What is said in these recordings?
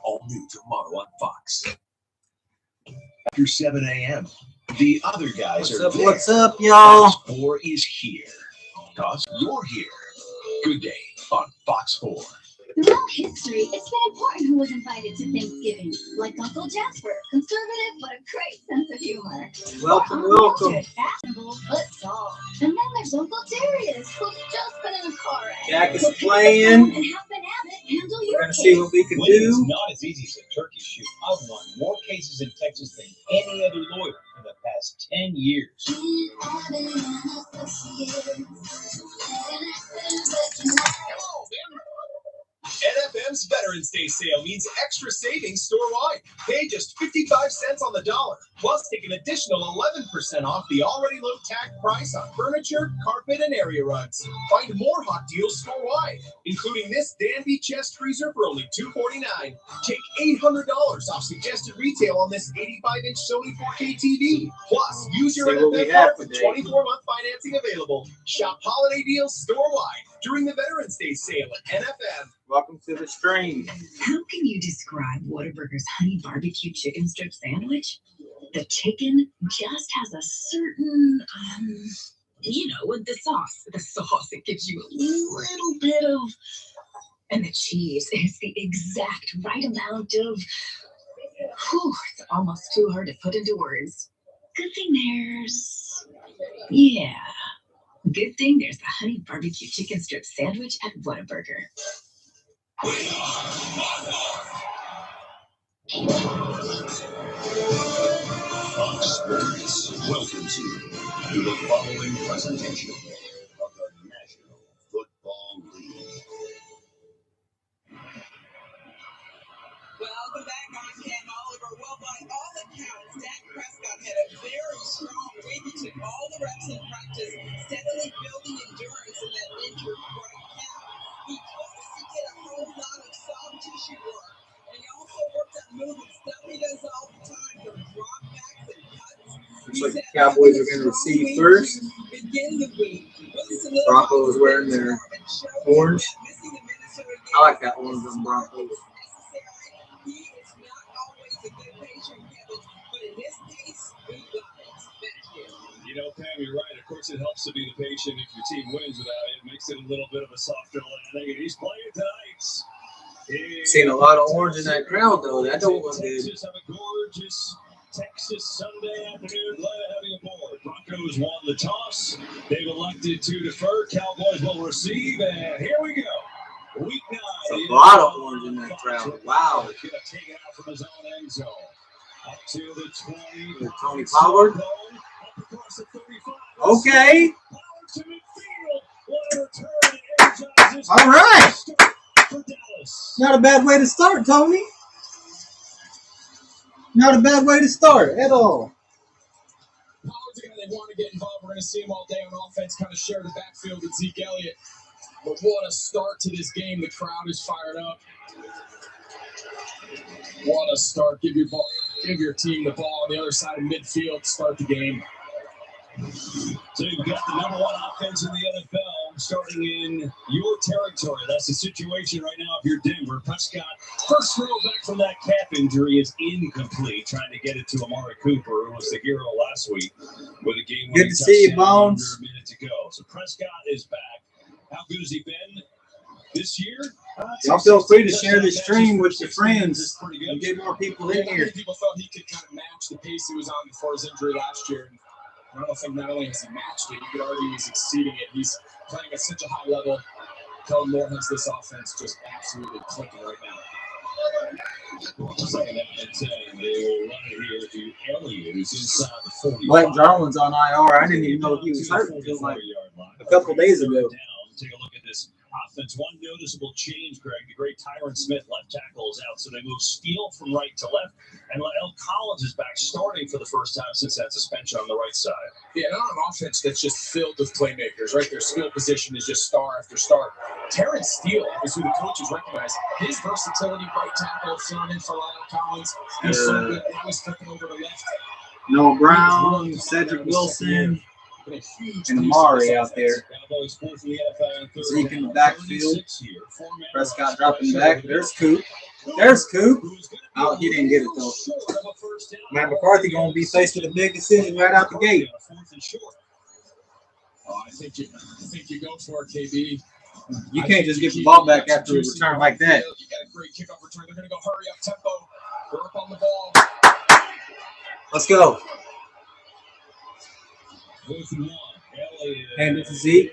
all new tomorrow on Fox. After 7 a.m., the other guys are there. What's up, y'all? Fox 4 is here. Because you're here. Good day on Fox 4. Throughout history, it's been important who was invited to Thanksgiving, like Uncle Jasper, conservative but a great sense of humor. Welcome. Fashionable but soft. And then there's Uncle Darius, who's just been in a car wreck. Jack is playing. And have been at it handle your We're gonna see what we can Winning is do. not as easy as a turkey shoot. I've won more cases in Texas than any other lawyer for the past 10 years. NFM's Veterans Day sale means extra savings store-wide. Pay just 55 cents on the dollar, plus take an additional 11% off the already low tag price on furniture, carpet, and area rugs. Find more hot deals store-wide, including this Danby chest freezer for only $249. Take $800 off suggested retail on this 85-inch Sony 4K TV. Plus, use your NFM card with 24-month financing available. Shop holiday deals store-wide during the Veterans Day sale at NFM. Welcome to the stream. How can you describe Whataburger's honey barbecue chicken strip sandwich? The chicken just has a certain, with the sauce. It gives you a little bit of, and the cheese is the exact right amount of, it's almost too hard to put into words. Good thing there's the honey barbecue chicken strip sandwich at Whataburger. Fox Sports, welcome to the following presentation of the National Football League. Welcome back, I'm Ken Oliver. Well, by all accounts, Dak Prescott had a very strong week. He took all the reps in practice, steadily building endurance in that injured right calf. He also did a whole lot of soft tissue work, and he also worked on movement, stuff he does all the time, from dropbacks and cuts. Looks like the Cowboys are going to receive first. Broncos wearing their orange. I like that orange on Broncos. He is not always a good patient, Kevin, but in this case, we got it. Thank you. You know, Pam, you're right. Of course, it helps to be the patient if your team wins without it. It makes it a little bit of a softer landing, and he's playing tonight. Seen a lot of orange in that crowd, though. That don't look good. Texas have a gorgeous Texas Sunday afternoon. Glad to have you aboard. Broncos won the toss. They've elected to defer. Cowboys will receive, and here we go. Week 9. It's a lot of orange in that crowd. Wow. Going to take it out from his own end zone. Up to the 20. With Tony Pollard. Up across the 35. Okay. Pollard to midfield. What a return. It energizes. All right. For Dallas. Not a bad way to start, Tony. Not a bad way to start at all. Pollard's a guy they want to get involved. We're going to see him all day on offense, kind of share the backfield with Zeke Elliott. But what a start to this game. The crowd is fired up. What a start. Give your team the ball on the other side of midfield to start the game. So you've got the number 1 offense in the NFL starting in your territory. That's the situation right now if you're Denver. Prescott, first throw back from that calf injury is incomplete. Trying to get it to Amari Cooper, who was the hero last week with a game. Good to see you, Bones. Under a minute to go. So Prescott is back. How good has he been this year? Y'all feel free to share this stream with your friends and get more people in here. People thought he could kind of match the pace he was on before his injury last year. I don't think not only has he matched it, you could argue he's exceeding it. He's playing at such a high level. Kellen Moore has this offense just absolutely clicking right now. Second and 10. They will run it here to Elliott, who's inside the 40. Blake Jarwin's on IR. I didn't even know he was hurt until like a couple days ago. Take a look at this offense. One noticeable change, Greg. The great Tyron Smith, left tackle, is out. So they move Steele from right to left. And L. Collins is back starting for the first time since that suspension on the right side. Yeah, not an offense that's just filled with playmakers, right? Their skill position is just star after star. Terrence Steele is who the coaches recognize. His versatility, right tackle, filling in for Lyle Collins. He's so good. Now he's flipping over to left. Noah Brown, Cedric Wilson. And Amari out there. Zeke in the backfield. Prescott dropping back. There's Coop. There's Coop. Oh, he didn't get it though. Matt McCarthy gonna be faced with a big decision right out the gate. I think you go for it, KB. You can't just get the ball back after a return like that. You got a great kickoff return. They're gonna go hurry up tempo. Work on the ball. Let's go. Hand it to Zeke.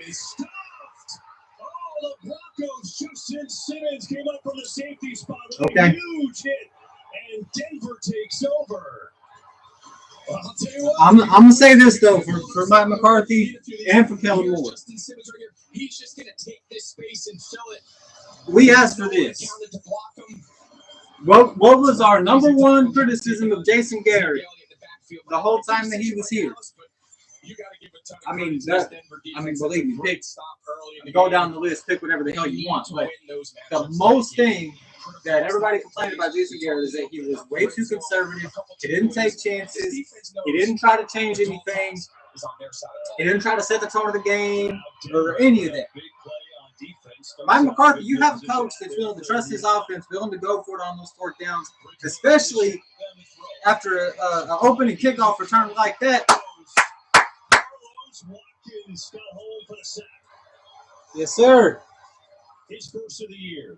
Oh, the Broncos. Justin Simmons came up from the safety spot. Okay. Huge hit, and Denver takes over. I'll tell you what, I'm gonna say this though for Mike McCarthy and for Kellen Moore. Justin Simmons right here. He's just gonna take this space and fill it. We asked for this. What was our number one criticism of Jason Garrett the whole time that he was here? I mean, believe me, go down the list, pick whatever the hell you want. But the most thing that everybody complained about Jason Garrett is that he was way too conservative. He didn't take chances. He didn't try to change anything. He didn't try to set the tone of the game or any of that. Mike McCarthy, you have a coach that's willing to trust his offense, willing to go for it on those fourth downs, especially after an opening kickoff return like that. Yes, sir. His first of the year.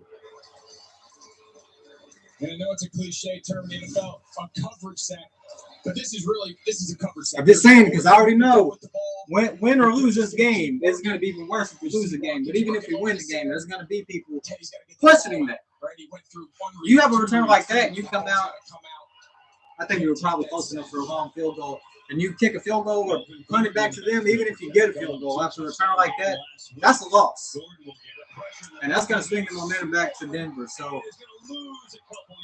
And I know it's a cliche term in the NFL, a coverage sack, but this is a coverage sack. I'm just saying because I already know win or lose this game, it's going to be even worse if we lose the game. But even if we win the game, there's going to be people questioning that. You have a return like that, and you come out. I think you were probably close enough for a long field goal. And you kick a field goal or punt it back to them, even if you get a field goal after a return like that, that's a loss. And that's going to swing the momentum back to Denver. So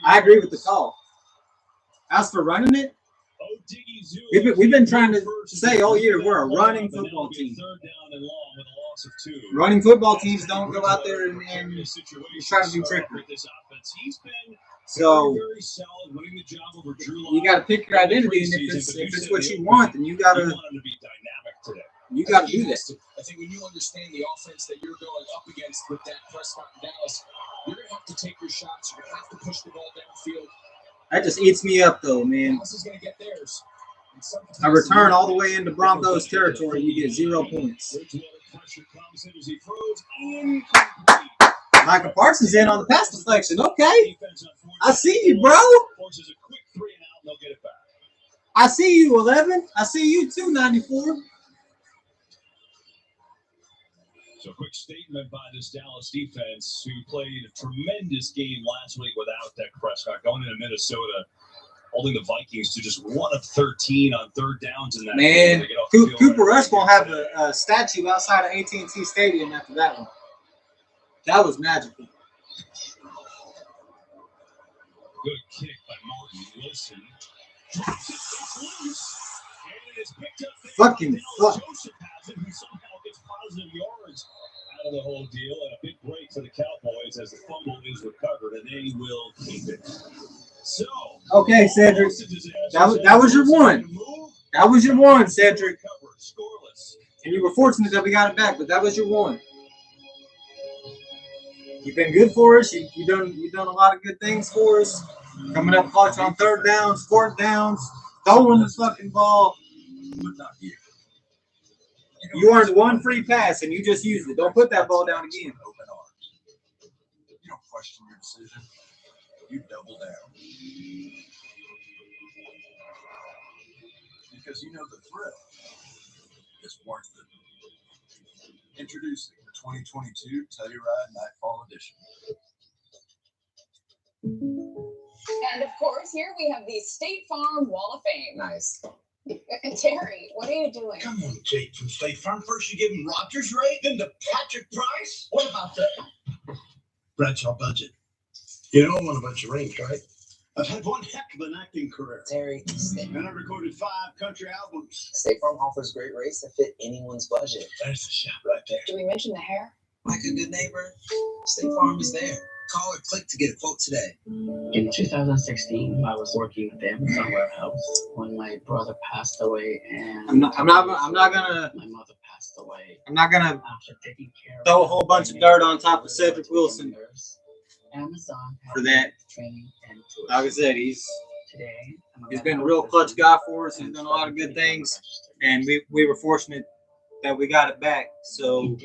I agree with the call. As for running it, we've been trying to say all year we're a running football team. Running football teams don't go out there and try to do trickery. So you got to pick your identity, and if it's what you want, then you got to do that. I think when you understand the offense that you're going up against with Dak Prescott in Dallas, you're going to have to take your shots. You're going to have to push the ball downfield. That just eats me up, though, man. Dallas is going to get theirs. A return all the way into Broncos territory, you get 0 points. Michael Parsons in on the pass deflection. Okay. I see you, bro. I see you, 11. I see you, 294. So a quick statement by this Dallas defense who played a tremendous game last week without Dak Prescott going into Minnesota, holding the Vikings to just 1 of 13 on third downs in that game. Man, Cooper Rush going to have a statue outside of AT&T Stadium after that one. That was magical. Good kick by Martin Wilson. Fucking fuck. Joseph has it, who somehow gets positive yards out of the whole deal, and a big break for the Cowboys as the fumble is recovered, and they will keep it. So, okay, Cedric. That was your one. That was your one, Cedric. And you were fortunate that we got it back, but that was your one. You've been good for us. You've done a lot of good things for us. Coming up clutch on third downs, fourth downs, throwing the fucking ball. You earned one free pass and you just used it. Don't put that ball down again. You don't question your decision. You double down. Because you know the thrill is worth it. Introducing the 2022 Telluride Nightfall Edition. And of course, here we have the State Farm Wall of Fame. Nice. Terry, what are you doing? Come on, Jake from State Farm. First you give him Rogers rate, then the Patrick Price. What about that? Bradshaw budget. You don't want a bunch of rings, right? I've had one heck of an acting career. Terry, And I've recorded 5 country albums. State Farm offers great rates that fit anyone's budget. There's the shot right there. Do we mention the hair? Like a good neighbor, State Farm is there. Call or click to get a quote today. In 2016, I was working at the Amazon warehouse when my brother passed away, and I'm not gonna my mother passed away. I'm not gonna After taking care throw a of whole bunch of dirt on top of Cedric Wilson Amazon for that. training and tools. Like I said, he's Today, been a real clutch guy for us. He's done a lot of good things, and we were fortunate that we got it back. So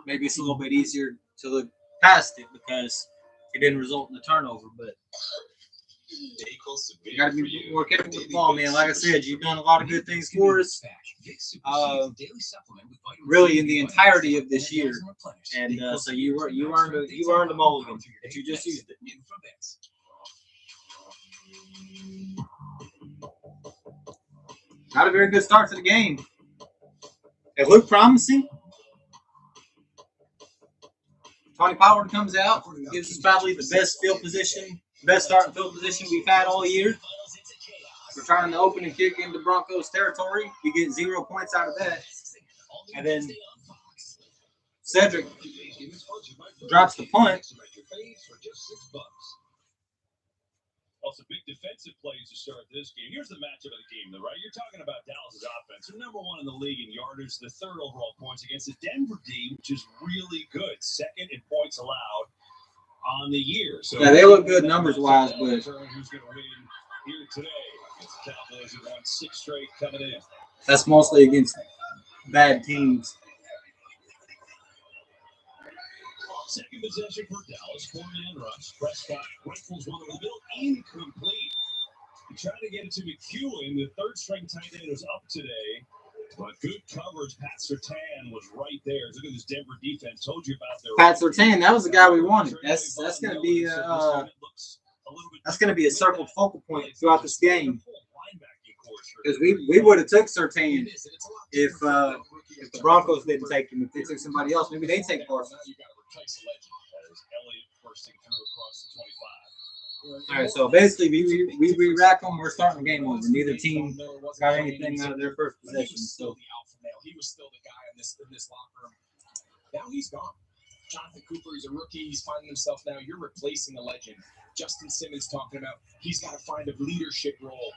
maybe it's a little bit easier to look past it because it didn't result in a turnover. But you got to be more careful with the ball, man. Like I said, you've done a lot of good things for us, really in the entirety of this year, and so you earned a mulligan if you just used it. Not a very good start to the game. It looked promising. Tony Pollard comes out and gives us probably the best starting field position we've had all year. Returning the opening kick into Broncos territory. We get 0 points out of that. And then Cedric drops the punt. Also, big defensive plays to start this game. Here's the matchup of the game, though, right? You're talking about Dallas's offense. They're number one in the league in yardage, the third overall points against the Denver D, which is really good. Second in points allowed on the year. So yeah, they look good numbers-wise, but who's going to win here today against the Cowboys who won 6 straight coming in. That's mostly against bad teams. Second possession for Dallas, 4-man rush. Prescott rifles one over the middle, incomplete. He tried to get it to McEwen. The third-string tight end was up today, but good coverage. Pat Surtain was right there. Look at this Denver defense. Told you about their Pat Surtain. That was the guy we wanted. That's going to be a circled focal point throughout this game. Because we would have took Surtain if the Broncos didn't take him. If they took somebody else, maybe they take Parsons. All right, so basically we rack them. We're starting the game over. Neither team got anything out of their first possession. So he was still the guy in this locker room. Now he's gone. Jonathan Cooper, he's a rookie. He's finding himself now. You're replacing a legend. Justin Simmons talking about he's got to find a leadership role.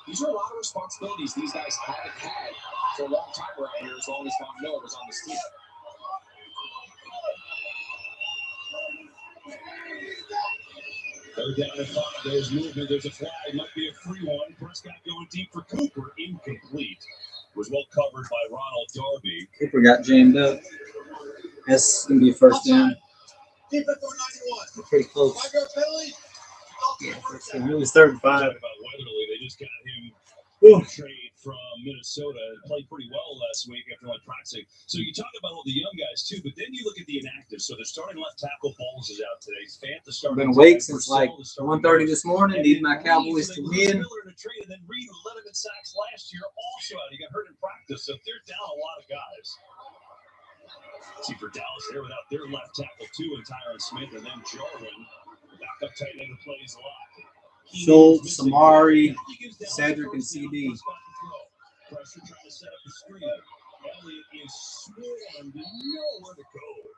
These are a lot of responsibilities these guys haven't had for a long time around here, as long as Von Miller was on this team. Third down and 5. There's movement. There's a flag. Might be a free one. Prescott going deep for Cooper. Incomplete. Was well covered by Ronald Darby. Cooper got jammed up. That's going to be a first down. Pretty close. Yeah, first down. It was 3rd and 5. About Weatherly, they just got him trade from Minnesota. Played pretty well last week after practicing. So you talk about all the young guys too, but then you look at the inactives. So the starting left tackle Bowles is out today. Fant, the starting. Been awake since like 1:30 this morning. Need my Cowboys to win. And then Reed, who led him in sacks last year, also out. He got hurt in practice, so they're down a lot of guys. See for Dallas there without their left tackle too, and Tyron Smith, and then Jarwin, backup tight end who plays a lot. Schultz, Samari, Cedric, and CD. Pressure trying to set up the screen. Elliott is swarmed and nowhere to go.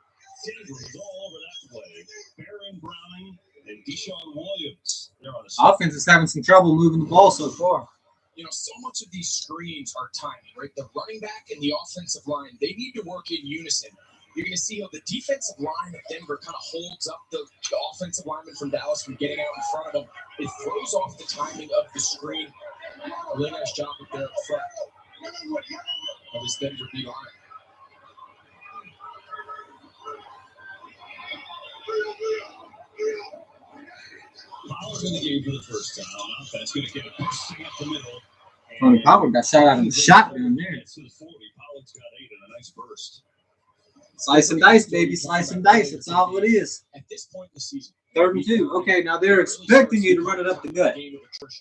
Denver is all over that play. Baron Browning and Deshaun Williams. They're on the offense is having some trouble moving the ball so far. You know, so much of these screens are timing, right? The running back and the offensive line, they need to work in unison. You're going to see how the defensive line of Denver kind of holds up the offensive lineman from Dallas from getting out in front of them. It throws off the timing of the screen. A really nice job up there up front of this Denver D line. Pollard in the game for the first time on offense. Going to get a pushing up the middle. Tony Pollard got shot out of the shotgun there. To the 40. Pollard's got 8 and a nice burst. Slice and dice, baby. Slice and dice. That's all it is. At this point in the season, 3rd and 2. Okay, now they're expecting you to run it up the gut.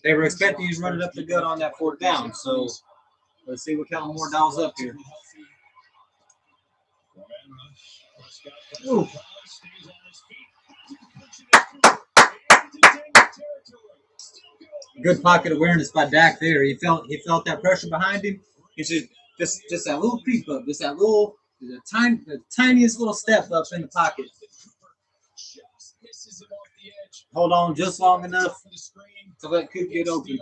They were expecting you to run it up the gut on that 4th down. So let's see what Kellen Moore dials up here. Ooh. Good pocket awareness by Dak there. He felt that pressure behind him. It's just that little creep up, just that little the tiniest little step up in the pocket. Hold on just long enough to let Coop get open.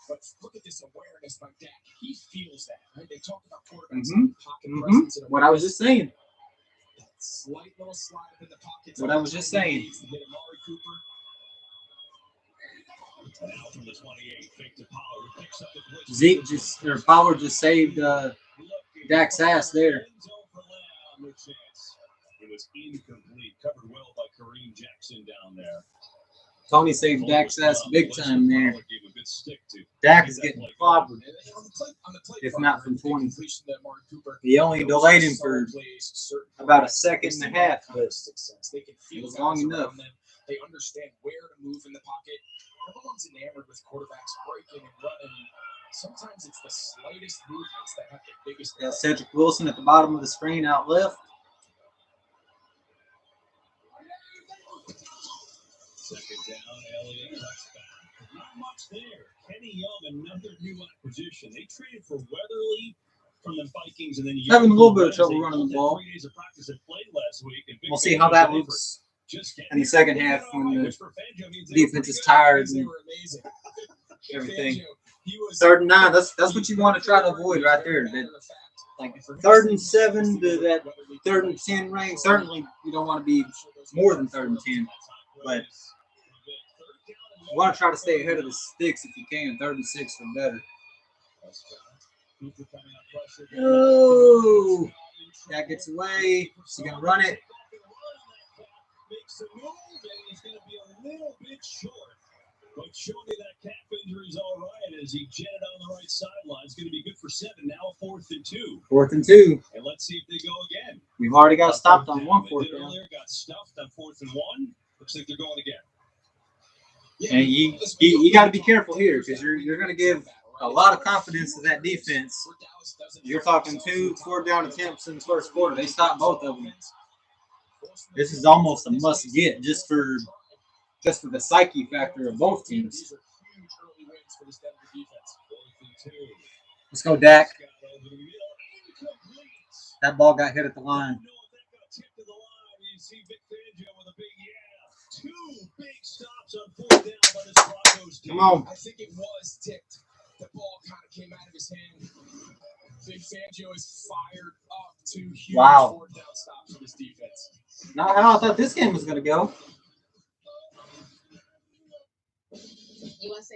But look at this awareness by Dak. He feels that, right? They talk about quarterbacks having pocket presence. And What I was just saying. that slight little slide up in the pocket. What I was just saying. Hit Amari Cooper. Now from the 28, fake to Pollard, who picks up the blitz. Zeke just or Pollard just saved Dak's ass there. It was incomplete, covered well by Kareem Jackson down there. Tony saved Dak's ass big time there. Dak is getting clobbered, if not from 20. He only delayed him for about a second and a half, but it was long enough. They understand where to move in the pocket. Everyone's enamored with quarterbacks breaking and running. Sometimes it's the slightest movements that have the biggest. Got Cedric Wilson at the bottom of the screen out left. Second down, Elliott cuts back. Not much there. Kenny Young, another new acquisition. They traded for Weatherly from the Vikings, and then having a little bit of trouble running the ball. 3 days of practice and played last week. We'll see how that looks in the second half when the defense is tired and everything. 3rd and 9. That's what you want to try to avoid right there. Like 3rd and 7 to that 3rd and 10 range. Certainly, you don't want to be more than 3rd and 10. But you want to try to stay ahead of the sticks if you can. 3rd and 6 or better. Oh, that gets away. He's going to run it. Makes a move, and he's going to be a little bit short. But showing that calf injury is all right as he jetted on the right sideline. It's going to be good for 7. Now 4th and 2. 4th and 2. And let's see if they go again. We've already got stopped on 1 4th down. Earlier got stuffed on 4th and 1. Looks like they're going again. And you got to be careful here because you're going to give a lot of confidence to that defense. You're talking 2 4th down attempts in the first quarter. They stopped both of them. This is almost a must get just for the psyche factor of both teams. Let's go, Dak. That ball got hit at the line. Come on. I think it was tipped. The ball kind of came out of his hand. Big Fangio is fired up to huge 4th down stops for this defense. Not how I thought this game was going to go.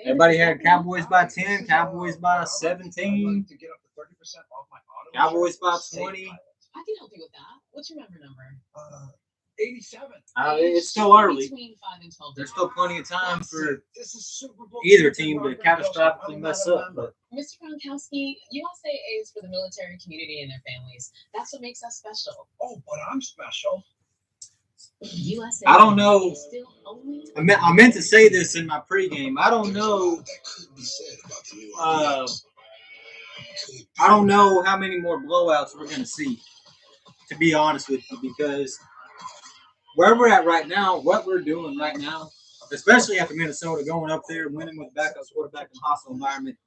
Everybody had Cowboys by 10, Cowboys by 17, Cowboys by 20. I can help you with that. What's your member number? 87. It's still early. Between 5 and 12. There's still plenty of time for either team to catastrophically mess up. But Mr. Gronkowski, USA is for the military community and their families. That's what makes us special. Oh, but I'm special. USA. I don't know. I meant to say this in my pregame. I don't know. I don't know how many more blowouts we're going to see, to be honest with you, because where we're at right now, what we're doing right now, especially after Minnesota going up there, winning with backup quarterback in a hostile environment,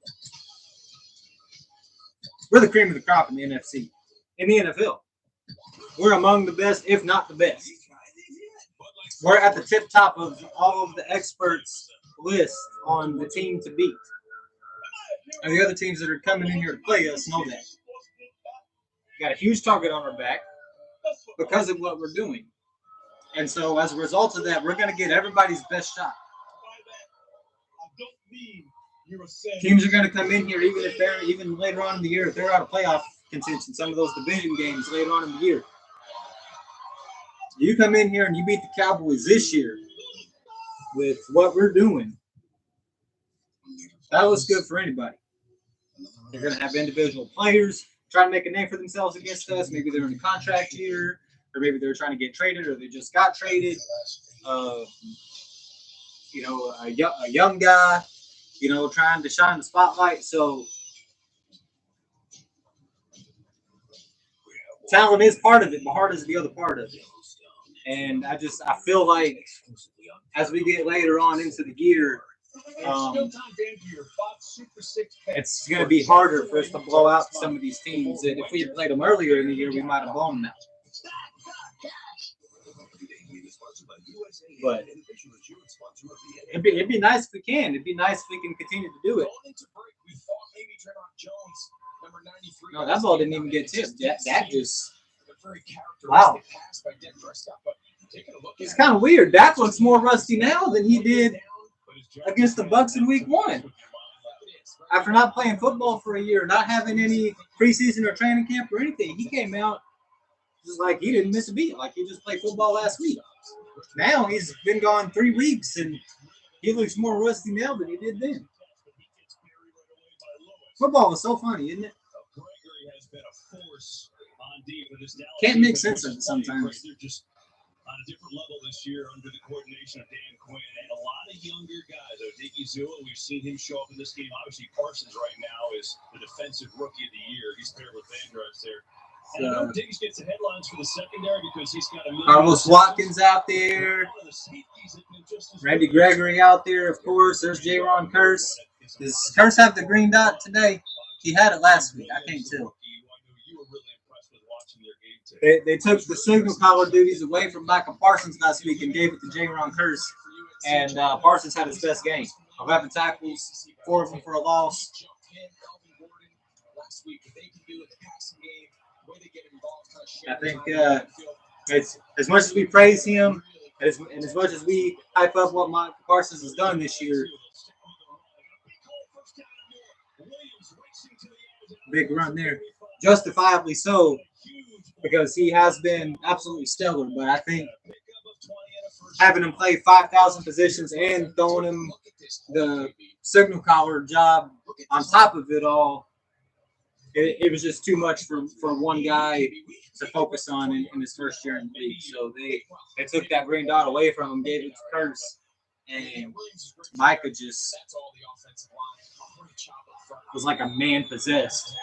we're the cream of the crop in the NFC, in the NFL. We're among the best, if not the best. We're at the tip top of all of the experts' list on the team to beat. And the other teams that are coming in here to play us know that. We got a huge target on our back because of what we're doing. And so as a result of that, we're going to get everybody's best shot. Teams are going to come in here, even later on in the year, if they're out of playoff contention, some of those division games later on in the year. You come in here and you beat the Cowboys this year with what we're doing. That looks good for anybody. They're going to have individual players trying to make a name for themselves against us. Maybe they're in a contract year, or maybe they're trying to get traded, or they just got traded. A young guy, trying to shine the spotlight. So talent is part of it, but heart is the other part of it. And I feel like as we get later on into the year, It's going to be harder for us to blow out some of these teams. And if we had played them earlier in the year, we might have blown them out. But it'd be nice if we can. It'd be nice if we can continue to do it. No, that ball didn't even get tipped. That just wow. It's kind of weird. Dak looks more rusty now than he did against the Bucs in Week 1. After not playing football for a year, not having any preseason or training camp or anything, he came out just like he didn't miss a beat, like he just played football last week. Now he's been gone 3 weeks, and he looks more rusty now than he did then. Football is so funny, isn't it? Can't make sense of it sometimes. They're just on a different level this year under the coordination of Dan Quinn and a lot of younger guys. Odighi Zua, we've seen him show up in this game. Obviously, Parsons right now is the defensive rookie of the year. He's paired with Vandross there. And I know Diggs gets the headlines for the secondary because he's got a Carlos Watkins out there. Randy Gregory out there, of course. There's Jaron Kearse. Does Kearse have the green dot today? He had it last week. I can't tell. They took the signal caller duties away from Michael Parsons last week and gave it to Jaron Kearse. And Parsons had his best game. 11 tackles, 4 of them for a loss. I think it's as much as we praise him and as much as we hype up what Michael Parsons has done this year. Big run there. Justifiably so, because he has been absolutely stellar. But I think having him play 5,000 positions and throwing him the signal caller job on top of it all, it was just too much for one guy to focus on in his first year in the league. So they took that green dot away from him, gave it to Kearse, and Micah just was like a man possessed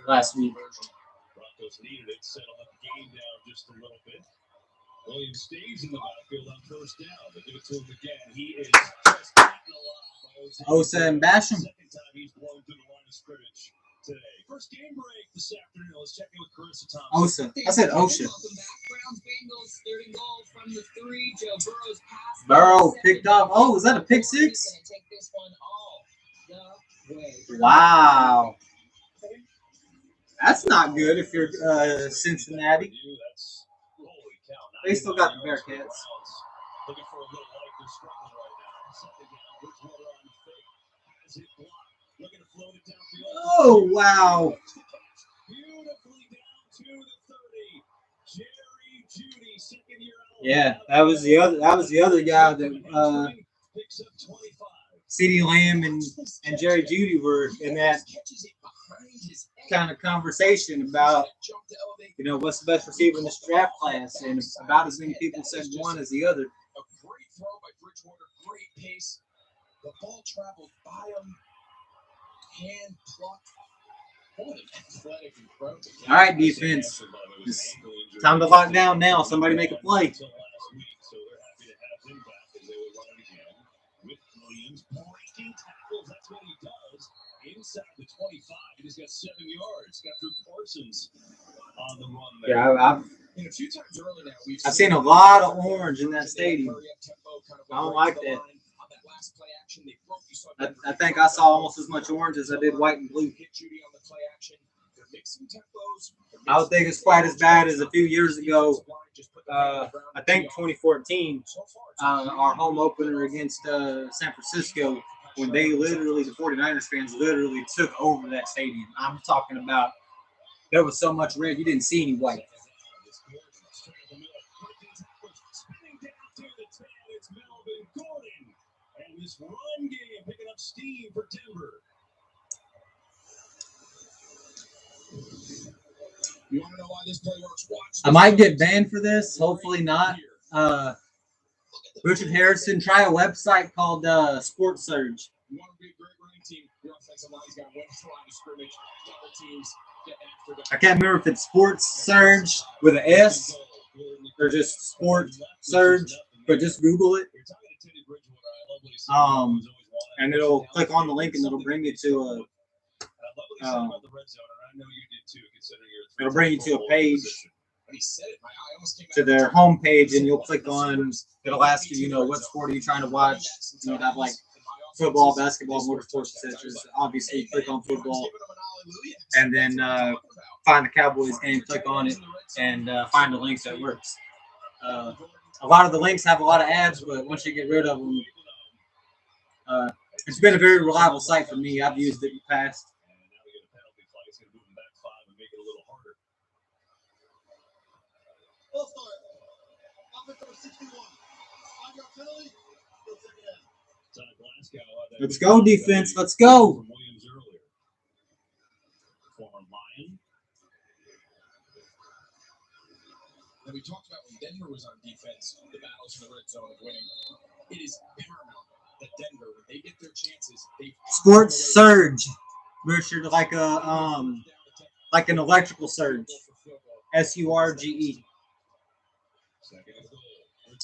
last week. Broncos needed it, settle the game down just a little bit. Williams stays in the backfield on first down. They give it to him again. He is just eaten alive. Osa and Basham. Second time he's blown through the line of scrimmage today. First game break this afternoon. Let's check in with Carissa Thompson. Osa. I said Osha. Browns Bengals, 30 goal from the 3. Joe Burrow's pass. Burrow picked off. Oh, was that a pick six? Wow. That's not good if you're Cincinnati. They still got the Bearcats. Looking for a little life. They're struggling right now. Second down. Bridgewater on the fake. Has it blocked. Looking to float it downfield. Oh, wow. Beautifully down to the 30. Jerry Jeudy, second year out. Yeah, that was the other guy that picks up 25. CeeDee Lamb and Jerry Jeudy were in that kind of conversation about, what's the best receiver in this draft class, and about as many people said one as the other. A great throw by Bridgewater, great pace. The ball traveled by him, hand plucked. All right, defense. It's time to lock down now. Somebody make a play. Breaking tackles, that's what he does. Inside the 25, he's got 7 yards. Got through Parsons on the run there. Yeah, a few times early now, I've seen a lot of orange in that stadium. I don't like that. I think I saw almost as much orange as I did white and blue. I don't think it's quite as bad as a few years ago. I think 2014, our home opener against San Francisco, when they literally, the 49ers fans literally took over that stadium. I'm talking about there was so much red, you didn't see any white. And this run game picking up steam for Denver. You want to know why this play works? Watch. I might get banned for this. Hopefully not. Richard Harrison, try a website called Sports Surge. You want to be a great running team. Your offensive line's got one line of scrimmage. Double teams get after them. I can't remember if it's Sports Surge with an S or just Sports Surge, but just Google it. and it'll click on the link and it'll bring you to it'll bring you to a page, to their home page, and you'll click on. It'll ask you, what sport are you trying to watch? You have like football, basketball, motorsports, etc. Obviously, click on football, and then find the Cowboys game, click on it, and find the link that works. A lot of the links have a lot of ads, but once you get rid of them, it's been a very reliable site for me. I've used it in the past. Let's go, defense. Let's go. And we talked about when Denver was on defense, the battles in the red zone of winning. It is paramount that Denver, when they get their chances, they Sports surge, Richard, like an electrical surge. SURGE.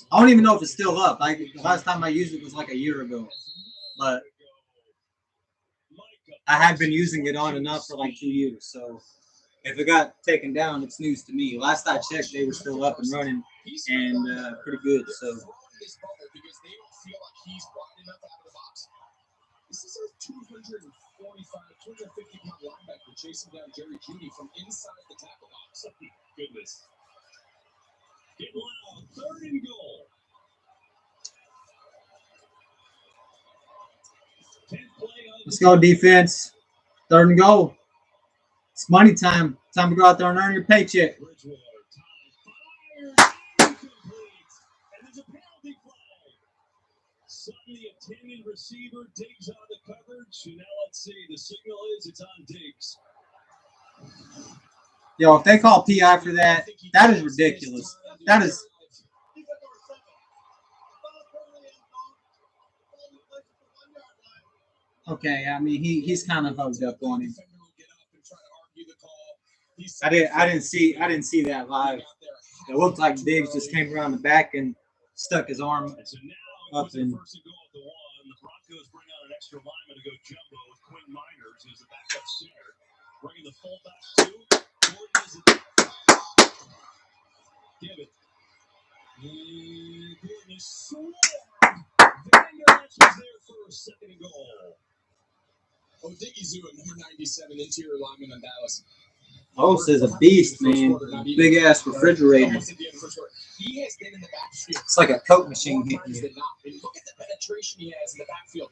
I don't even know if it's still up. Like the last time I used it was like a year ago, but I have been using it on and off for like 2 years. So if it got taken down, it's news to me. Last I checked, they were still up and running and pretty good. So this bubble because they don't feel like he's wide enough out of the box. This is a 250 pound linebacker chasing down Jerry Jeudy from inside the tackle box. Goodness. Get loud. 3rd and goal. Let's go, defense. 3rd and goal. It's money time. Time to go out there and earn your paycheck. Suddenly a 10 receiver digs on the coverage. So now let's see. The signal is it's on Diggs. Yo, if they call PI for that, that is ridiculous. That is. Okay, I mean he's kind of hugged up on him. I didn't see that live. It looked like Diggs just came around the back and stuck his arm up and. The Broncos bring out an extra lineman to go jumbo with Quinn Miners, who's the backup center. Bringing the fullback too. Gordon is give it. And Gordon is swarmed. Vander Esch is there for a 2nd and goal. Odigizua, number 97, interior lineman on Dallas. O's is a beast, man. Big ass refrigerator. He has been in the backfield. It's like a Coke machine. Look at the penetration he has in the backfield.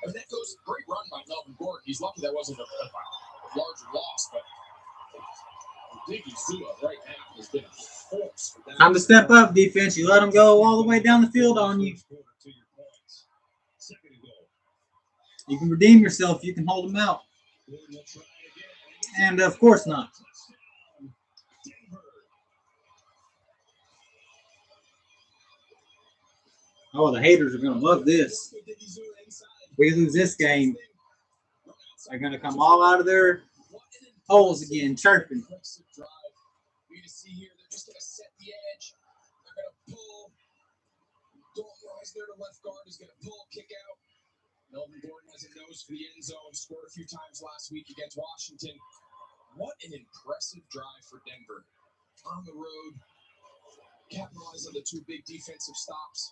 I mean, that goes great run by Melvin Gordon. He's lucky that wasn't a larger loss, but Odigizua right now has been a force. Time to step up, defense. You let them go all the way down the field on you. You can redeem yourself. You can hold them out. And of course not. Oh, the haters are going to love this. We lose this game, they're going to come all out of their holes again, chirping. You see here, they're just going to set the edge. They're going to pull. Dalton Reisner, the left guard, is going to pull, kick out. Melvin Gordon has a nose for the end zone. Scored a few times last week against Washington. What an impressive drive for Denver. On the road, capitalize on the 2 big defensive stops.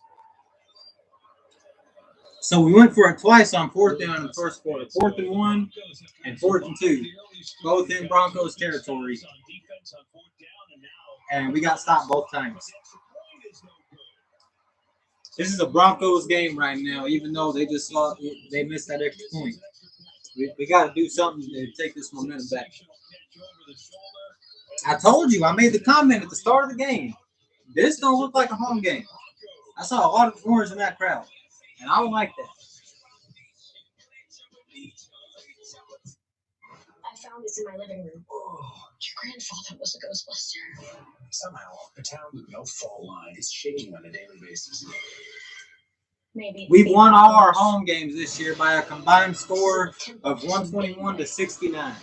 So we went for it twice on 4th down in the first quarter. 4th and 1 and 4th and 2. Both in Broncos territory. And we got stopped both times. This is a Broncos game right now, even though they just they missed that extra point. We got to do something to take this momentum back. I told you, I made the comment at the start of the game. This don't look like a home game. I saw a lot of orange in that crowd, and I don't like that. I found this in my living room. Oh, your grandfather was a Ghostbuster. Somehow, a town with no fault line is shaking on a daily basis. Maybe We've won all our home games this year by a combined score of 121 to 69.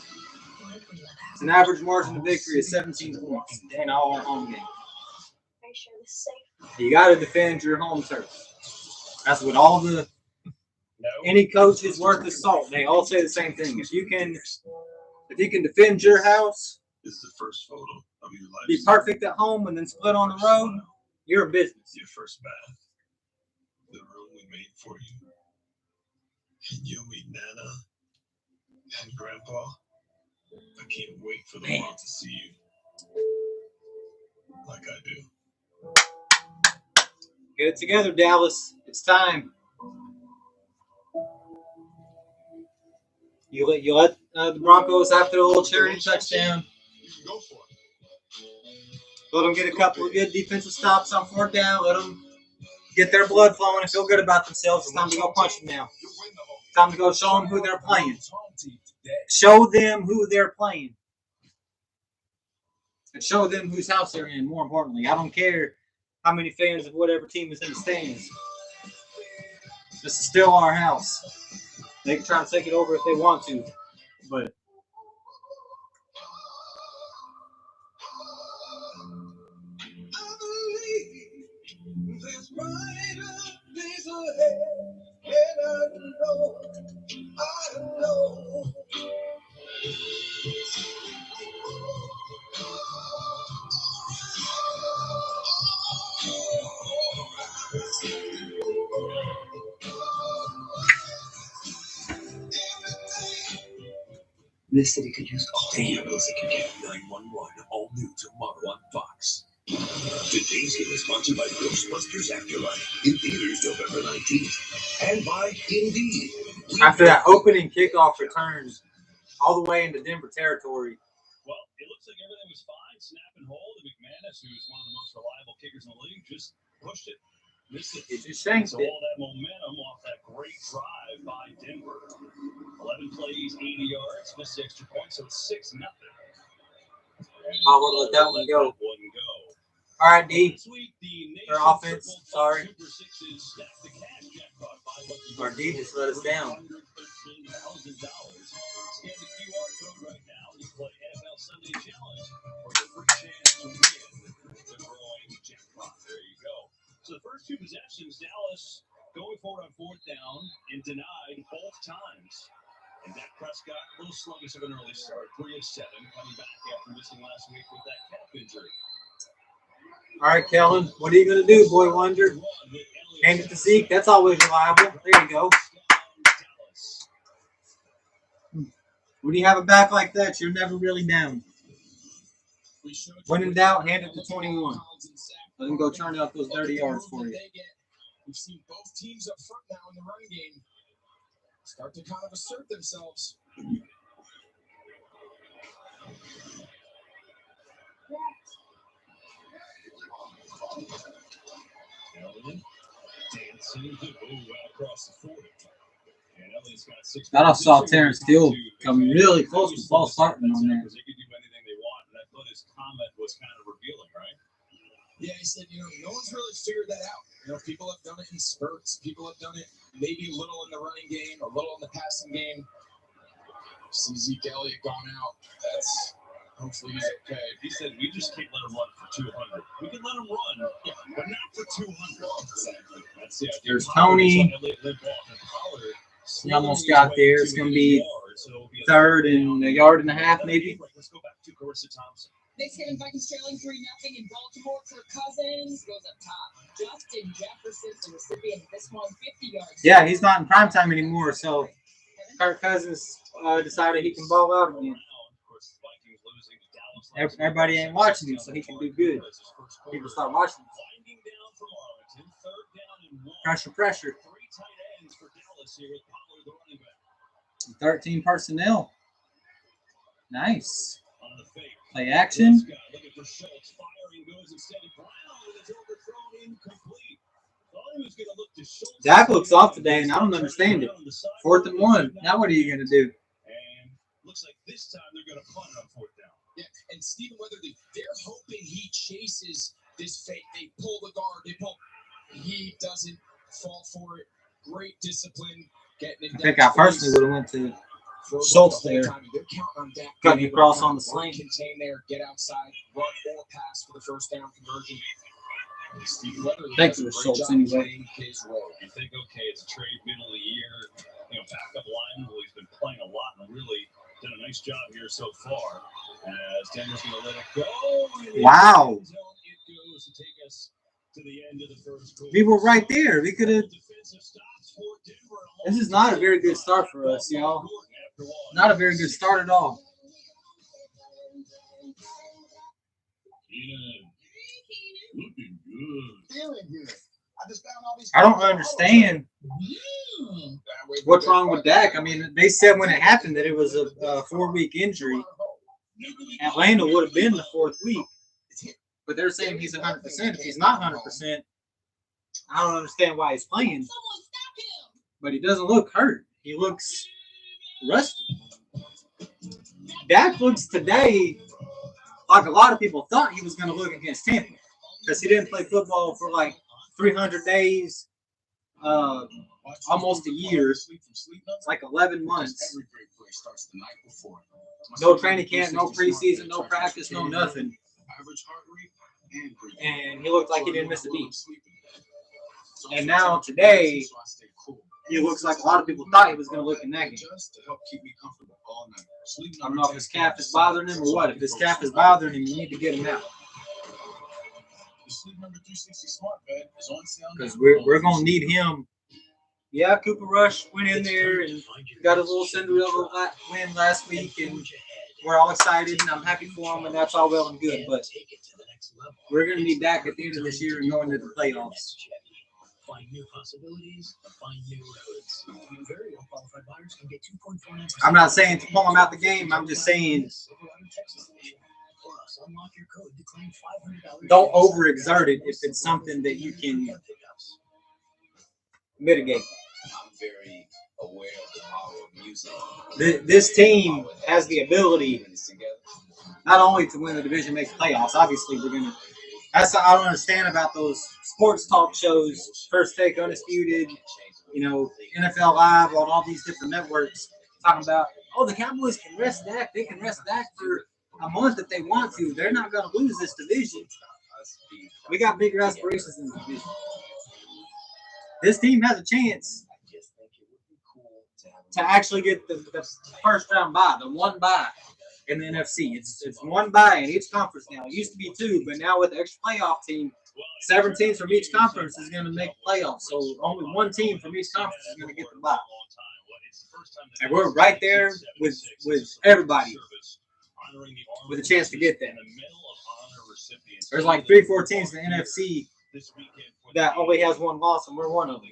It's an average margin of victory of 17 points in all our home games. Are you sure this is safe? You got to defend your home turf. That's what all the any coach is worth his salt. They all say the same thing. If you can defend your house, This is the first photo of your life. be perfect at home, and then split on the road, you're a business. Your first bath. The room we made for you. And you meet Nana and Grandpa. I can't wait for the world to see you. Like I do. Get it together, Dallas. It's time. You let the Broncos after the little charity touchdown. You can go for it. Let them get a couple of good defensive stops on 4th down. Let them get their blood flowing and feel good about themselves. It's time to go punch them now. It's time to go show them who they're playing. Show them who they're playing. And show them whose house they're in, more importantly. I don't care how many fans of whatever team is in the stands. This is still our house. They can try to take it over if they want to. But There's brighter days ahead, and I know. This city could use all the music again. 911, all new tomorrow on Fox. Today's game is sponsored by Ghostbusters Afterlife in theaters November 19th, and by Indeed. after that opening kickoff return all the way into Denver territory. Well, it looks like everything was fine. Snap and hold. And McManus, who's one of the most reliable kickers in the league, just pushed it. Missed it. It just shanked so it. all that momentum off that great drive by Denver. 11 plays, 80 yards, missed the extra point, so it's 6-0. I would let that one go. All right, D. Their offense, sorry. Our D just let us down. Scan the QR code right now. You play NFL Sunday Challenge for your free chance to win the growing jackpot. There you go. So the first two possessions, Dallas going forward on 4th down and denied both times. And Dak Prescott, a little sluggish of an early start, 3 of 7, coming back after missing last week with that calf injury. All right, Kellen, what are you going to do, boy wonder? Hand it to Zeke. That's always reliable. There you go. When you have a back like that, you're never really down. When in doubt, hand it to 21. Let him go turn out those 30 yards for you. We've seen both teams up front now in the running game start to kind of assert themselves. Thought I saw Terrence Steele coming really close with ball starting on there. They could do anything they want, and I thought his comment was kind of revealing, right? Yeah, he said, no one's really figured that out. People have done it in spurts. People have done it maybe a little in the running game, a little in the passing game. See Zeke Elliott gone out. That's hopefully he's okay. He said we just can't let him run for 200. We can let him run, but not for 200. Exactly. That's the idea. There's Tony. He almost got there. It's going to be 3rd and a yard and a half, maybe. Let's go back to Carissa Thompson. Thanksgiving Vikings trailing 3-0 in Baltimore. Kirk Cousins goes up top. Justin Jefferson, the recipient of this one, 50 yards. Yeah, he's not in primetime anymore, so Kirk Cousins decided he can ball out again. Everybody ain't watching him, so he can do good. People start watching him. Pressure, pressure. 13 personnel. Nice. Play action. Dak looks off today, and I don't understand it. 4th and 1. Now what are you going to do? And looks like this time they're going to punt on 4th down. Yeah, and Stephen Weatherly, they're hoping he chases this fake. They pull the guard. He doesn't fall for it. Great discipline. Getting it. I think I personally would have went to Schultz there. Cutting across on the sling. Contain there, get outside, run or pass for the 1st down conversion. Thanks for the Schultz anyway. You think, okay, it's a trade middle of the year. Backup lineman. Well, he's been playing a lot and really done a nice job here so far. As Denver's going to let it go. Wow. It goes to take us to the end of the first quarter. We were right there. We could have. This is not a very good start for us, y'all. Not a very good start at all. Looking good. Feeling good. I just found all these. I don't understand what's wrong with Dak. I mean, they said when it happened that it was a 4-week injury. Atlanta would have been the 4th week. But they're saying he's 100%. If he's not 100%, I don't understand why he's playing. But he doesn't look hurt. He looks rusty. Dak looks today like a lot of people thought he was going to look against Tampa. Because he didn't play football for like 300 days, almost a year, like 11 months. No training camp, no preseason, no practice, no nothing. And he looked like he didn't miss a beat. And now today, he looks like a lot of people thought he was going to look in that game. I don't know if his calf is bothering him or what. If his calf is bothering him, you need to get him out. Because we're going to need him. Yeah, Cooper Rush went in there and got a little Cinderella win last week, and we're all excited, and I'm happy for him, and that's all well and good. But we're going to need Dak at the end of this year and going to the playoffs. Find new possibilities, find new roads. Very well qualified buyers can get 2.49%. I'm not saying to pull him out the game. I'm just saying unlock your code to claim $500. Don't overexert it if it's something that you can mitigate. I'm very aware of the power of music. This team has the ability not only to win the division, make playoffs. Obviously, we're gonna. That's what I don't understand about those sports talk shows. First Take, Undisputed, NFL Live on all these different networks talking about, the Cowboys can rest Dak. They can rest Dak for a month if they want to. They're not going to lose this division. We got bigger aspirations in the division. This team has a chance to actually get the first round bye, the one bye in the NFC. It's one bye in each conference now. It used to be 2, but now with the extra playoff team, 7 teams from each conference is going to make playoffs. So only 1 team from each conference is going to get the bye. And we're right there with everybody with a chance to get that. There's like 3-4 teams in the NFC that only has 1 loss, and we're one of them.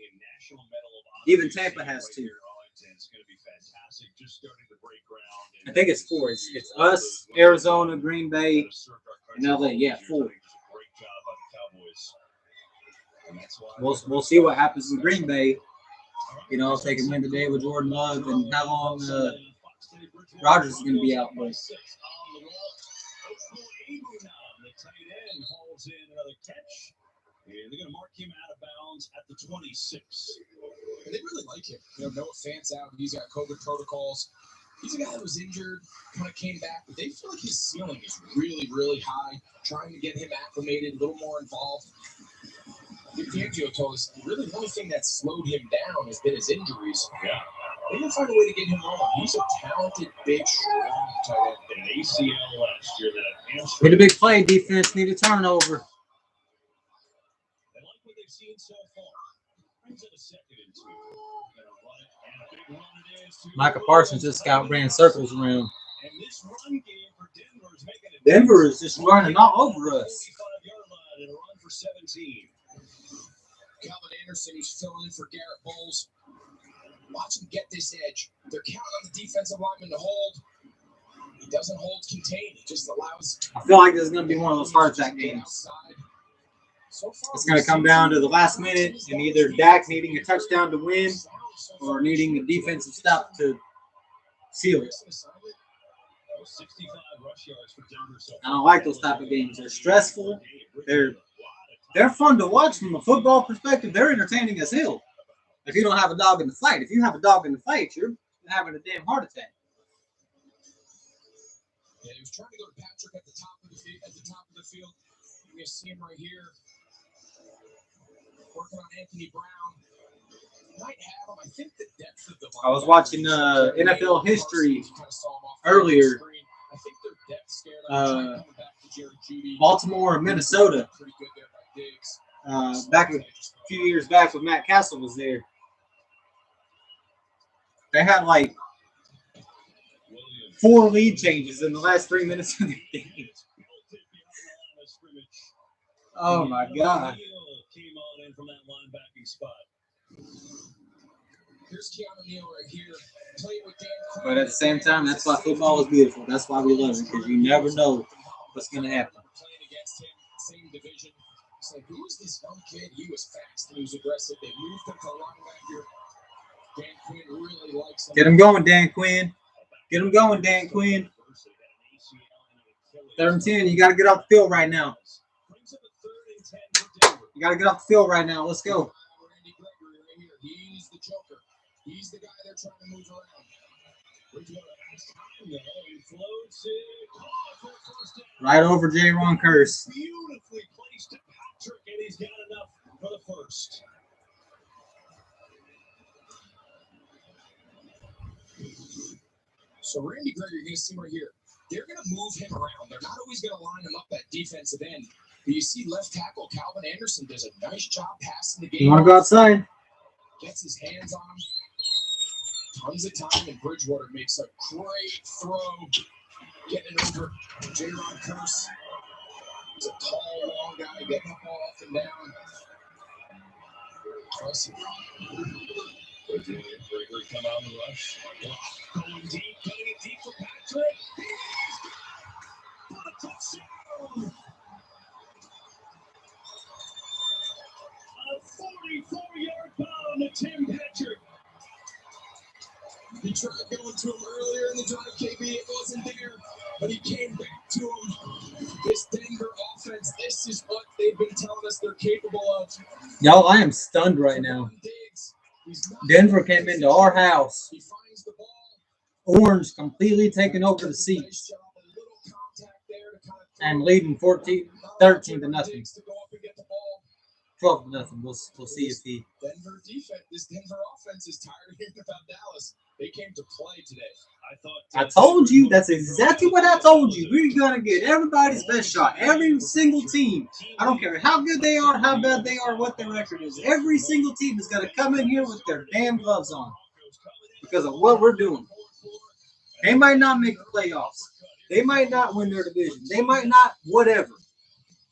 Even Tampa has 2. I think it's 4. It's us, Arizona, Green Bay, and LA. Yeah, 4. We'll see what happens in Green Bay. If they can win today with Jordan Love and how long Rodgers is going to be out. But they're going to mark him out of bounds at the 26. And they really like him. Noah Fant's out. He's got COVID protocols. He's a guy that was injured, kind of came back, but they feel like his ceiling is really, really high. Trying to get him acclimated, a little more involved. Fangio told us really the only thing that slowed him down has been his injuries. Yeah. They didn't find a way to get him rolling. He's a talented, big, strong tight end. An ACL last year that hamstring. Need a big play. Defense need a turnover. They like what they've seen so far. Brings it a 2nd and 2. Run it, and a big run it is. Micah Parsons just ran circles around. And this run game for Denver is making it. Denver is just running all over us. 45-yard line and a run for 17. Calvin Anderson, who's filling in for Garrett Bowles. Watch him get this edge. They're counting on the defensive lineman to hold. He doesn't hold contained. He just allows. I feel like this is going to be one of those heart attack games. It's going to come down to the last minute and either Dak needing a touchdown to win or needing a defensive stop to seal it. 65 rush yards for Denver so I don't like those type of games. They're stressful. They're fun to watch from a football perspective. They're entertaining as hell. If you don't have a dog in the fight. If you have a dog in the fight, you're having a damn heart attack. Yeah, he was trying to go to Patrick at the top of the field. You can see him right here. working on Anthony Brown. Might have him. I think the depth of the I was watching NFL history earlier. Baltimore and Minnesota. Back a few years back when Matt Castle was there. They had like 4 lead changes in the last 3 minutes of the game. Oh my God. Came on in from that linebacking spot. Here's Keanu Neal right here. Play with Dan Quinn. But at the same time, that's why football is beautiful. That's why we love it, because you never know what's going to happen. Playing against him, same division. It's like, who is this young kid? He was fast. He was aggressive. They moved him to linebacker. Dan Quinn really likes him. Get him going, Dan Quinn. Get him going, Dan Quinn. 3rd and 10. You got to get off the field right now. You got to get off the field right now. Let's go. He's the joker. He's the guy they're trying to move around. Right over J-Ron Curse. Beautifully placed to Patrick, and he's got enough for the first. So Randy Gregory, you're going to see right here. They're going to move him around. They're not always going to line him up at defensive end. But you see left tackle Calvin Anderson does a nice job passing the game. You want to go outside? Gets his hands on him. Tons of time, and Bridgewater makes a great throw. Getting it over J-Ron Curse. He's a tall, long guy getting the ball up and down. Impressive. Gregory come out in the rush. Going deep, getting it deep for Patrick. For the touchdown. A 44-yard bomb to Tim Patrick. He tried going to him earlier in the drive, KB. It wasn't there, but he came back to him. This Denver offense, this is what they've been telling us they're capable of. Y'all, I am stunned right now. Denver came into our house. Orange completely taking over the seats and leading 13 to nothing. 12 to nothing. We'll see if he. Denver defense, this Denver offense is tired of hearing about Dallas. They came to play today. I told you. That's exactly what I told you. We're gonna get everybody's best shot. Every single team. I don't care how good they are, how bad they are, what their record is. Every single team is gonna come in here with their damn gloves on because of what we're doing. They might not make the playoffs. They might not win their division. They might not whatever.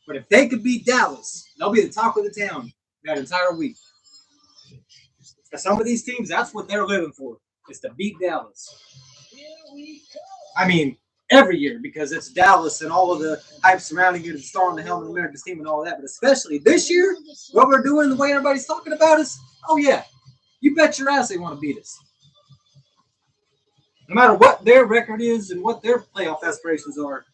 But if they could beat Dallas, they'll be the talk of the town that entire week. And some of these teams, that's what they're living for, is to beat Dallas. I mean, every year, because it's Dallas and all of the hype surrounding it, and star on the helmet of America's team and all that. But especially this year, what we're doing, the way everybody's talking about us, oh yeah, you bet your ass they want to beat us. No matter what their record is and what their playoff aspirations are.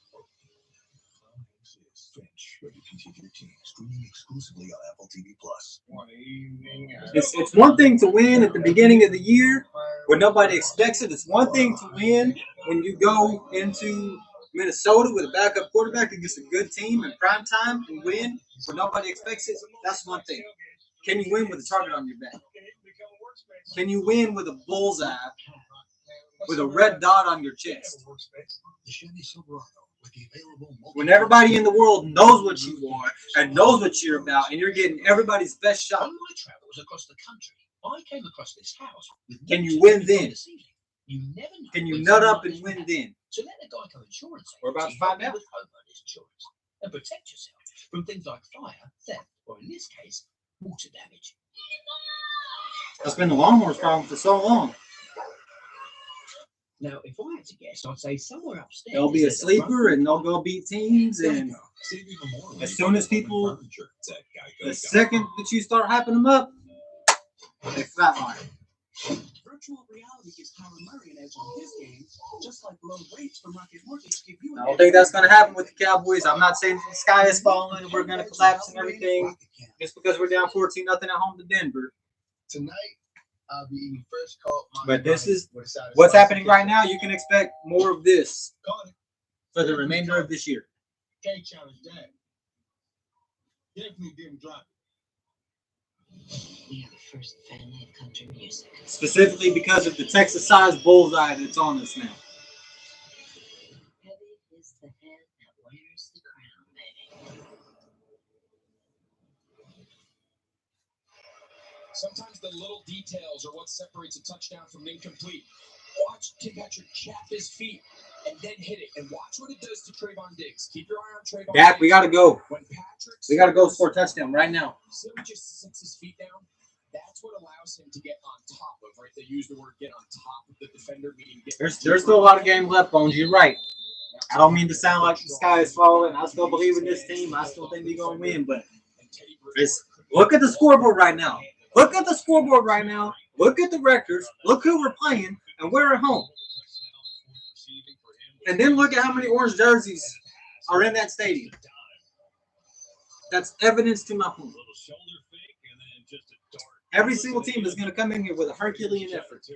It's one thing to win at the beginning of the year when nobody expects it. It's one thing to win when you go into Minnesota with a backup quarterback against a good team in prime time and win when nobody expects it. That's one thing. Can you win with a target on your back? Can you win with a bullseye, with a red dot on your chest? When everybody in the world knows what you are and knows what you're about, and you're getting everybody's best shot. On my travels across the country, I came across this house. Can you win then? You never know. Can you nut up and win then? So let the Geico insurance. We're about to find out. With homeowners insurance and protect yourself from things like fire, theft, or in this case, water damage. That's been the Longhorns' problem for so long. Now, if I had to guess, I'd say somewhere upstairs. They'll be a sleeper and they'll go beat teams. And as soon as people, the second that you start hyping them up, they flatline. Virtual reality gives Kyler Murray an edge on his game, just like low rates for market mortgage give you. I don't think that's going to happen with the Cowboys. I'm not saying the sky is falling and we're going to collapse and everything just because we're down 14-0 at home to Denver. Tonight, I'll be eating fresh caught. But this is what's happening right now. You can expect more of this for the remainder of this year. Can't challenge that. Definitely didn't drop We are the first family of country music. Specifically because of the Texas-sized bullseye that's on us now. Heavy is the head that wears the crown, baby. Sometimes the little details are what separates a touchdown from incomplete. Watch Tim Patrick jab his feet and then hit it. And watch what it does to Trayvon Diggs. Keep your eye on Trayvon Dak, Diggs. we got to go. When Patrick We got to go score a touchdown right now. See how he just sets his feet down? That's what allows him to get on top of, right? They use the word get on top of the defender, meaning get There's still a lot of game left, Bones. You're right. I don't mean to sound like the sky is falling. I still believe in this team. I still think they're going to win. But look at the scoreboard right now. Look at the scoreboard right now. Look at the records. Look who we're playing, and we're at home. And then look at how many orange jerseys are in that stadium. That's evidence to my point. Every single team is going to come in here with a Herculean effort.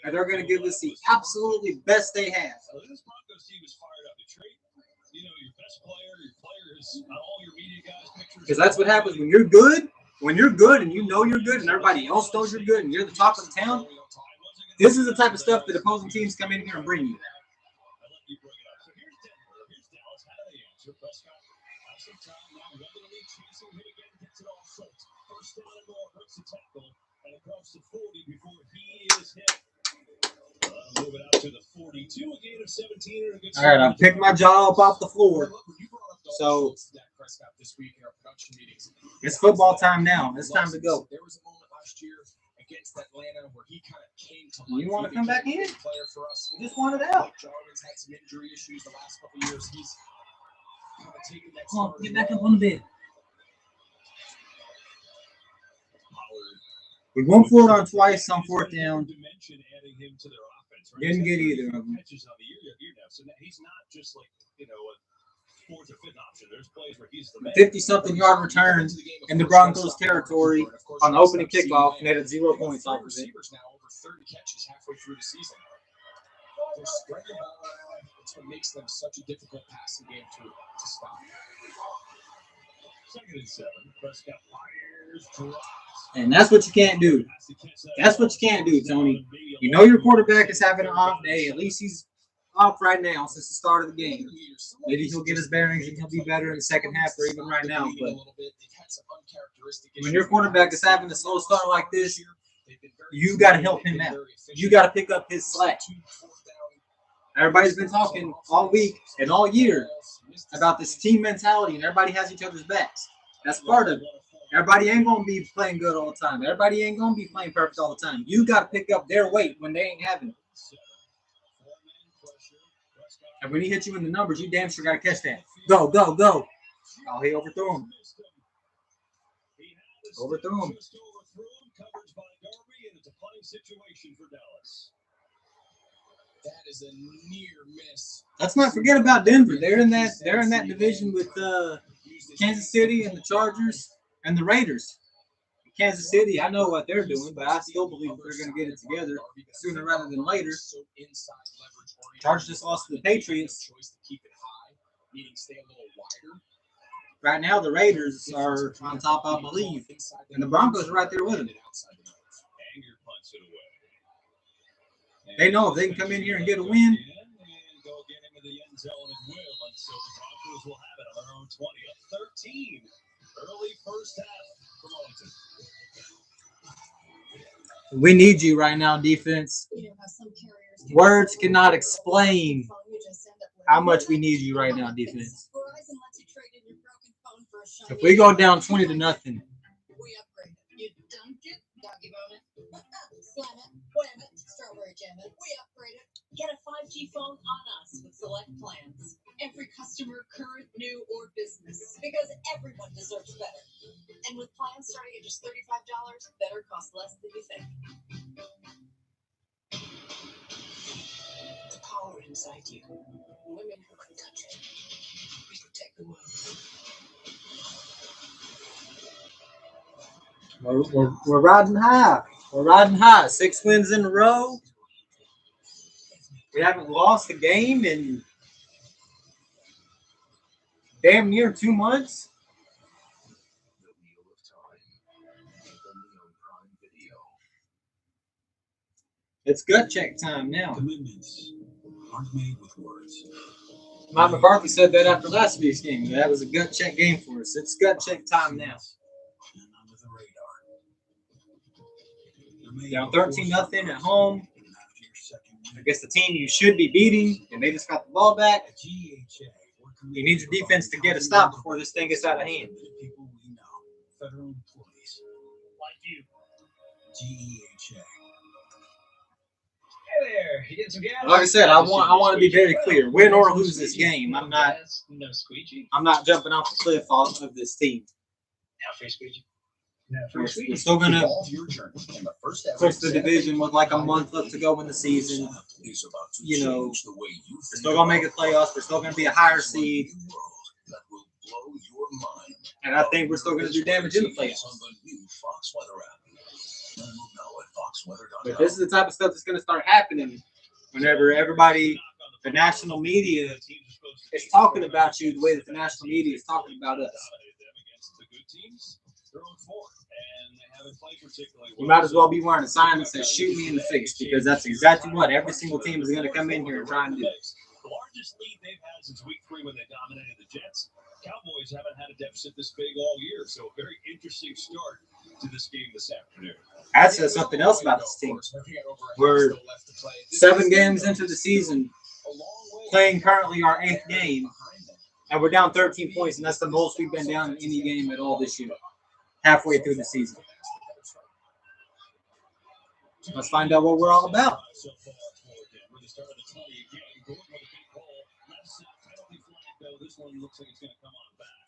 And they're going to give us the absolutely best they have. This Broncos team is fired up. Your best player, your players, all your media guys, pictures. Because that's what happens when you're good. When you're good and you know you're good and everybody else knows you're good and you're the talk of the town, this is the type of stuff that opposing teams come in here and bring you. First down and more, hurts the tackle, and across the 40 before he is hit. Moving out to the 42, a gain of 17. All right, I picked my jaw up off the floor. So it's football time now. It's time to go. There was a moment last year against Atlanta where he kind of came to life. You want to come back in? You just want it out. Jarman's had some injury issues the last couple of years. He's kind of taken that. Come on, get back up on the bed. We went for it on twice on fourth down. Didn't get either of them. So he's not just like, a fourth or fifth option. There's plays where he's the 50-something yard return in the Broncos territory on the opening kickoff, and they had 0 points off of it. Now over 30 catches halfway through the season. They're spreading the ball around. It's what makes them such a difficult passing game to stop. 2nd and 7. Prescott fires, drops. And that's what you can't do. That's what you can't do, Tony. You know your quarterback is having an off day. At least he's off right now since the start of the game. Maybe he'll get his bearings and he'll be better in the second half or even right now. But when your quarterback is having a slow start like this, you got to help him out. You got to pick up his slack. Everybody's been talking all week and all year about this team mentality, and everybody has each other's backs. That's part of it. Everybody ain't going to be playing good all the time. Everybody ain't going to be playing perfect all the time. You got to pick up their weight when they ain't having it. And when he hits you in the numbers, you damn sure got to catch that. Go, go, go. Oh, he overthrew him. Overthrew him. Coverage by Darby, and it's a punting situation for Dallas. That is a near miss. Let's not forget about Denver. They're in that division with Kansas City and the Chargers and the Raiders. Kansas City, I know what they're doing, but I still believe they're going to get it together sooner rather than later. Chargers just lost to the Patriots. Right now, the Raiders are on top, I believe, and the Broncos are right there with them. They know if they can come in here and get a win. We need you right now, defense. Words cannot explain how much we need you right now, defense. If we go down 20-0, We upgraded. You dunk it, doggy bone it, slam it, wham it, strawberry jam it. We upgraded. Get a 5G phone on us with select plans. Every customer, current, new, or business, because everyone deserves better. And with plans starting at just $35, better costs less than you think. The power inside you. Women who can touch it. We protect the world. We're riding high. We're riding high. 6 wins in a row. We haven't lost a game in damn near 2 months. It's gut check time now. Commitments aren't made with words. Mike McCarthy said that after last week's game. That was a gut check game for us. It's gut check time now. And under the radar. Down 13-0 at home against the team you should be beating, and they just got the ball back. You need your defense to get a stop before this thing gets out of hand. People we know, federal employees like you. GEHA. Hey there, you get some gas? Like I said, I want to be very clear. Win or lose this game, I'm not jumping off the cliff off of this team. Now free squeegee. We're still gonna push the division with like a month left to go in the season. You know, we're still gonna make the playoffs. We're still gonna be a higher seed, and I think we're still gonna do damage in the playoffs. But this is the type of stuff that's gonna start happening whenever everybody, the national media, is talking about you the way that the national media is talking about us. You might as well be wearing a sign that says "Shoot me in the face," because that's exactly what every single team is going to come in here and try and do. The largest lead they've had since week 3 when they dominated the Jets. Cowboys haven't had a deficit this big all year, so a very interesting start to this game this afternoon. That says something else about this team. We're 7 games into the season, playing currently our 8th game, and we're down 13 points, and that's the most we've been down in any game at all this year, halfway through the season. Let's find out what we're all about. This one looks like it's going to come on back.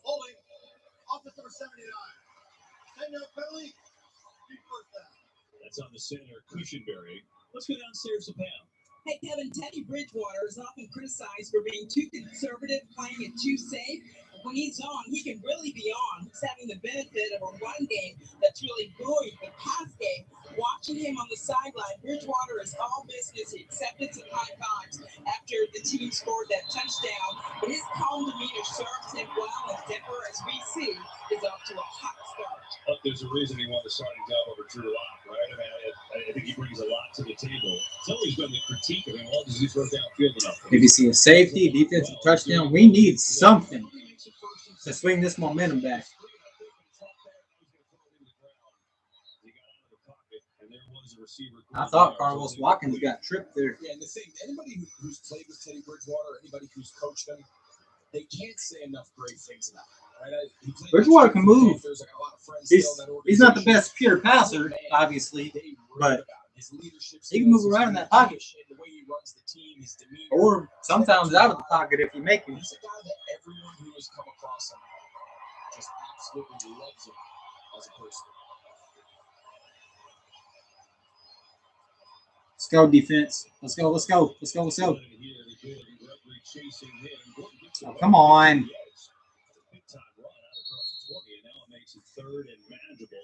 Holding. Offense number 79. 10-yard penalty. That's on the center, Cushenberry. Let's go downstairs to Pam. Hey, Kevin, Teddy Bridgewater is often criticized for being too conservative, playing it too safe. When he's on, he can really be on. He's having the benefit of a run game that's really buoyed the pass game. Watching him on the sideline, Bridgewater is all business. He accepted some high fives after the team scored that touchdown. But his calm demeanor serves him well, as Denver, as we see, is off to a hot start. Look, there's a reason he won the starting job over Drew Lock, right? I mean, I think he brings a lot to the table. It's always been the critique of him. Well, does he throw downfield enough? If you see a safety, defensive touchdown, we need something to swing this momentum back. I thought Carlos Watkins got tripped there. Yeah, and the thing, anybody who's played with Teddy Bridgewater, anybody who's coached him, they can't say enough great things about him. Right? Bridgewater can move. He's not the best pure passer, obviously, but he can move around in that pocket. Or sometimes out of the pocket if you make him. He's a guy that everyone who has come across him just absolutely loves him as a person. Let's go, defense. Let's go, let's go, let's go, let's go. Oh, come on. Third and manageable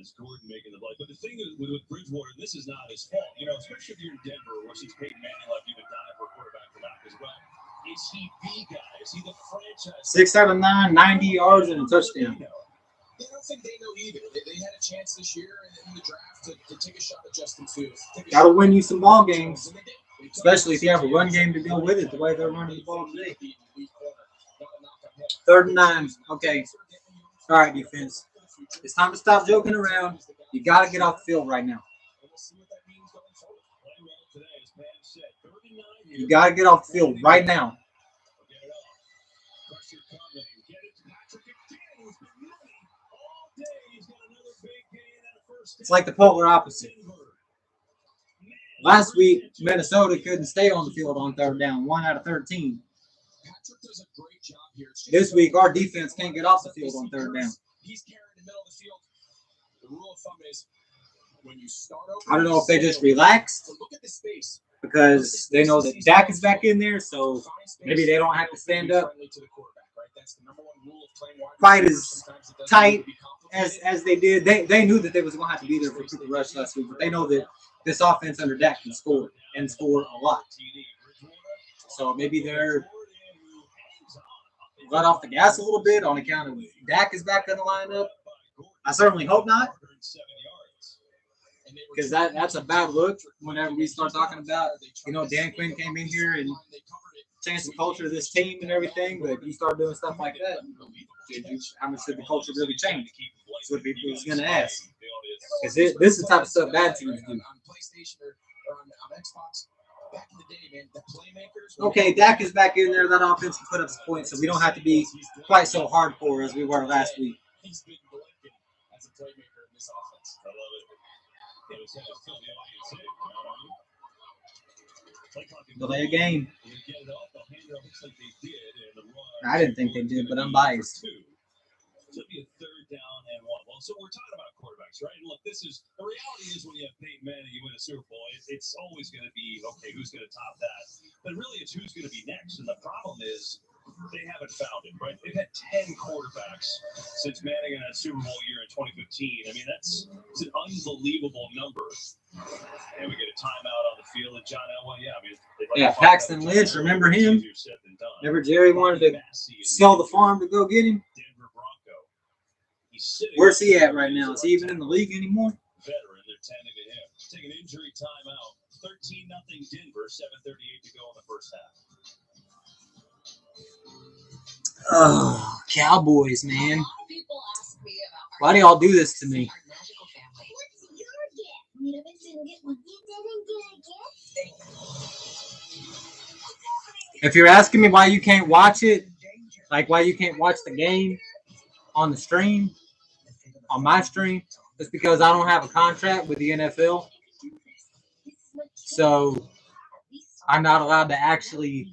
as Gordon making the play. But the thing is with Bridgewater, this is not his fault. You know, especially if you're in Denver, or since Peyton Manning left, you've been dying for a quarterback for that as well. Is he the guy? Is he the franchise? 6 out of 9, 90 yards and a touchdown. I don't think they know either. They had a chance this year in the draft to take a shot at Justin Fields. Got to win you some ball games, especially if you have a run game to go with it the way they're running the ball today. 3rd and 9. Okay. All right, defense. It's time to stop joking around. You got to get off the field right now. You got to get off the field right now. It's like the polar opposite. Last week, Minnesota couldn't stay on the field on 3rd down, 1 out of 13. This week, our defense can't get off the field on 3rd down. He's carrying the middle of the field. The rule of thumb is when you start over, I don't know if they just relaxed because they know that Dak is back in there, so maybe they don't have to stand up. Fight as tight as they did. They knew that they was going to have to be there for Cooper Rush last week, but they know that this offense under Dak can score and score a lot. So maybe they're let off the gas a little bit on account of Dak is back in the lineup? I certainly hope not, because that's a bad look whenever we start talking about, Dan Quinn came in here and changed the culture of this team and everything, but you start doing stuff like that, how much did the culture really change? That's what people was going to ask. Because this is the type of stuff bad teams do. Okay, Dak is back in there. That offense can put up some points, so we don't have to be quite so hardcore as we were last week. As a playmaker in this offense. I love it. Delay a game. I didn't think they did, but I'm biased. It's going to be a 3rd down and 1. Well, so we're talking about quarterbacks, right? And look, the reality is when you have Peyton Manning, you win a Super Bowl, it's always going to be, okay, who's going to top that? But really, it's who's going to be next. And the problem is they haven't found it, right? They've had 10 quarterbacks since Manning in that Super Bowl year in 2015. I mean, it's an unbelievable number. And we get a timeout on the field. And John Elway, Paxton Lynch, remember him? Remember Jerry wanted to sell the farm to go get him? Where's he at right now? Is he even in the league anymore? Veteran, they're tending to him. Taking injury timeout. 13-0 Denver, 7:38 to go in the first half. Oh, Cowboys, man. Why do y'all do this to me? If you're asking me why you can't watch it, like why you can't watch the game on the stream, on my stream, it's because I don't have a contract with the NFL. So I'm not allowed to actually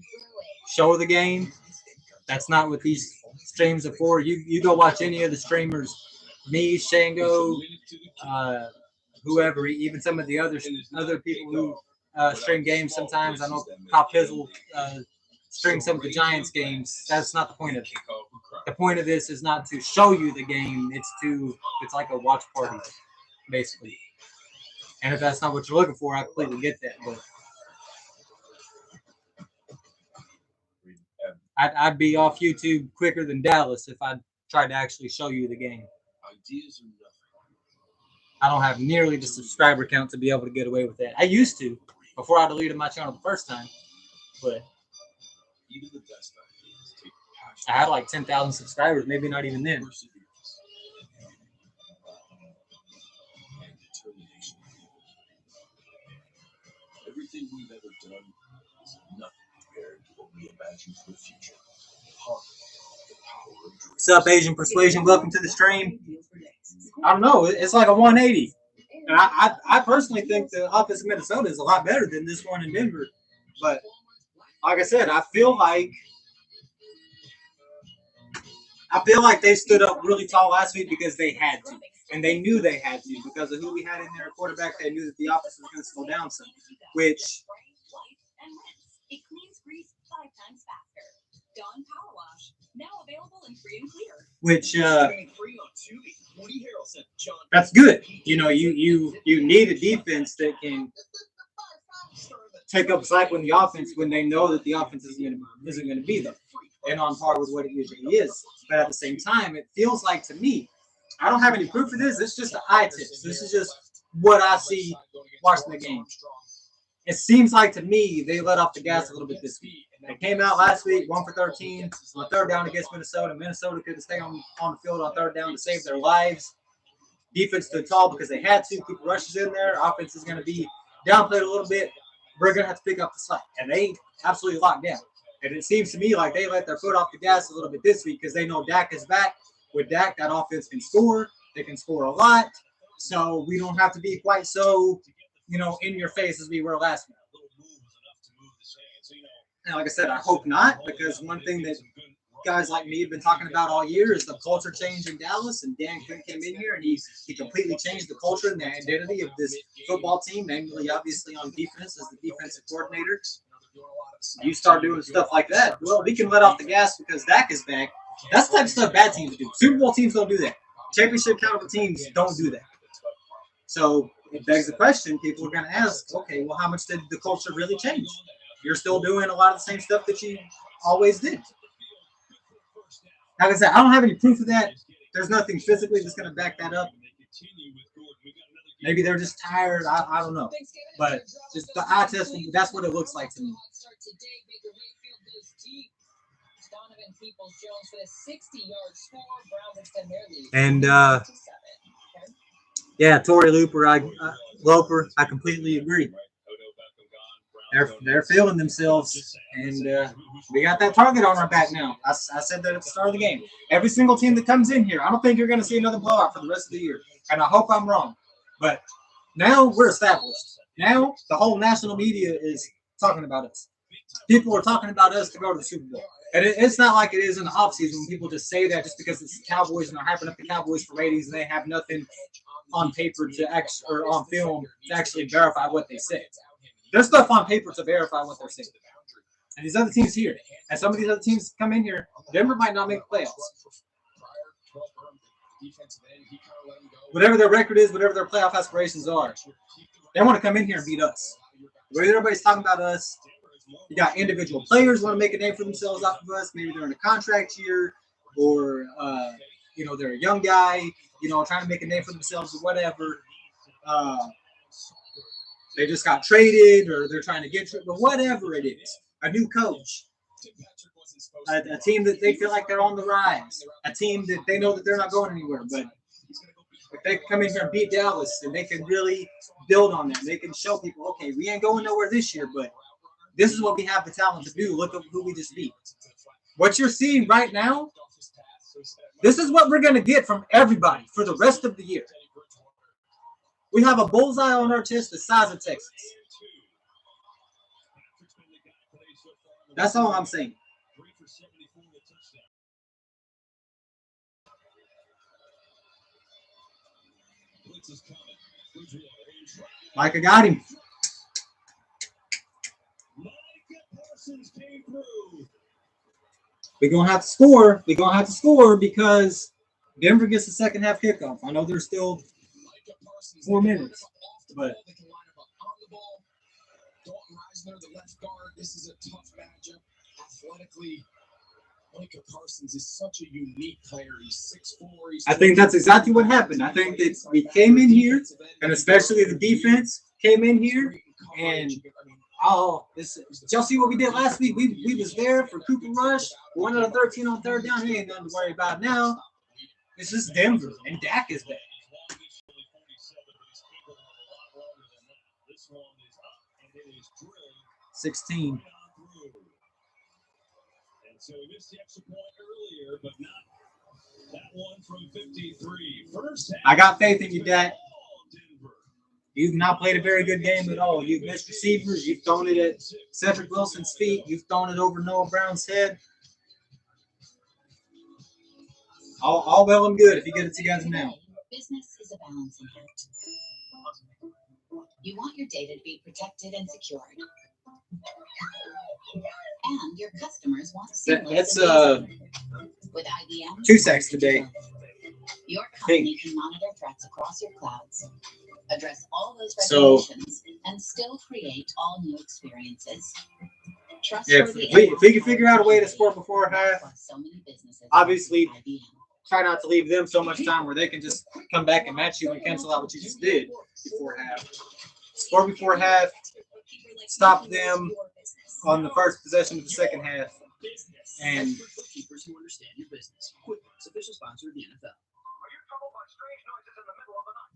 show the game. That's not what these streams are for. You go watch any of the streamers, me, Shango, whoever, even some of the other people who stream games sometimes. I know Kyle Pizzle stream some of the Giants games. That's not the point of it. The point of this is not to show you the game. It's like a watch party, basically. And if that's not what you're looking for, I completely get that. But I'd be off YouTube quicker than Dallas if I tried to actually show you the game. I don't have nearly the subscriber count to be able to get away with that. I used to before I deleted my channel the first time, but I had like 10,000 subscribers, maybe not even then. Everything we've ever done is nothing compared to what we imagine for the future. What's up, Asian Persuasion? Welcome to the stream. I don't know. It's like a 180. And I personally think the offense in Minnesota is a lot better than this one in Denver. But like I said, I feel like they stood up really tall last week because they had to. And they knew they had to because of who we had in there at quarterback. They knew that the offense was going to slow down some, which it cleans grease 5 times faster. Dawn Power Wash, now available in free and clear. Which that's good. You need a defense that can take up slack when the offense, when they know that the offense isn't going to be there and on par with what it usually is. But at the same time, it feels like to me, I don't have any proof of this. It's just an eye test. This is just what I see watching the game. It seems like to me they let off the gas a little bit this week. They came out last week, 1 for 13 on 3rd down against Minnesota. Minnesota could have stayed on the field on 3rd down to save their lives. Defense stood tall because they had to. Keep rushes in there. Offense is going to be downplayed a little bit. We're going to have to pick up the slack. And they absolutely locked down. And it seems to me like they let their foot off the gas a little bit this week because they know Dak is back. With Dak, that offense can score. They can score a lot. So we don't have to be quite so, in your face as we were last week. And like I said, I hope not, because one thing that guys like me have been talking about all year is the culture change in Dallas. And Dan Quinn came in here and he completely changed the culture and the identity of this football team, mainly obviously on defense as the defensive coordinator. You start doing stuff like that, well, we can let off the gas because Dak is back. That's the type of stuff bad teams do. Super Bowl teams don't do that. Championship caliber teams don't do that. So it begs the question, people are going to ask, okay, well, how much did the culture really change? You're still doing a lot of the same stuff that you always did. Like I said, I don't have any proof of that. There's nothing physically that's going to back that up. Maybe they're just tired. I don't know. But just the eye test, that's what it looks like to me. And yeah, Torrey Loper, I completely agree. They're feeling themselves, and we got that target on our back now. I said that at the start of the game. Every single team that comes in here, I don't think you're going to see another blowout for the rest of the year, and I hope I'm wrong. But now we're established. Now the whole national media is talking about us. People are talking about us to go to the Super Bowl. And it's not like it is in the offseason when people just say that just because it's the Cowboys and they're hyping up the Cowboys for ratings and they have nothing on paper to actually or on film to actually verify what they say. There's stuff on paper to verify what they're saying. And these other teams here, and some of these other teams come in here, Denver might not make the playoffs. Whatever their record is, whatever their playoff aspirations are, they want to come in here and beat us. The way everybody's talking about us, you got individual players want to make a name for themselves off of us. Maybe they're in a contract year, or they're a young guy, trying to make a name for themselves or whatever. They just got traded, or they're trying to get traded, but whatever it is, a new coach, a team that they feel like they're on the rise, a team that they know that they're not going anywhere. But if they come in here and beat Dallas, and they can really build on that, they can show people, okay, we ain't going nowhere this year, but this is what we have the talent to do. Look at who we just beat. What you're seeing right now, this is what we're going to get from everybody for the rest of the year. We have a bullseye on our chest the size of Texas. That's all I'm saying. Micah got him. We're going to have to score. We're going to have to score because Denver gets the second half kickoff. I know there's still 4 minutes, but Dalton Reisner, the left guard. This is a tough matchup. Athletically, Micah Parsons is such a unique player. He's 6'4". I think that's exactly what happened. I think that we came in here, and especially the defense came in here, and did y'all see what we did last week? We was there for Cooper Rush, 1 out of 13 on third down. He ain't nothing to worry about now. This is Denver, and Dak is back. 16. And so he missed the extra point earlier, but not that one from 53. First half, I got faith in you, Dak. You've not played a very good game at all. You've missed receivers. You've thrown it at Cedric Wilson's feet. You've thrown it over Noah Brown's head. All well and good if you get it together now. Business is a balancing act. You want your data to be protected and secured. And your customers want seamless with IBM. 2 secs today. Your company can monitor threats across your clouds, address all those regulations, and still create all new experiences. If we can figure out a way to score before half, obviously try not to leave them so much time where they can just come back and match you and cancel out what you just did before half. Score before half, stop them on the first possession of the second half, and Keepers who understand your business. Quick, official sponsor of the NFL. Are you troubled by strange noises in the middle of the night?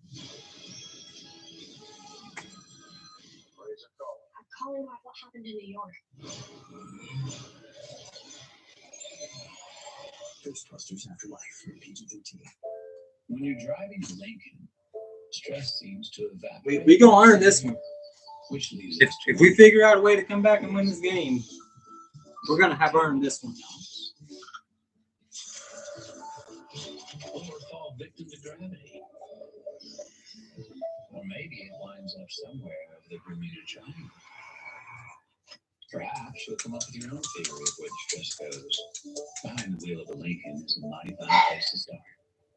Raise a call. I'm calling about what happened in New York. Ghostbusters Afterlife from PG-13. when you're driving to Lincoln, stress seems to evaporate. we gonna earn this one. Which leads If we figure out a way to come back and win this game, we're gonna have earned this one. or fall victim to gravity. Or maybe it winds up somewhere over the Bermuda Triangle. Perhaps you'll come up with your own theory of where the stress goes. Behind the wheel of the Lincoln is a mighty fun place to start.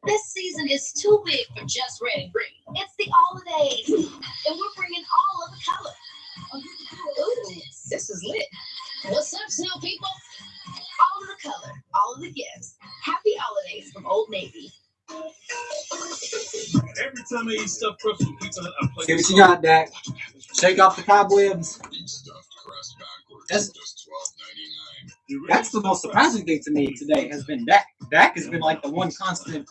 This season is too big for just red and green. It's the holidays, and we're bringing all of the color. Ooh, this is lit. What's up, snow people? All of the color, all of the gifts. Happy Old Navy. Every time I eat stuffed crust from Pizza Hut, I play. See what you got, Dak. Shake off the cobwebs. That's the most surprising thing to me today has been Dak. Dak has been like the one constant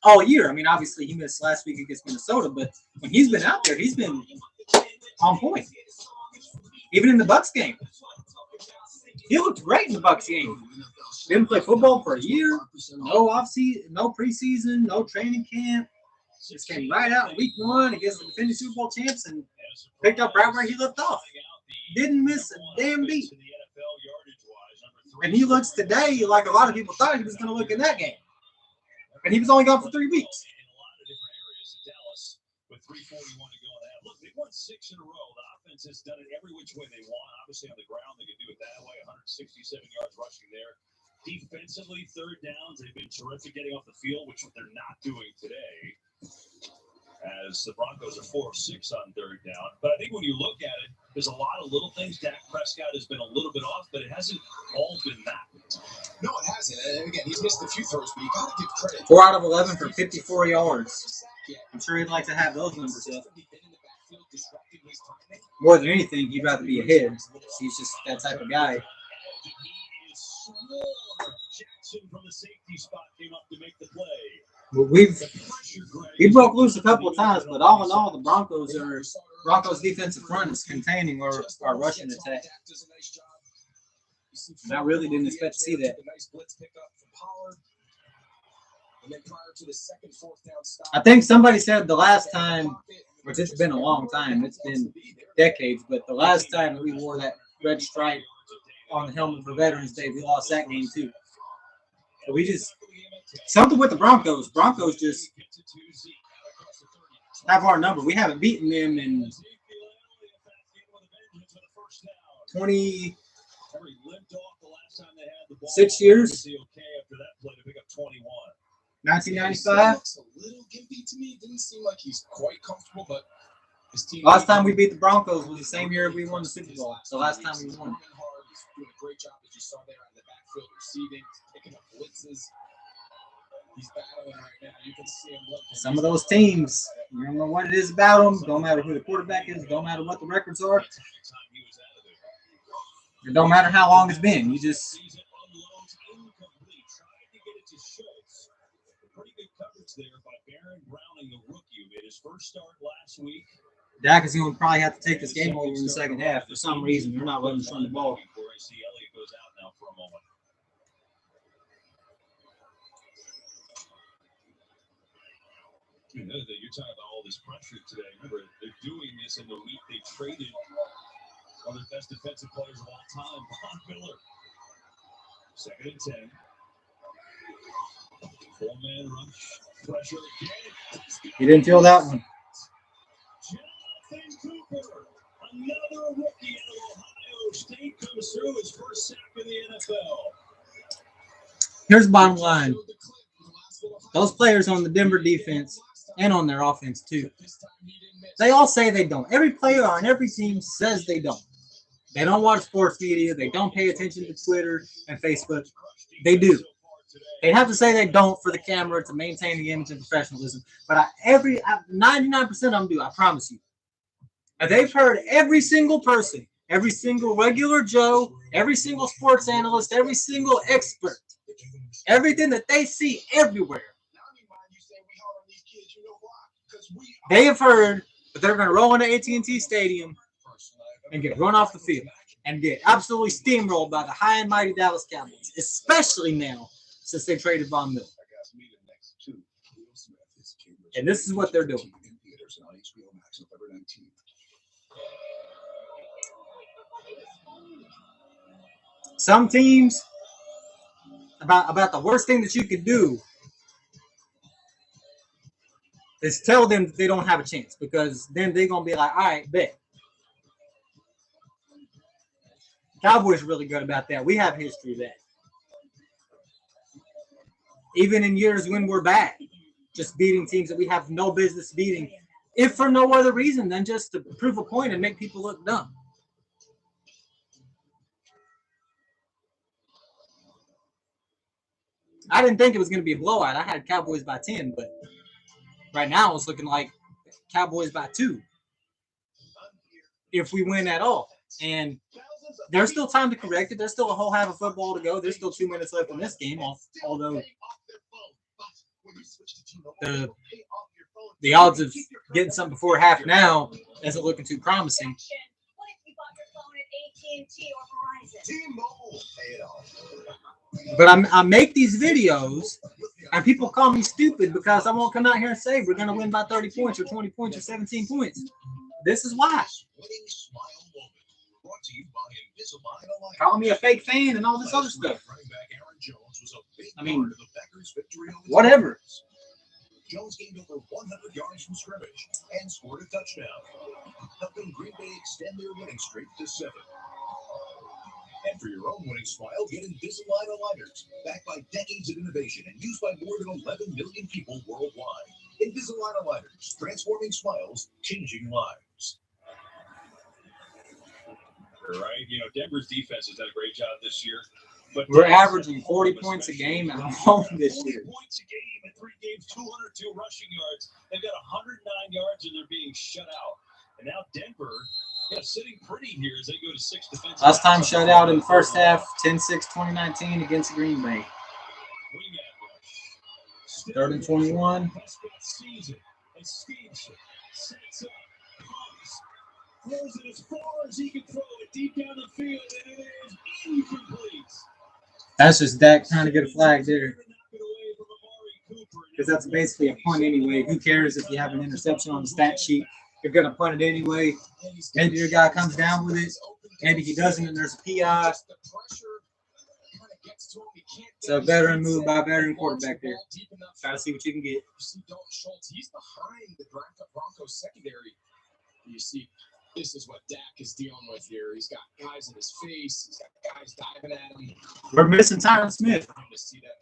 all year. I mean, obviously he missed last week against Minnesota, but when he's been out there, he's been on point. Even in the Bucs game, he looked great in the Bucs game. Didn't play football for a year. No offseason, no preseason, no training camp. Just came right out week 1 against the defending Super Bowl champs and picked up right where he left off. Didn't miss a damn beat. And he looks today like a lot of people thought he was going to look in that game. And he was only gone for 3 weeks. With 3:41 to go in the half. Look, they won 6 in a row. The offense has done it every which way they want. Obviously, on the ground, they can do it that way. 167 yards rushing there. Defensively, third downs, they've been terrific getting off the field, which they're not doing today. As the Broncos are 4 of 6 on third down. But I think when you look at it, there's a lot of little things. Dak Prescott has been a little bit off, but it hasn't all been that. No, it hasn't. And again, he's missed a few throws, but you got to give credit. 4 out of 11 for 54 yards. I'm sure he'd like to have those numbers up. More than anything, he'd rather be ahead. He's just that type of guy. Jackson from the safety spot came up to make the play. Well, we broke loose a couple of times, but all in all, the Broncos defensive front is containing our rushing attack. And I really didn't expect to see that. I think somebody said the last time, which it's been a long time, it's been decades, but the last time we wore that red stripe on the helmet for Veterans Day, we lost that game too. So we just something with the Broncos. Broncos just have our number. We haven't beaten them in 26 years. 1995. Last time we beat the Broncos was the same year we won the Super Bowl. The last time we won. Doing a great job, as you saw there on the backfield, receiving, picking up blitzes. He's battling right now. You can see him looking. Some of those teams, you don't know what it is about them. Don't matter who the quarterback is. Don't matter what the records are. It don't matter how long it's been. You just. Pretty good coverage there by Baron Browning, the rookie, who made his first start last week. Dak is going to probably have to take this game over in the second half. For some reason, they're not letting us run the ball. Elliott goes out now for a moment. You're talking about all this pressure today. Remember, they're doing this in the week they traded one of their best defensive players of all time, Von Miller. 2nd and 10. 4-man rush. Pressure again. You didn't feel that one. Jonathan Cooper, another rookie out of Ohio State, comes through his first sack in the NFL. Here's the bottom line. Those players on the Denver defense and on their offense too, they all say they don't. Every player on every team says they don't. They don't watch sports media. They don't pay attention to Twitter and Facebook. They do. They have to say they don't for the camera to maintain the image of professionalism. But 99% of them do, I promise you. And they've heard every single person, every single regular Joe, every single sports analyst, every single expert, everything that they see everywhere. They have heard that they're going to roll into AT&T Stadium and get run off the field and get absolutely steamrolled by the high and mighty Dallas Cowboys, especially now since they traded Von Miller. And this is what they're doing. Some teams, about the worst thing that you could do is tell them that they don't have a chance, because then they're going to be like, all right, bet. Cowboys are really good about that. We have a history of that. Even in years when we're bad, just beating teams that we have no business beating, if for no other reason than just to prove a point and make people look dumb. I didn't think it was going to be a blowout. I had Cowboys by 10, but right now it's looking like Cowboys by 2 if we win at all. And there's still time to correct it. There's still a whole half of football to go. There's still 2 minutes left in this game, although the odds of getting something before half now isn't looking too promising. What if you bought your phone at AT&T or Verizon? T-Mobile, pay it off. But I make these videos, and people call me stupid because I won't come out here and say we're going to win by 30 points or 20 points or 17 points. This is why. Call me a fake fan and all this other stuff. I mean, whatever. Jones gained over 100 yards from scrimmage and scored a touchdown, helping Green Bay extend their winning streak to 7. And for your own winning smile, get Invisalign aligners, backed by decades of innovation and used by more than 11 million people worldwide. Invisalign aligners, transforming smiles, changing lives. Right, Denver's defense has done a great job this year. But we're averaging 40 points a game at home this year. 40 points a game in 3 games, 202 rushing yards. They've got 109 yards, and they're being shut out. And now Denver, sitting pretty here as they go to 6 defensive. Last time shut out in the first half, 10-6, 2019 against Green Bay. 3rd and 21. Throws it as far as he can throw it deep down the field, and it is incomplete. That's just Dak trying to get a flag there. Because that's basically a punt anyway. Who cares if you have an interception on the stat sheet? You're going to punt it anyway. Maybe your guy comes down with it. Maybe he doesn't, and there's a PI. So veteran move by veteran quarterback there. Try to see what you can get. He's behind the Broncos secondary. You see, this is what Dak is dealing with here. He's got guys in his face. He's got guys diving at him. We're missing Tyron Smith.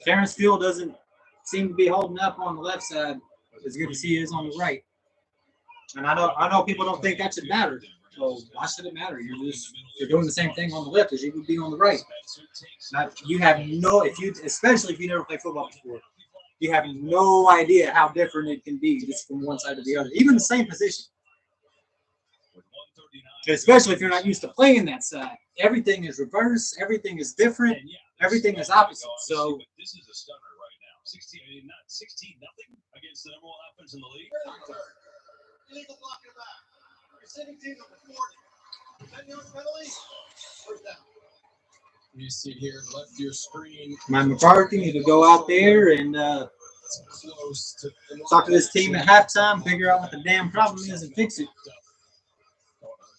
Terrence Steele doesn't seem to be holding up on the left side as good as he is on the right. And I know people don't think that should matter. So why should it matter? You're doing the same thing on the left as you would be on the right. You have especially if you never played football before, you have no idea how different it can be just from one side to the other, even the same position. Especially if you're not used to playing that side. Everything is reverse. Everything is different. Everything is opposite. So this is a stunner right now. 16-0 against the number 1 offense in the league. Illegal block in the back. Receiving team number 40. 10-yard penalty. First down. You see here, left your screen. Mike McCarthy need to go out there and talk to this team at halftime, figure out what the damn problem is, and fix it.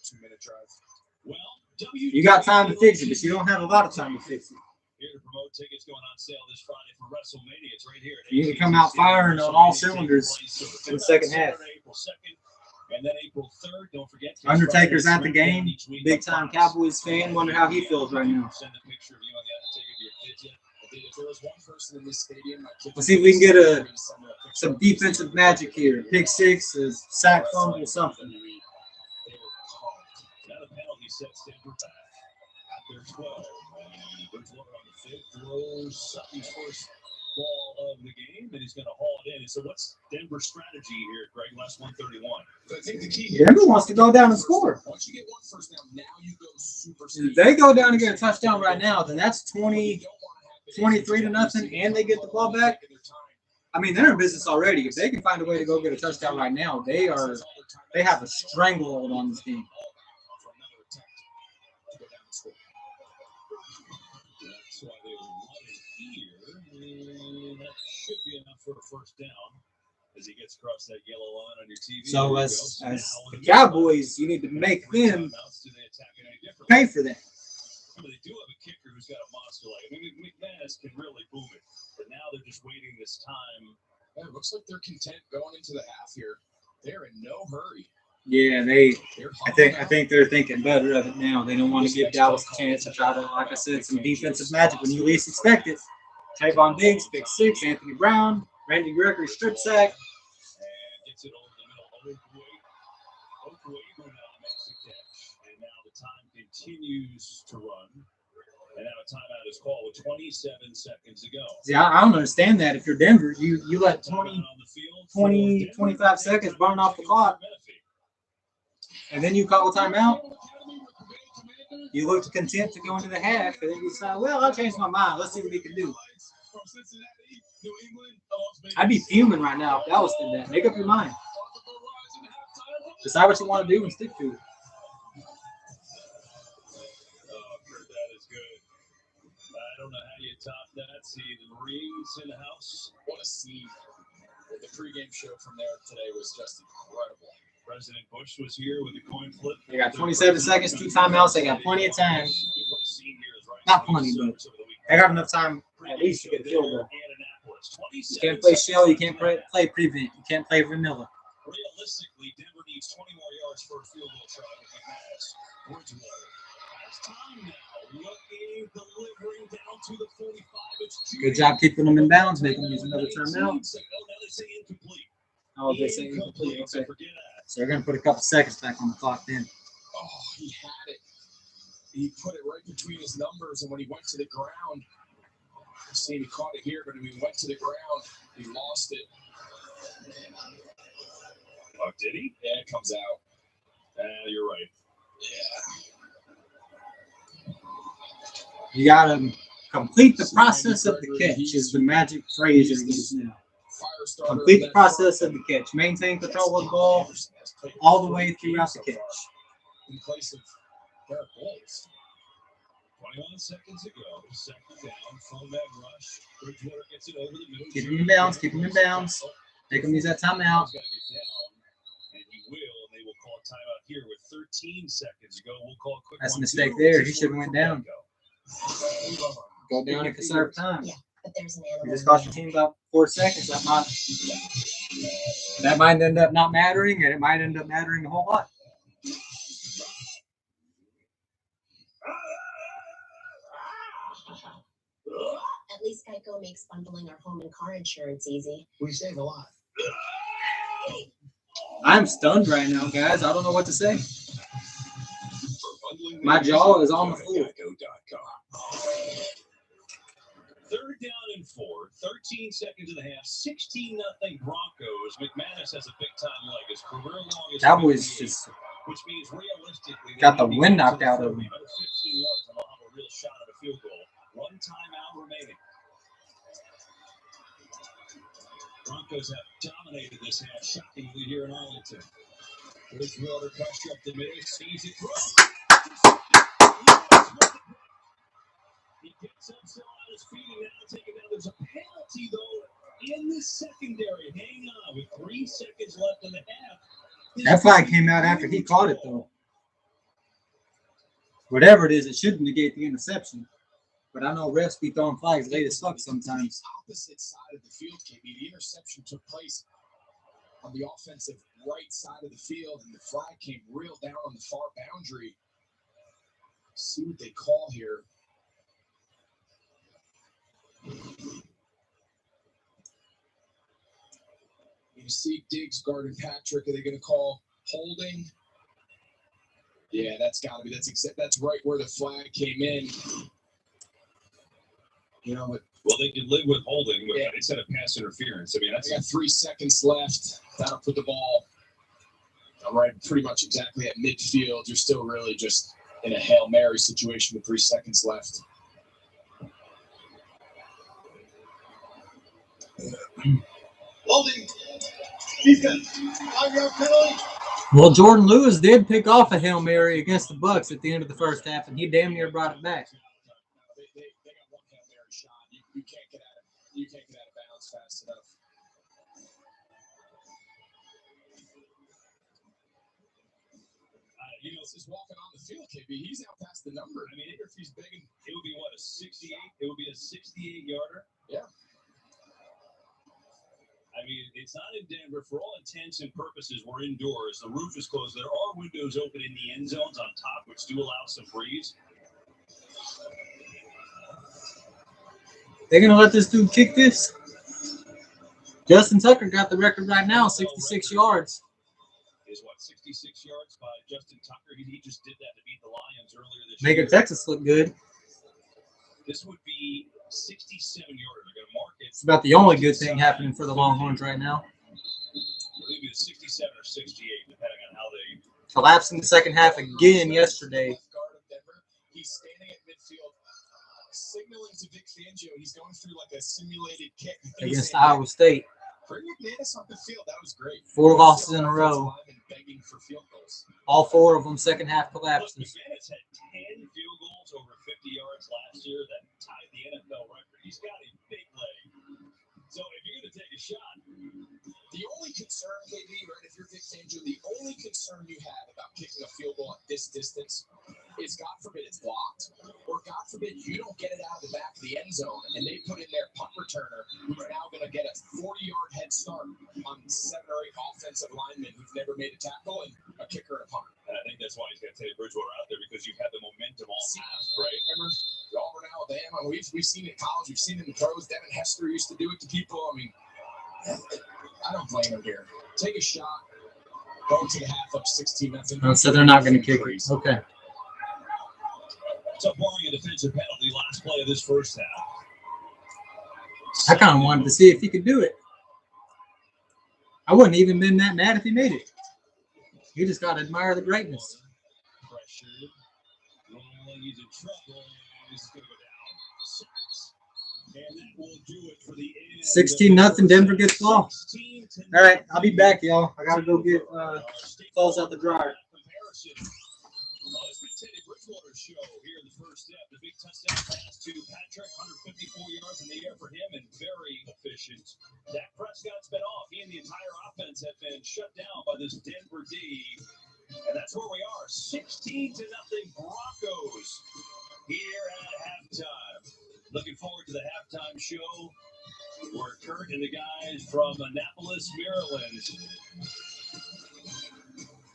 2-minute drive. You got time to fix it, but you don't have a lot of time to fix it. Here to promote tickets going on sale this Friday for WrestleMania. It's right here. You need to come out firing on all cylinders in the second half. April 2nd, and then April 3rd. Don't forget. Undertaker's at the game. Big time Cowboys fan. Wonder how he feels right now. Send a picture of you on the Undertaker to your kids. If there was one person in this stadium, we'll see if we can get some defensive magic here. Pick 6, a sack, fumble, something. Now the penalty sets Denver back at their 12. Bridgewater on the 5th throws Sutton's first ball of the game, and he's going to haul it in. So what's Denver's strategy here, Greg? Last 131. I think the key here. Denver wants to go down and score. Once you get 1 first down, now you go super. If they go down and get a touchdown right now, then that's 23-0, and they get the ball back. I mean, they're in business already. If they can find a way to go get a touchdown right now, they have a stranglehold on this team. That's why they run it here. And that should be enough for a first down as he gets across that yellow line on your TV. So as the Cowboys, you need to make them pay for that. They do have a kicker who's got a monster leg. I mean, McManus can really boom it, but now they're just waiting this time. Yeah, it looks like they're content going into the half here. They're in no hurry. Yeah, I think they're thinking better of it now. They don't want to give Dallas a chance to try to, like I said, some defensive magic when you least expect it. Trayvon Diggs, pick 6, Anthony Brown, Randy Gregory, strip sack. And gets it over the middle. Okwuegbunam makes the catch. And now the time continues to run. And now a timeout is called with 27 seconds to go. See, I don't understand that. If you're Denver, you let 20, 25 seconds burn off the clock, and then you call a timeout. You look content to go into the half, and then you decide, well, I'll change my mind. Let's see what we can do. I'd be fuming right now if Dallas did that. Make up your mind. Decide what you want to do and stick to it. That is good. I don't know how you top that. See the Marines in the house. What a scene. The pregame show from there today was just incredible. President Bush was here with a coin flip. They got 27 seconds, 2 timeouts. They got plenty of time. Not plenty, but they got enough time at least to get a field goal. You can't play shell. You can't play prevent. You can't play vanilla. Realistically, Denver needs 20 more yards for a field goal try to get past Bridgewater. It's time now. Looking, delivering down to the 45. Good job keeping them in bounds, making them use another timeout. Oh, they say incomplete. Okay. So they're going to put a couple seconds back on the clock then. Oh, he had it. He put it right between his numbers, and when he went to the ground, he caught it here, but when he went to the ground, he lost it. Oh, did he? Yeah, it comes out. You're right. Yeah. You got to complete the process of the catch is the magic phrase they're using now. Complete the process of the catch. Maintain control of the ball all the way throughout the catch. In place of Derek Bulls. 21 seconds ago. Second down from that rush. Bridgewater gets it over the middle. Keep him in bounds. Keep him in bounds. Make him use that timeout. And he will, and they will call a timeout here with 13 seconds ago. We'll call a quick. That's a mistake there. He should have went down. Go down and conserve time. Yeah, but there's an animal. You just cost your team about 4 seconds. That might end up not mattering, and it might end up mattering a whole lot. At least Geico makes bundling our home and car insurance easy. We save a lot. I'm stunned right now, guys. I don't know what to say. My jaw is on the floor. Third down and 4, 13 seconds and a half, 16-0 Broncos. McManus has a big-time leg. His career longest. Cowboys just which means realistically got the wind knocked out of them. 15 yards, and they'll have a real shot at a field goal. One timeout remaining. Broncos have dominated this half shockingly here in Arlington. Bridgewater pressure up the middle, sees it. He gets himself on his feet and now taking down. There's a penalty, though, in the secondary. Hang on, with 3 seconds left in the half. That flag came out after he caught it, though. Whatever it is, it shouldn't negate the interception. But I know refs be throwing flags late as fuck sometimes. Opposite side of the field, KB. The interception took place on the offensive right side of the field, and the flag came real down on the far boundary. See what they call here. You see Diggs guarding Patrick. Are they going to call holding? Yeah, that's got to be. That's right where the flag came in. You know, but well, they could live with holding instead of pass interference. I mean, they got 3 seconds left. That'll put the ball right pretty much exactly at midfield. You're still really just in a Hail Mary situation with 3 seconds left. Holding. Defense. 5-yard penalty. Well, Jordan Lewis did pick off a Hail Mary against the Bucs at the end of the first half, and he damn near brought it back. They got one Hail Mary shot. You can't get out of bounds fast enough. It's just walking on the field, KB. He's out past the number. I mean, if he's big, it would be what, a 68? It would be a 68-yarder. Yeah. I mean, it's not in Denver. For all intents and purposes, we're indoors. The roof is closed. There are windows open in the end zones on top, which do allow some breeze. They're going to let this dude kick this? Justin Tucker got the record right now, 66 yards. Is what, 66 yards by Justin Tucker? He just did that to beat the Lions earlier this Making year. Texas look good. This would be 67 yards. They're going to mark it. It's about the only good thing happening for the Longhorns right now. I believe it's 67 or 68, depending on how they Collapsed in the second half again yesterday. He's standing at midfield, signaling to Vic Fangio. He's going through like a simulated kick Against Iowa State. Bring McManus on the field. That was great. 4 losses in a row. Begging for field goals. All 4 of them second half collapses. McManus had 10 field goals over 50 yards last year that tied the NFL record. He's got a big leg. So if you're going to take a shot, the only concern, KB, right, if you're Vic Fangio, the only concern you have about kicking a field goal at this distance is, God forbid, it's blocked, or God forbid you don't get it out of the back of the end zone, and they put in their punt returner, who's now going to get a 40-yard head start on 7 or 8 offensive linemen who've never made a tackle, and a kicker and a punter. And I think that's why he's got Teddy Bridgewater out there, because you've had the momentum all half, right? Remember, Auburn, Alabama, we've seen it in college, we've seen it in the pros. Devin Hester used to do it to people. I mean, I don't blame him here. Take a shot. Go to the half up 16-0. Oh, so they're not going to kick it. Okay. So barring a defensive penalty, last play of this first half. I kind of wanted to see if he could do it. I wouldn't even been that mad if he made it. You just got to admire the greatness. Pressure. Rolling, he's in trouble. He's going to go down. And that will do it for the end. 16-0, Denver gets ball. All right, I'll be back, y'all. I got to go get clothes out the dryer. It's been Teddy Bridgewater's show here in the first step. The big touchdown pass to Patrick, 154 yards in the air for him, and very efficient. Dak Prescott's been off. He and the entire offense have been shut down by this Denver D. And that's where we are, 16-0 Broncos here at halftime. Looking forward to the halftime show where Kurt and the guys from Annapolis, Maryland.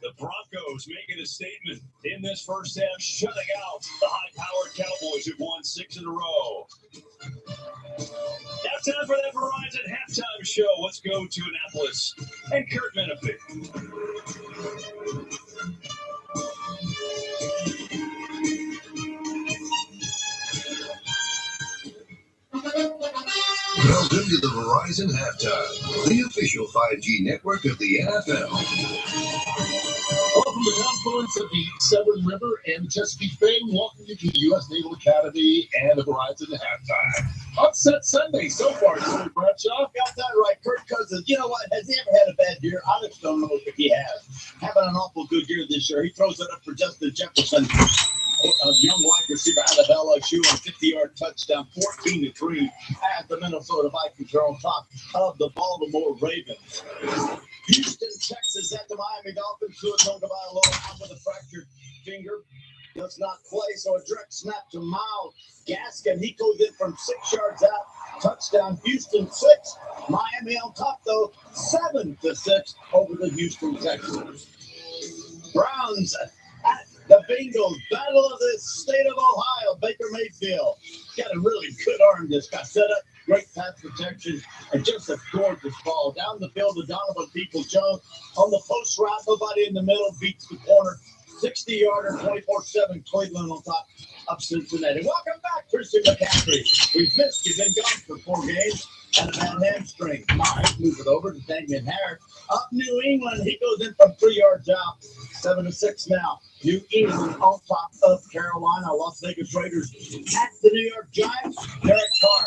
The Broncos making a statement in this first half, shutting out the high-powered Cowboys who've won 6 in a row. Now time for that Verizon halftime show. Let's go to Annapolis and Kurt Menefee. Welcome to the Verizon Halftime, the official 5G network of the NFL. Welcome to the confluence of the Severn River and Chesapeake Bay. Welcome you to the U.S. Naval Academy and the Verizon Halftime. Upset Sunday so far, Tony Bradshaw. Got that right, Kirk Cousins. You know what? Has he ever had a bad year? I just don't know if he has. Having an awful good year this year. He throws it up for Justin Jefferson, a young wide receiver out of LSU, on a 50-yard touchdown, 14-3, as the Minnesota Vikings are on top of the Baltimore Ravens. Houston, Texas, at the Miami Dolphins, who are going to buy a low out with a fractured finger. Does not play, so a direct snap to Miles Gaskin. He goes in from 6 yards out. Touchdown, Houston 6. Miami on top, though, 7-6 over the Houston Texans. Browns at the Bengals. Battle of the state of Ohio. Baker Mayfield got a really good arm. This got set up. Great pass protection and just a gorgeous ball. Down the field to Donovan Peoples-Jones. On the post route, nobody in the middle, beats the corner. 60-yarder, 24-7, Cleveland on top of Cincinnati. Welcome back, Christian McCaffrey. We've missed you. Been gone for 4 games and a bad hamstring. Nice. Move it over to Damian Harris. Up New England, he goes in from 3 yards out. 7-6 now. New England on top of Carolina. Las Vegas Raiders at the New York Giants. Derek Carr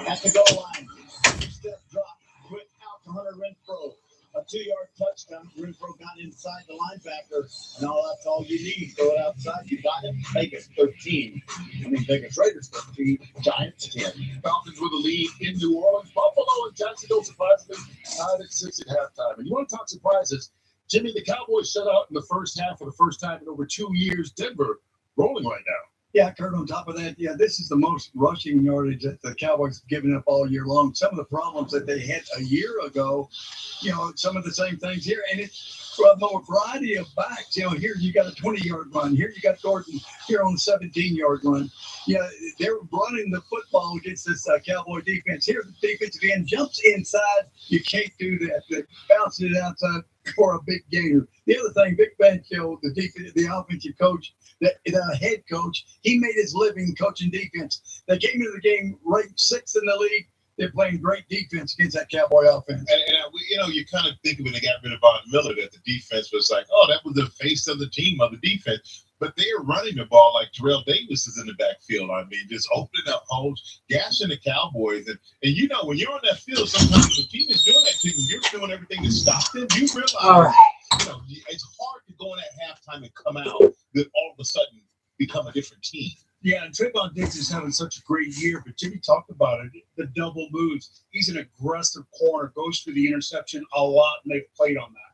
at the goal line. Step drop. Quick out to Hunter Renfrow. A 2-yard touchdown. Renfrow got inside the linebacker, and that's all you need. Throw it outside. You got it. Vegas 13. Vegas Raiders 13. Giants 10. Falcons with a lead in New Orleans. Buffalo and Jacksonville surprisingly tied at 6 at halftime. And you want to talk surprises? Jimmy, the Cowboys shut out in the first half for the first time in over 2 years. Denver rolling right now. Yeah, Kurt, on top of that, this is the most rushing yardage that the Cowboys have given up all year long. Some of the problems that they had a year ago, some of the same things here. And it's a more variety of backs. Here you got a 20-yard run. Here you got Gordon here on a 17-yard run. Yeah, they're running the football against this Cowboy defense. Here the defensive end jumps inside. You can't do that. They bounce it outside. for a big gainer. The other thing, Vic Fangio, the offensive coach, the head coach, he made his living coaching defense. They came into the game ranked 6th in the league. They're playing great defense against that Cowboy offense. And you kind of think when they got rid of Von Miller that the defense was like, oh, that was the face of the team, of the defense. But they are running the ball like Terrell Davis is in the backfield. I mean, just opening up holes, gassing the Cowboys. And you know, when you're on that field, sometimes when the team is doing that to you, you're doing everything to stop them. You realize, you know, it's hard to go in at halftime and come out that all of a sudden become a different team. Yeah, and Trayvon Diggs is having such a great year, but Jimmy talked about it, the double moves. He's an aggressive corner, goes for the interception a lot, and they've played on that.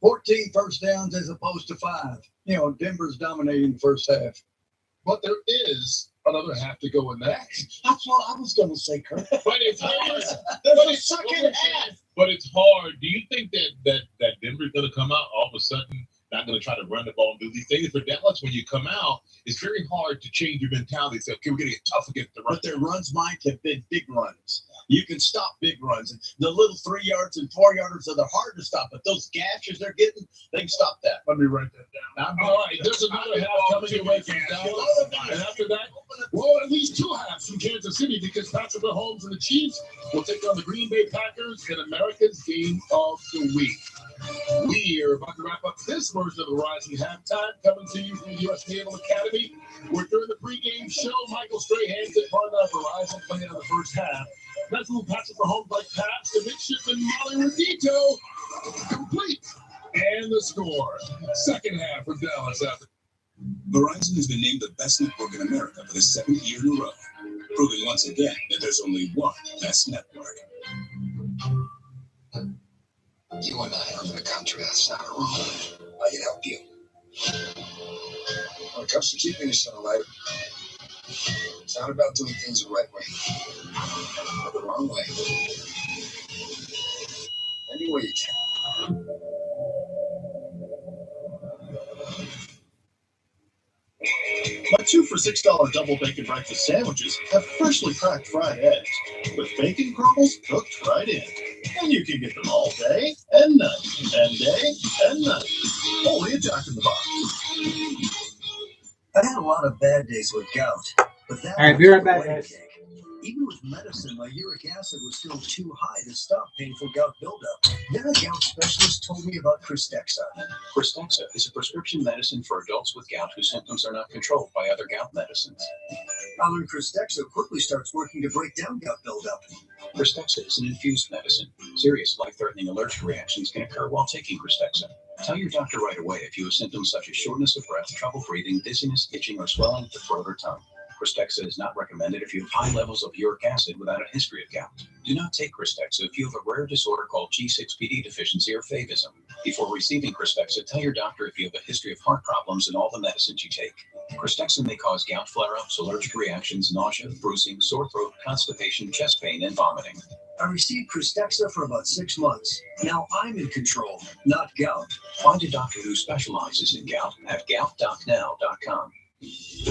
14 first downs as opposed to 5. You know, Denver's dominating the first half. But there is another half to go in that. That's what I was going to say, Kurt. But it's hard. There's a second half. But it's hard. Do you think that Denver's going to come out all of a sudden, not going to try to run the ball and do these things? For Dallas, when you come out, it's very hard to change your mentality. Say, okay, we're going to get tough against the run. But their runs might have been big runs. You can stop big runs. And the little 3 yards and 4 yarders are hard to stop. But those gashes they're getting, they can stop that. Let me write that down. All right, there's another half coming your way from Dallas. And after that, well, at least 2 halves from Kansas City because Patrick Mahomes and the Chiefs will take on the Green Bay Packers in America's Game of the Week. We are about to wrap up this version of the Rising Halftime, coming to you from the U.S. Naval Academy. We're during the pregame show. Michael Strahan's at part of Verizon playing in the first half. That's a little Patrick Mahomes like pass to midshipman Molly Rodito. Complete. And the score. Second half for Dallas after. Verizon has been named the best network in America for the 7th year in a row, proving once again that there's only one best network. You and I are from a country that's not our own. I can help you. When it comes to keeping your son alive, it's not about doing things the right way or the wrong way. Any way you can. My 2 for $6 double bacon breakfast sandwiches have freshly cracked fried eggs with bacon crumbles cooked right in. And you can get them all day and night, and day and night. Only a Jack in the Box. I had a lot of bad days with gout, but that All right, be right back, guys. Even with medicine, my uric acid was still too high to stop painful gout buildup. Then a gout specialist told me about Cristexa. Cristexa is a prescription medicine for adults with gout whose symptoms are not controlled by other gout medicines. I learned Cristexa quickly starts working to break down gout buildup. Cristexa is an infused medicine. Serious life-threatening allergic reactions can occur while taking Cristexa. Tell your doctor right away if you have symptoms such as shortness of breath, trouble breathing, dizziness, itching, or swelling of the throat or tongue. Cristexa is not recommended if you have high levels of uric acid without a history of gout. Do not take Cristexa if you have a rare disorder called G6PD deficiency or favism. Before receiving Cristexa, tell your doctor if you have a history of heart problems and all the medicines you take. Cristexa may cause gout flare-ups, allergic reactions, nausea, bruising, sore throat, constipation, chest pain, and vomiting. I received Cristexa for about 6 months. Now I'm in control, not gout. Find a doctor who specializes in gout at gout.now.com.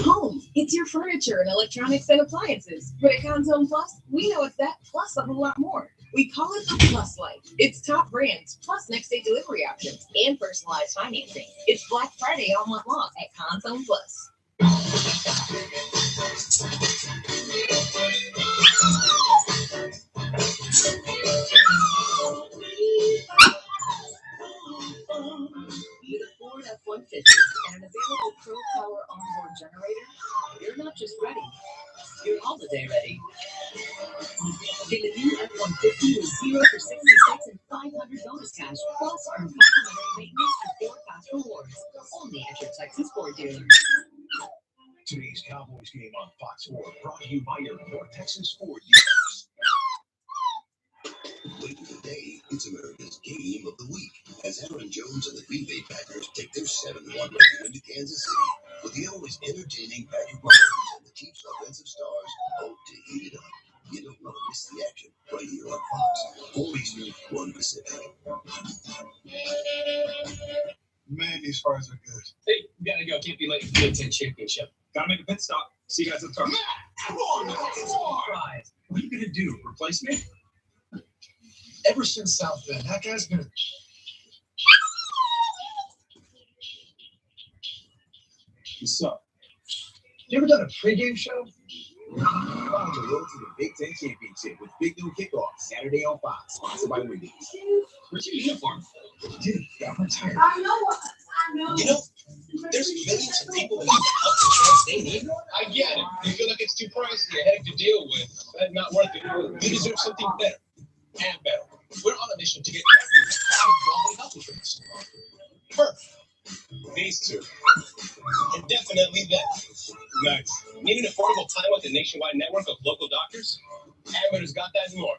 Home. It's your furniture and electronics and appliances. But at Conzone Plus, we know it's that plus a whole lot more. We call it the Plus Life. It's top brands, plus next day delivery options, and personalized financing. It's Black Friday all month long at Conzone Plus. With a Ford F-150 and an available Pro Power onboard generator, you're not just ready, you're holiday ready. Get a new F-150 with 0 for 66 and 500 bonus cash, plus earn complimentary maintenance and Ford Fast Rewards. Only at your Texas Ford dealer. Today's Cowboys game on Fox 4 brought to you by your North Texas Ford dealers. Later today, it's America's Game of the Week as Aaron Jones and the Green Bay Packers take their 7-1 record into Kansas City with the always entertaining Patrick Mahomes and the Chiefs' offensive stars hope to heat it up. You don't want to miss the action right here on Fox. 4 Eastern, 1 Pacific. Man, these fries are good. Hey, we gotta go. Can't be late for the Big Ten championship. Gotta make a pit stop. See you guys at the top. Come on, fries. What are you gonna do? Replace me? Ever since South Bend, that guy's been What's up? You ever done a pregame show? Follow the road to the Big Ten Championship with Big Noon Kickoff Saturday on Fox, sponsored by Wendy's. Where's your uniform? Dude, I'm retired. You know, there's millions of people who need the health insurance they need. I get it. You feel like it's too pricey, a headache to deal with. That's not worth it. You deserve something better and better. We're on a mission to get everyone high-quality health insurance. First, these two. And definitely them. Next, need an affordable time with a nationwide network of local doctors? Amber's got that and more.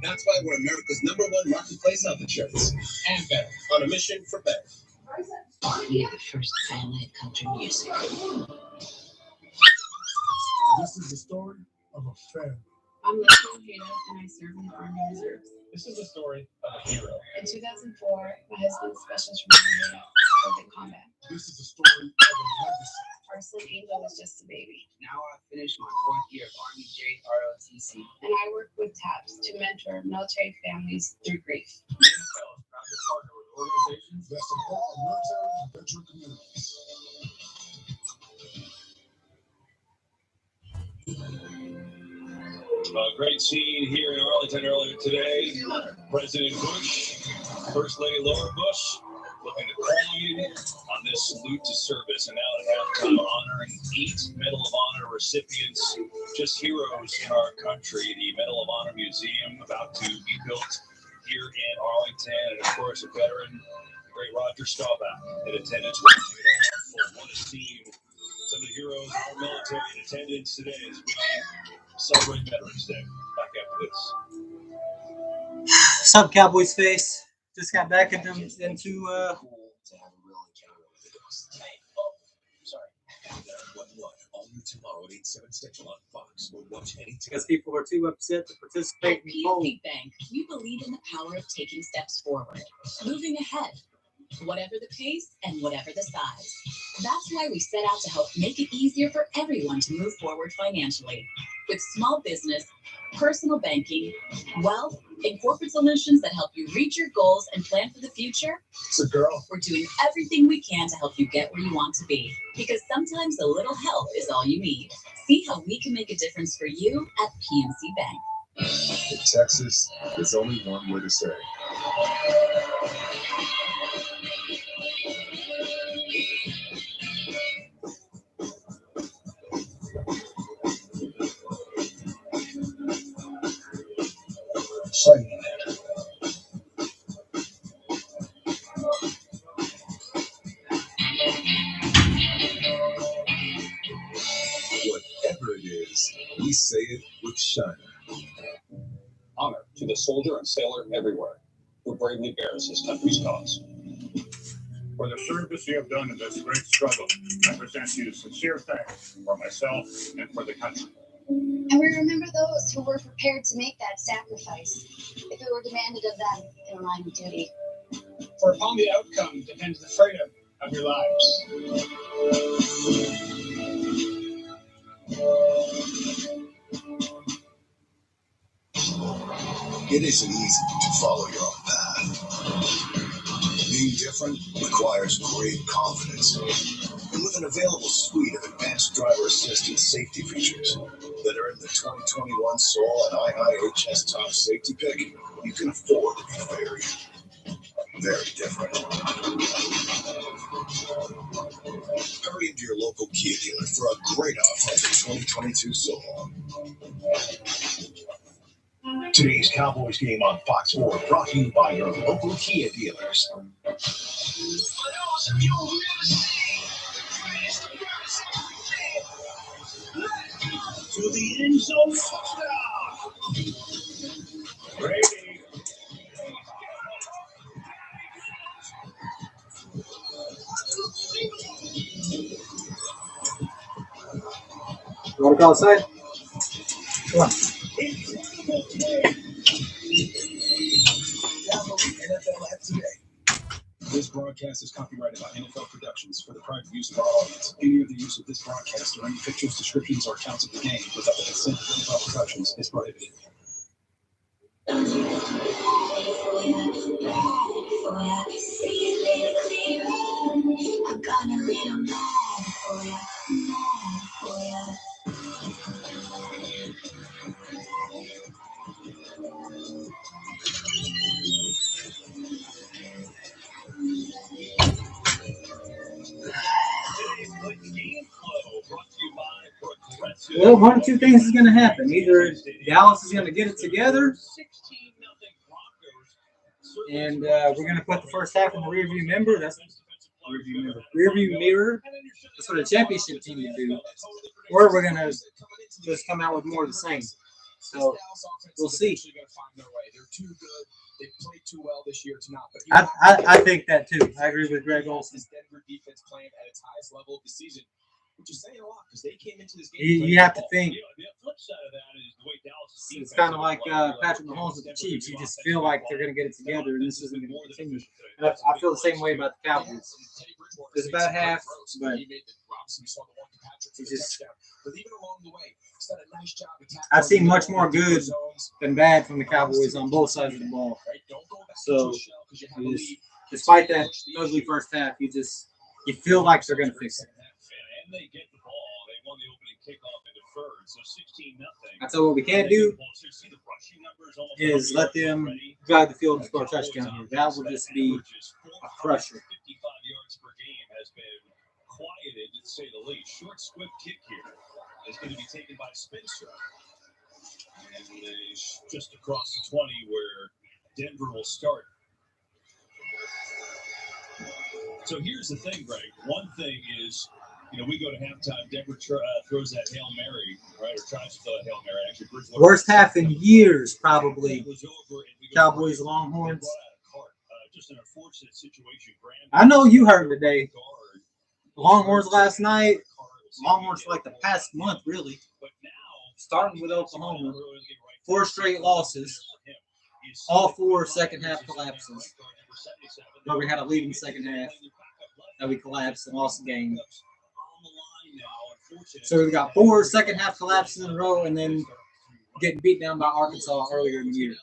That's why we're America's #1 marketplace health insurance. And better. On a mission for better. We are the first family of country music. This is the story of a family. I'm Lisa Ojeda, and I serve in the Army Reserves. This is the story of a hero. In 2004, my husband's specialist from Ojeda was killed in combat. This is the story of a legacy. Our son Angel was just a baby. Now I've finished my 4th year of Army JROTC. And I work with TAPS to mentor military families through grief. The NFL is proud to partner with organizations that support our military and veteran communities. A great scene here in Arlington earlier today. President Bush, First Lady Laura Bush, looking to coin on this salute to service. And now at halftime, honoring 8 Medal of Honor recipients, just heroes in our country. The Medal of Honor Museum about to be built here in Arlington. And of course, a veteran, the great Roger Staubach, in attendance. What a scene. Some of the heroes in our military in attendance today as we celebrate Veterans Day. Back after this. What's up, Cowboys face? Just got back into to have a real encounter with the ghost. Sorry. All new tomorrow at 8/7 Central on Fox. We'll watch anytime. Because people are too upset to participate At in the poll. PNC Bank, we believe in the power of taking steps forward, moving ahead, whatever the pace and whatever the size. That's why we set out to help make it easier for everyone to move forward financially. With small business, personal banking, wealth, and corporate solutions that help you reach your goals and plan for the future. It's a girl. We're doing everything we can to help you get where you want to be. Because sometimes a little help is all you need. See how we can make a difference for you at PNC Bank. In Texas, there's only one way to say. Whatever it is, we say it with Shiner. Honor to the soldier and sailor everywhere who bravely bears his country's cause. For the service you have done in this great struggle, I present you sincere thanks for myself and for the country. And we remember those who were prepared to make that sacrifice if it were demanded of them in line of duty. For upon the outcome depends the freedom of your lives. It isn't easy to follow your own path. Being different requires great confidence. And with an available suite of advanced driver assistance safety features that are in the 2021 Soul and IIHS Top Safety Pick, you can afford to be very, very different. Hurry into your local Kia dealer for a great offer on the 2022 Soul. Today's Cowboys game on Fox 4 brought to you by your local Kia dealers. To the end zone, touchdown! Brady. You want to go outside? Come on. Download the NFL app today. This broadcast is copyrighted by NFL Productions for the private use of our audience. Any of the use of this broadcast or any pictures, descriptions, or accounts of the game without the consent of NFL Productions is prohibited. I'm gonna read 'em back. Well, one of two things is going to happen. Either Dallas is going to get it together, and we're going to put the first half in the rearview mirror. That's rearview mirror. That's what a championship team would do. Or we're going to just come out with more of the same. So we'll see. They played too well this year to not. But I think that too. I agree with Greg Olson. Denver defense playing at its highest level of the season, which is saying a lot because they came into this game. You have to think. The flip side of that is the way Dallas is. It's kind of like Patrick Mahomes with the Chiefs. You just feel like they're going to get it together, and this isn't going to continue. And I feel the same way about the Cowboys. It's about half, but it's just. I've seen much more good than bad from the Cowboys on both sides of the ball. So, despite that ugly first half, you feel like they're going to fix it. And they get the ball. They won the opening kickoff and deferred. So 16-0. So what we can't do is let them drive the field and score a touchdown here. That will just be a crusher. 55 yards per game has been quieted, to say the least. Short swift kick here is going to be taken by Spencer. And just across the 20 where Denver will start. So here's the thing, Greg. One thing is, we go to halftime. Denver throws that Hail Mary, right? Or tries to throw that Hail Mary. Actually, worst half in years, probably. Cowboys, Longhorns. Just an unfortunate situation. I know you heard today. Longhorns last night. Longhorns for like the past month, really. Starting with Oklahoma. 4 straight losses. All 4 second half collapses. Where we had a lead in the second half. That we collapsed and lost the game. So we got 4 second half collapses in a row and then getting beat down by Arkansas earlier in the year.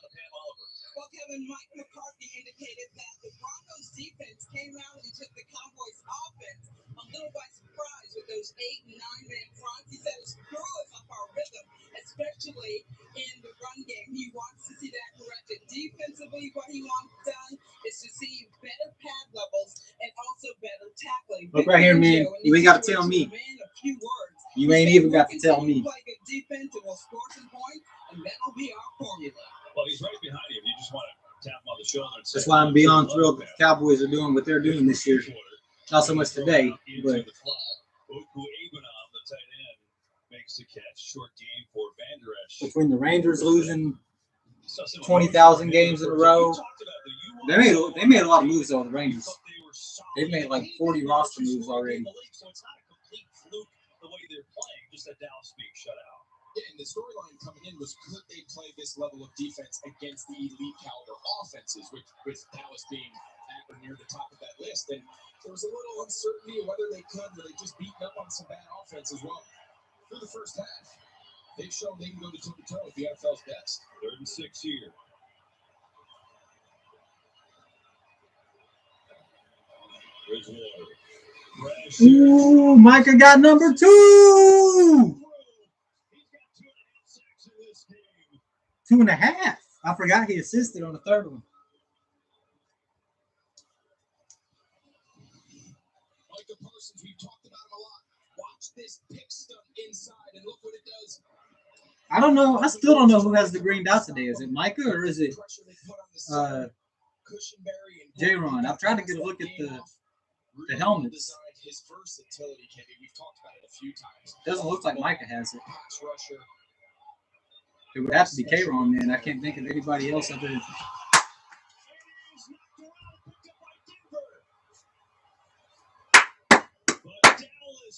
Well, Kevin, Mike McCarthy indicated that the Broncos defense came out and took the Cowboys offense a little by surprise with those 8- and 9-man fronts. He said it's threw us off our rhythm, especially in the run game. He wants to see that corrected. Defensively, what he wants done is to see better pad levels and also better tackling. Look right here, man. You ain't got to tell me. You ain't even got to tell me. Play good defense and we'll score some points, and that'll be our formula. Well, he's right behind you. You just want to tap him on the shoulder. And that's why I'm beyond thrilled that the Cowboys are doing what they're doing this year. Not so much today, but. Makes the catch. Short game for Van Der Esch. Between the Rangers losing 20,000 games in a row, they made a lot of moves though. The Rangers, they've made like 40 roster moves already. So it's not a complete fluke the way they're playing, just that Dallas being shut out. Yeah, and the storyline coming in was, could they play this level of defense against the elite caliber offenses, with Dallas being at or near the top of that list? And there was a little uncertainty of whether they could, or they just beaten up on some bad offense as well. Through the first half, they've shown they can go to toe-to-toe with the NFL's best. 3rd and 6 here. Ooh, Micah got number 2. 2.5. I forgot he assisted on the 3rd one. Micah Parsons, we've talked about him a lot. Watch this pick stuff inside and look what it does. I don't know. I still don't know who has the green dot today. Is it Micah or is it J-Ron? I've tried to get a look at the helmets. His versatility, Kenny. We've talked about it a few times. Doesn't look like Micah has it. It would have to be K-Ron, man. I can't think of anybody else other than.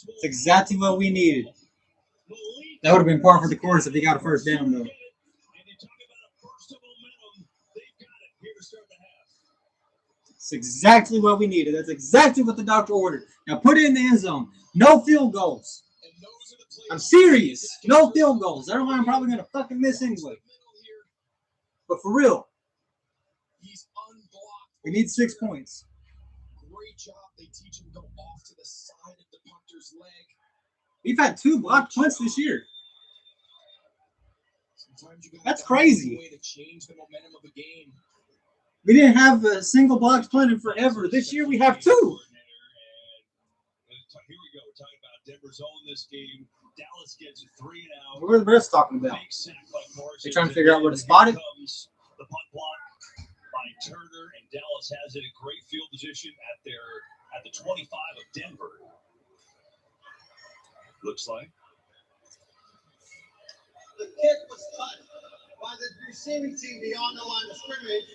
It's exactly what we needed. That would have been par for the course if he got a first down, though. It's exactly what we needed. That's exactly what the doctor ordered. Now put it in the end zone. No field goals. I'm serious. No field goals. That's why I'm probably going to fucking miss anyway. But for real, we need 6 points. Great job. They teach him to go off to the side of the punter's leg. We've had 2 blocked punts this year. That's crazy. Way to change the momentum of the game. We didn't have a single block punt in forever. This year we have 2. Here we go. We're talking about Denver's own this game. Dallas gets 3 and out. What are the refs talking about? Big sack by Parsons. They trying to figure out where to spot it? Comes the punt block by Turner, and Dallas has it in great field position at the 25 of Denver. Looks like. The kick was cut by the receiving team beyond the line of scrimmage,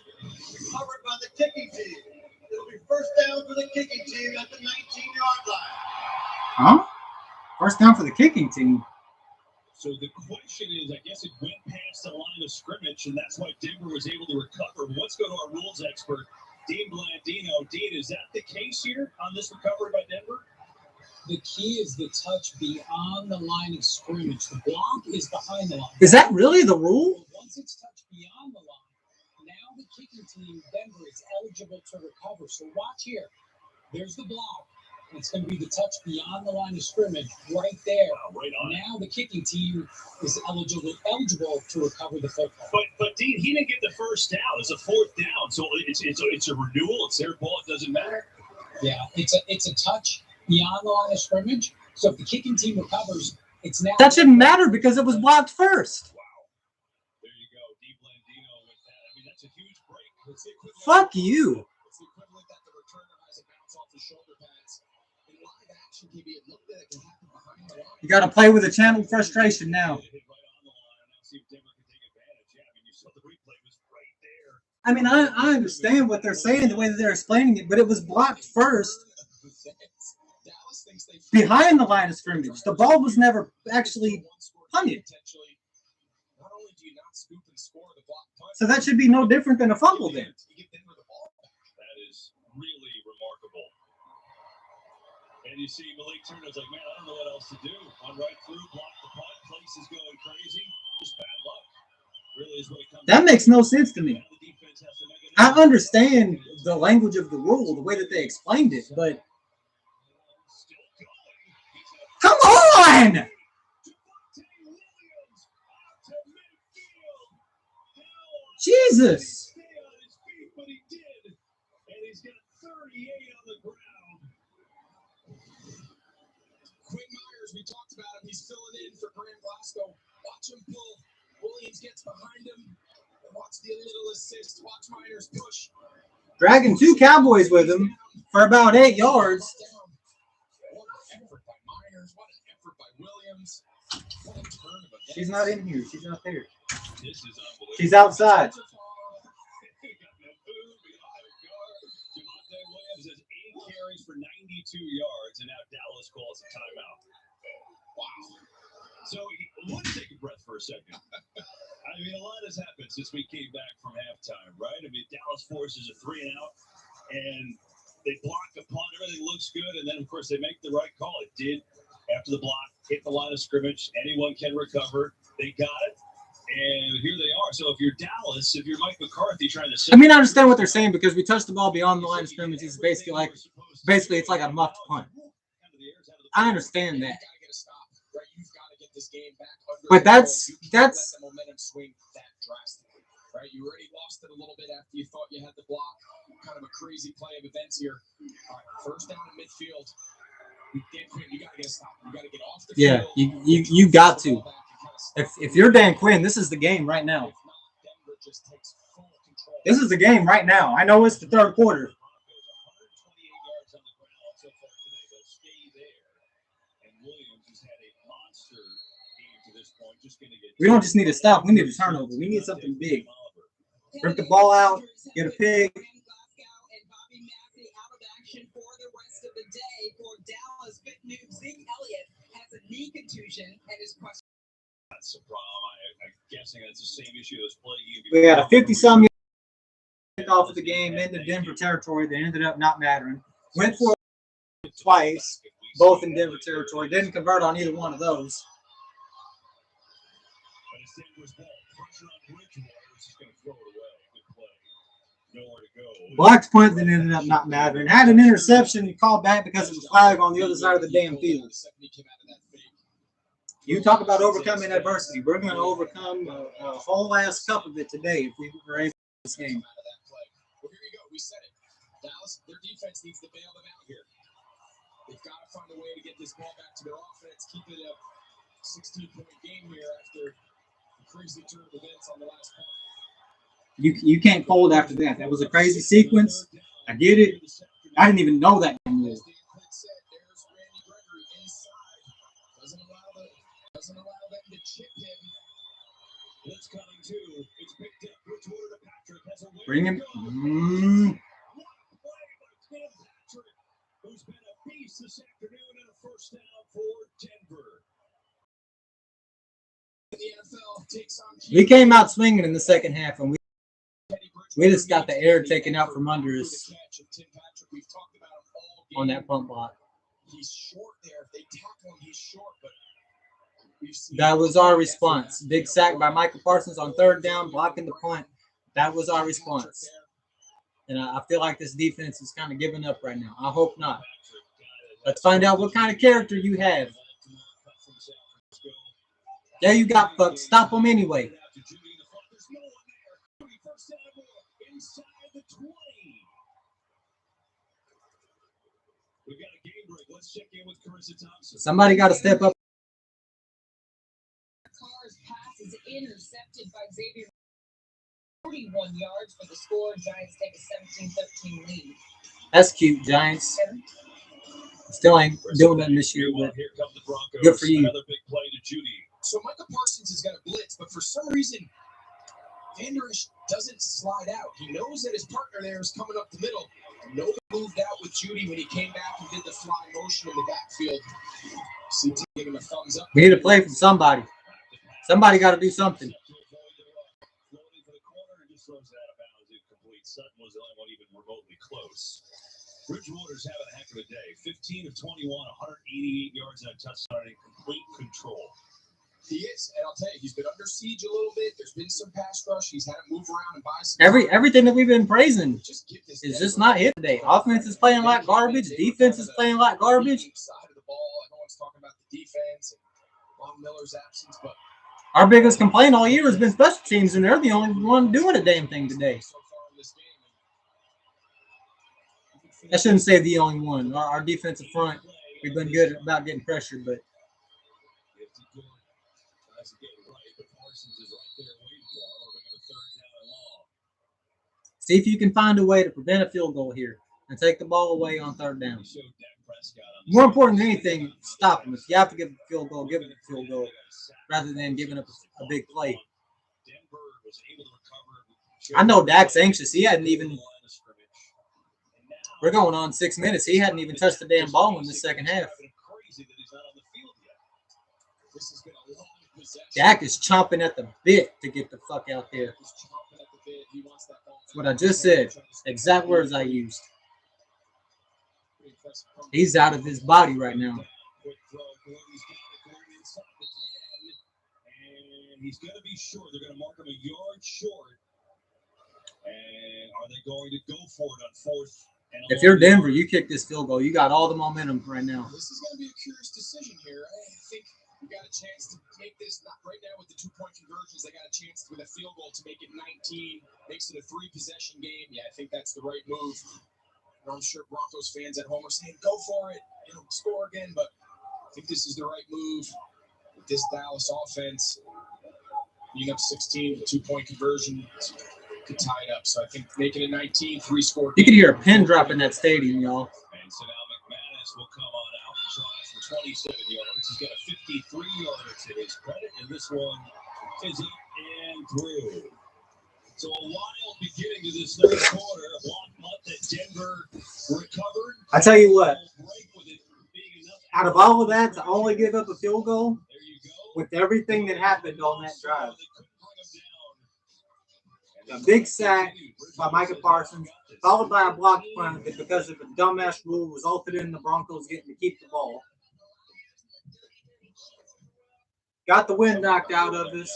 covered by the kicking team. It'll be first down for the kicking team at the 19-yard line. Huh? First down for the kicking team. So the question is, I guess it went past the line of scrimmage, and that's why Denver was able to recover. Let's go to our rules expert, Dean Blandino. Dean, is that the case here on this recovery by Denver? The key is the touch beyond the line of scrimmage. The block is behind the line. Is that really the rule? Once it's touched beyond the line, now the kicking team, Denver, is eligible to recover. So watch here. There's the block. It's going to be the touch beyond the line of scrimmage right there. Wow, right on. Now the kicking team is eligible to recover the football. But Dean, he didn't get the first down. It's a fourth down, so it's a renewal. It's their ball. It doesn't matter. Yeah, it's a touch beyond the line of scrimmage. So if the kicking team recovers, it's now. That shouldn't matter because it was blocked first. Wow. There you go. Dean Blandino with that. I mean, that's a huge break. Fuck you. It's the equivalent that the returner has a bounce off the shoulder pads. In live action TV, it looked like it can happen behind the line. You got to play with a channel frustration now. I mean, I understand what they're saying, the way that they're explaining it, but it was blocked first behind the line of scrimmage. The ball was never actually punted. So that should be no different than a fumble then. That is really remarkable. And you see Malik Turner's like, man, I don't know what else to do. One right through, block the punt, place is going crazy. Just bad luck. Really is what it comes That makes no sense to me. I understand the language of the rule, the way that they explained it, but come on! Jesus! But he did, and he's got 38 on the ground. Quinn Myers, we talked about him. He's filling in for Graham Glasgow. Watch him pull. Williams gets behind him. And watch the little assist. Watch Myers push. Dragging 2 Cowboys with him for about 8 yards. What an effort by Myers. What an effort by Williams. What a turn of events. She's not in here. She's not there. This is unbelievable. She's outside. Williams has 8 carries for 92 yards, and now Dallas calls a timeout. Wow. So let's take a breath for a second. I mean, a lot has happened since we came back from halftime, right? I mean, Dallas forces a 3 and out, and they block the punt. Everything looks good, and then, of course, they make the right call. It did after the block, hit the line of scrimmage. Anyone can recover. They got it, and here they are. So if you're Dallas, if you're Mike McCarthy trying to... I mean, I understand what they're saying because we touched the ball beyond the line of scrimmage. It's basically it's like a muffed punt. I understand that. But that's the momentum swing that drastically, right? You already lost it a little bit after you thought you had the block. Kind of a crazy play of events here. All right, first down in midfield. Dan Quinn, you got to get a stop. You got to get off the yeah, field. you got to. If you're Dan Quinn, this is the game right now. This is the game right now. I know it's the third quarter. We don't just need a stop. We need a turnover. We need something big. Rip the ball out, get a pick. That's a problem. I'm guessing that's the same issue as plaguing. We had a 50-some off of the game into Denver territory that ended up not mattering. Went for it twice, both in Denver territory. Didn't convert on either one of those. Black's punt that ended up not mattering. Had an interception called back because of the flag on the other side of the damn field. You talk about overcoming adversity. We're going to overcome a whole ass cup of it today if we were able to this game. Well, here you go. We said it. Dallas, their defense needs to bail them out here. They've got to find a way to get this ball back to their offense, keep it 16-point game here after the crazy turn of events on the last point. You can't fold after that. That was a crazy sequence. I get it. I didn't even know that game was. Doesn't allow them to chip him. Blitz coming too. It's picked up. Bridgewater to Patrick. Has a way Bring him. Patrick, who's been a beast this afternoon in a first down for Denver. The NFL takes on We came out swinging in the second half, and we just got the air taken out from under us on that punt block. He's short there. If they tackle him, he's short, but that was our response. Big sack by Michael Parsons on third down, blocking the punt. That was our response. And I feel like this defense is kind of giving up right now. I hope not. Let's find out what kind of character you have. Yeah, you got fucked. Stop them anyway. Somebody got to step up. Carr's pass is intercepted by Xavier. 41 yards for the score. Giants take a 17-13 lead. That's cute, Giants. Still ain't doing nothing this year, but good for you. So Michael Parsons has got a blitz, but for some reason, Van Der Esch doesn't slide out. He knows that his partner there is coming up the middle. Nobody moved out with Judy when he came back and did the fly motion in the backfield. CT gave him a thumbs up. We need to play from somebody. Somebody got to do something. Sutton was the only one even remotely close. Bridgewater's having a heck of a day. 15 of 21, 188 yards and a touchdown in complete control. He is, and I'll tell you, he's been under siege a little bit. There's been some pass rush. He's had to move around and buy some. Everything that we've been praising is just not hit today. Offense is playing like garbage. Defense is playing like garbage. Side of the ball. Everyone's talking about the defense and Von Miller's absence, but our biggest complaint all year has been special teams, and they're the only one doing a damn thing today. I shouldn't say the only one. Our defensive front, we've been good about getting pressured, but see if you can find a way to prevent a field goal here and take the ball away on third down. More important than anything, stop them. If you have to give a field goal, give it a field goal rather than giving up a big play. I know Dak's anxious. He hadn't even – we're going on 6 minutes. He hadn't even touched the damn ball in the second half. Dak is chomping at the bit to get the fuck out there. That's what I just said. Exact words I used. He's out of his body right now. And he's going to be short. They're going to mark him a yard short. And are they going to go for it on fourth? If you're Denver, you kick this field goal. You got all the momentum right now. This is going to be a curious decision here. I think we got a chance to make this, not right now with the 2-point conversions, they got a chance with a field goal to make it 19, makes it a 3-possession game. Yeah, I think that's the right move. And I'm sure Broncos fans at home are saying, go for it, score again. But I think this is the right move with this Dallas offense. Being up 16 with 2-point conversion to tie it up. So I think making it 19, 3-score. You can hear a pin drop in that stadium, y'all. And so now McManus will come on out and try for 27 yards. He's got a 53-yarder to his credit, and this one is up and through. So a wild beginning to this third quarter. A block punt that Denver recovered. I tell you what, out of all of that, to only give up a field goal with everything that happened on that drive. A big sack by Michael Parsons, followed by a blocked punt that because of a dumbass rule resulted in the Broncos getting to keep the ball. Got the wind knocked out of us.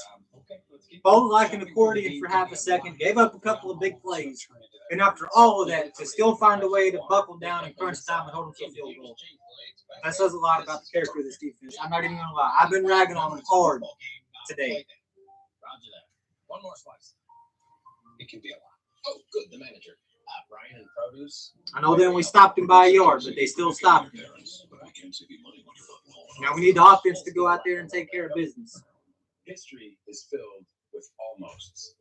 Folded like an accordion for half a second. Gave up a couple of big plays. And after all of that, to still find a way to buckle down in crunch time and hold them to a field goal. That says a lot about the character of this defense. I'm not even going to lie. I've been ragging on them hard today. Roger that. One more slice. It can be a lot. Oh, good. The manager. Brian and Produce. I know they only stopped him by a yard, but they still stopped him. can't save you money when you're fucking home. Now we need the offense to go out there and take care of business. History is filled with almosts.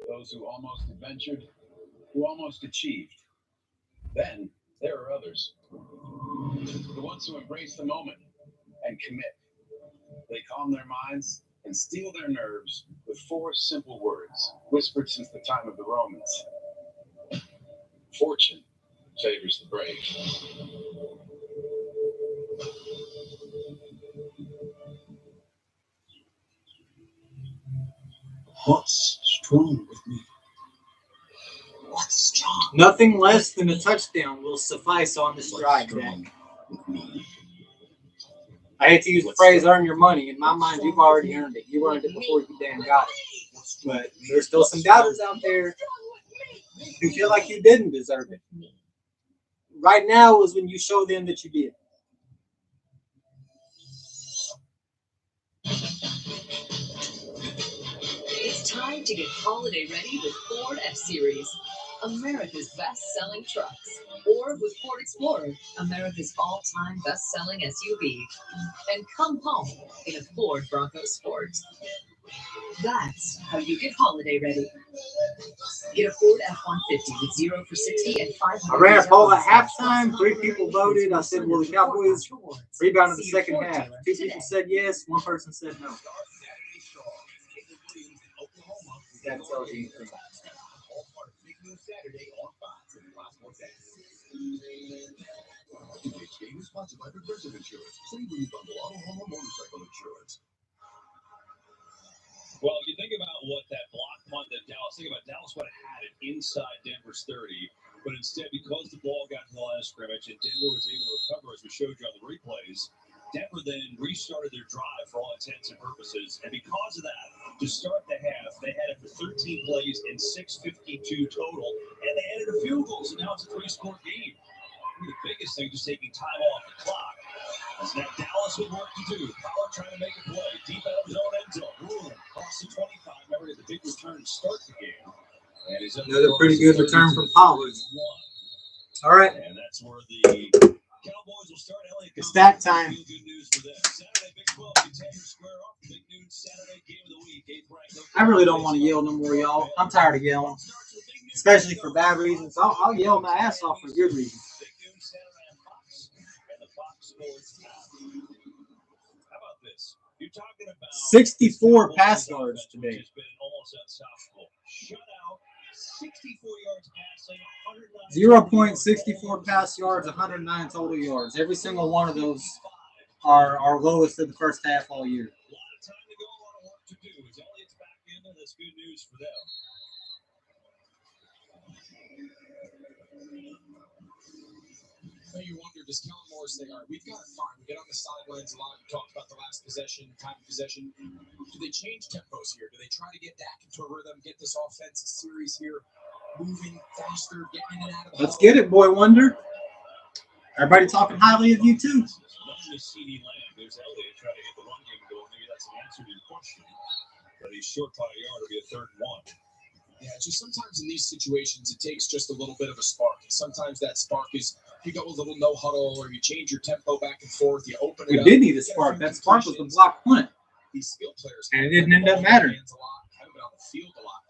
Those who almost adventured, who almost achieved. Then there are others. The ones who embrace the moment and commit. They calm their minds and steel their nerves with 4 simple words, whispered since the time of the Romans. Fortune favors the brave. What's strong with me? What's strong? Nothing less than a touchdown will suffice on this drive, Dak. I hate to use the phrase "earn your money." In my mind, you've already earned it. You earned it before you damn got it. But there's still some doubters out there who feel like you didn't deserve it. Right now is when you show them that you did. It's time to get holiday ready with Ford F-Series, America's best-selling trucks. Or with Ford Explorer, America's all-time best-selling SUV. And come home in a Ford Broncos Sport. That's how you get holiday ready. Get a Ford F-150 with 0 for 60 and 500. I ran a poll at halftime. 3 people voted. I said, will the Cowboys rebound in the second half? 2 people said yes. 1 person said no. That tells you anything. Today's game is sponsored by Progressive Insurance. Save when you bundle auto, home, or motorcycle insurance. Well, you think about what that block punt that Dallas, think about Dallas would have had it inside Denver's 30, but instead, because the ball got to the line of scrimmage and Denver was able to recover, as we showed you on the replays, Denver then restarted their drive for all intents and purposes, and because of that, to start the half, they had it for 13 plays and 6:52 total, and they added a field goal, so now it's a 3-score game. The biggest thing, just taking time off the clock. As now Dallas with work to do. Pollard trying to make a play. Deep out of his own end zone. Boom. Across the 25. Remember, the big return to start the game. And he's another pretty good return from Pollard. All right. And that's where the Cowboys will start. It's that time. Good news for them. Saturday, Big 12, Container Square off. Big noon Saturday game of the week. I really don't want to yell no more, y'all. I'm tired of yelling, especially for bad reasons. I'll yell my ass off for good reasons. 64 pass yards today. 0.64 pass yards, 109 total yards. Every single one of those are our lowest of the first half all year. That's good news for them. So you wonder, does Kellen Moore say, all right, we've got it fine. We get on the sidelines a lot. You talked about the last possession, time of possession. Do they change tempos here? Do they try to get Dak into a rhythm, get this offense, a series here, moving faster, getting in and out of the Let's get it, Boy Wonder. Everybody talking highly of you, too. CD Lamb. There's Elliott trying to get the run game going. Maybe that's an answer to your question. But he's short by a yard. It'll be a 3rd and 1. Yeah, just sometimes in these situations, it takes just a little bit of a spark. And sometimes that spark is you go a little no huddle or you change your tempo back and forth. You open it We up. did need a spark. That spark was the block punt. These skill players And it didn't end up mattering.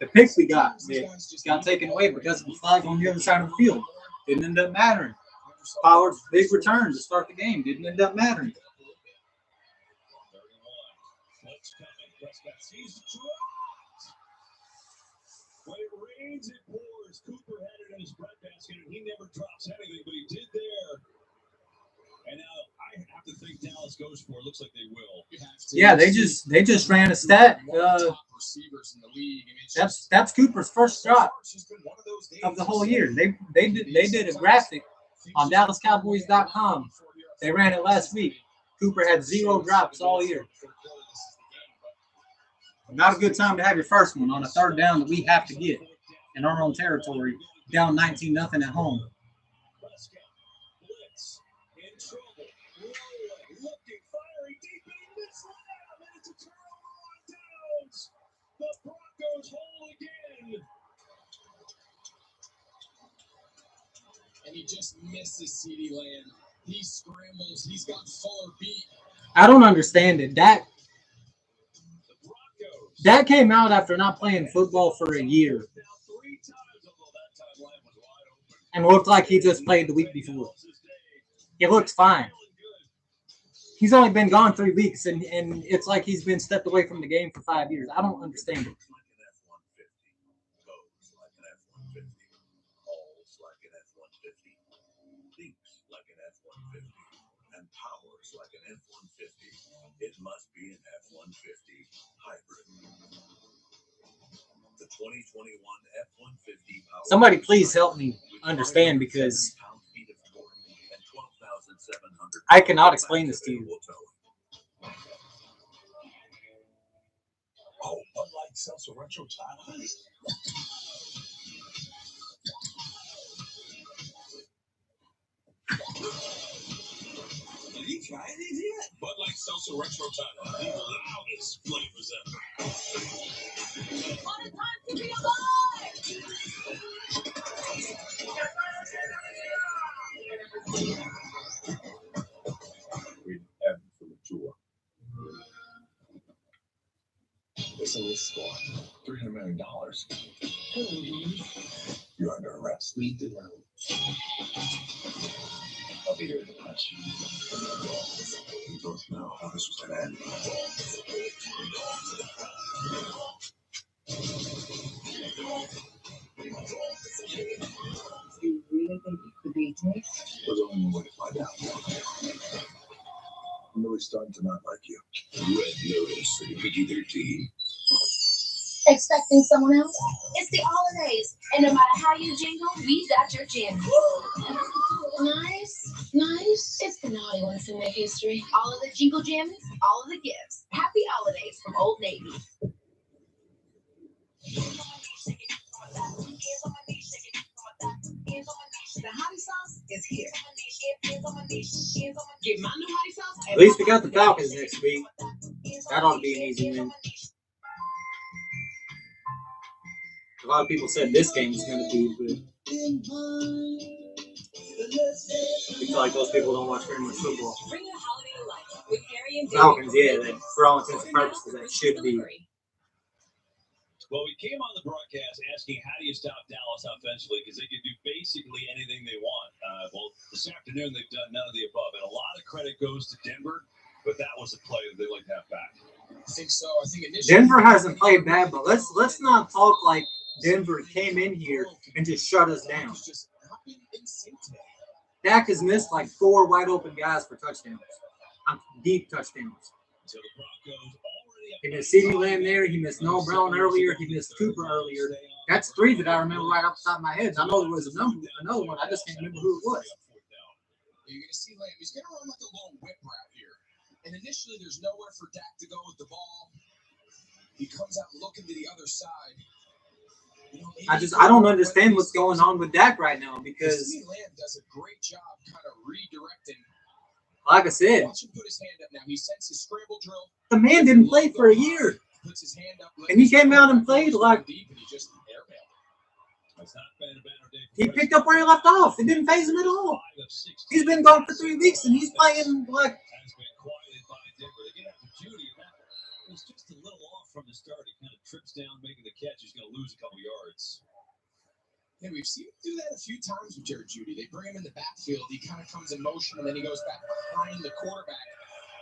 The picks we got, it got taken away because of the flag on the other side of the field. Didn't end up mattering. Pollard's big return to start the game didn't end up mattering. When it rains, it pours. Cooper had it in his breadbasket, and he never drops anything, but he did there. And now I have to think Dallas goes for it. Looks like they will. Yeah, they just ran a stat. That's Cooper's first drop of the whole year. They did a graphic on DallasCowboys.com. They ran it last week. Cooper had 0 drops all year. Not a good time to have your first one on a 3rd down that we have to get in our own territory, down 19-0 at home. The Broncos hold again. And he just misses CD Lamb. He scrambles. He's got Fuller beat. I don't understand it. That came out after not playing football for a year. And looked like he just played the week before. It looks fine. He's only been gone 3 weeks, and it's like he's been stepped away from the game for 5 years. I don't understand it. And powers like an F-150. It must be an F-150 hybrid. The 2021 F-150 power. Somebody please help me understand, because I cannot explain this to you. Oh, Bud Light sells a retro time. Did he try these yet? Bud Light Seltzer Retro Time, the loudest flavors ever. What a time to be alive! We have for mature. Listen to this score. $300 million. You're under arrest. Leave the room. I'll be here to punch. We both know how this was going to end. You really think it could be a taste? There's only one way to find out. I'm really starting to not like you. Red Notice, PG-13. Expecting someone else? It's the holidays, and no matter how you jingle, we got your jingle. Nice, nice. It's the naughty ones who make history. All of the jingle jammies, all of the gifts. Happy holidays from Old Navy. The hottie sauce is here. Get my new hottie sauce. At least we got the Falcons next week. That ought to be an easy win. A lot of people said this game was going to be, but I feel like those people don't watch very much football. Bring your holiday to life with Harry and Falcons, yeah, that, for all intents and purposes, that should be. Well, we came on the broadcast asking how do you stop Dallas offensively, because they can do basically anything they want. Well, this afternoon they've done none of the above, and a lot of credit goes to Denver, but that was the play that they like to have back. I think so. I think initially Denver hasn't played bad, but let's not talk like Denver came in here and just shut us down. Dak has missed like 4 wide open guys for touchdowns. Deep touchdowns. He missed CeeDee Lamb there. He missed Noah Brown earlier. He missed Cooper earlier. That's 3 that I remember right off the top of my head. I know there was another one. I just can't remember who it was. You're going to see Lamb. He's going to run like a little whip route here. And initially, there's nowhere for Dak to go with the ball. He comes out looking to the other side. You know, I don't understand what's going on with Dak right now, because CeeDee Lamb does a great job kind of redirecting. Like I said, Watch him put his hand up now. He sends his scramble drill. The man didn't play for a year. Puts his hand up, and he came out and played like deep, and he just airmailed. He picked up where he left off. It didn't phase him at all. He's been gone for 3 weeks, and he's playing like. It was just a little off from the start. He kind of trips down, making the catch. He's going to lose a couple yards. Yeah, we've seen him do that a few times with Jared Jeudy. They bring him in the backfield. He kind of comes in motion, and then he goes back behind the quarterback.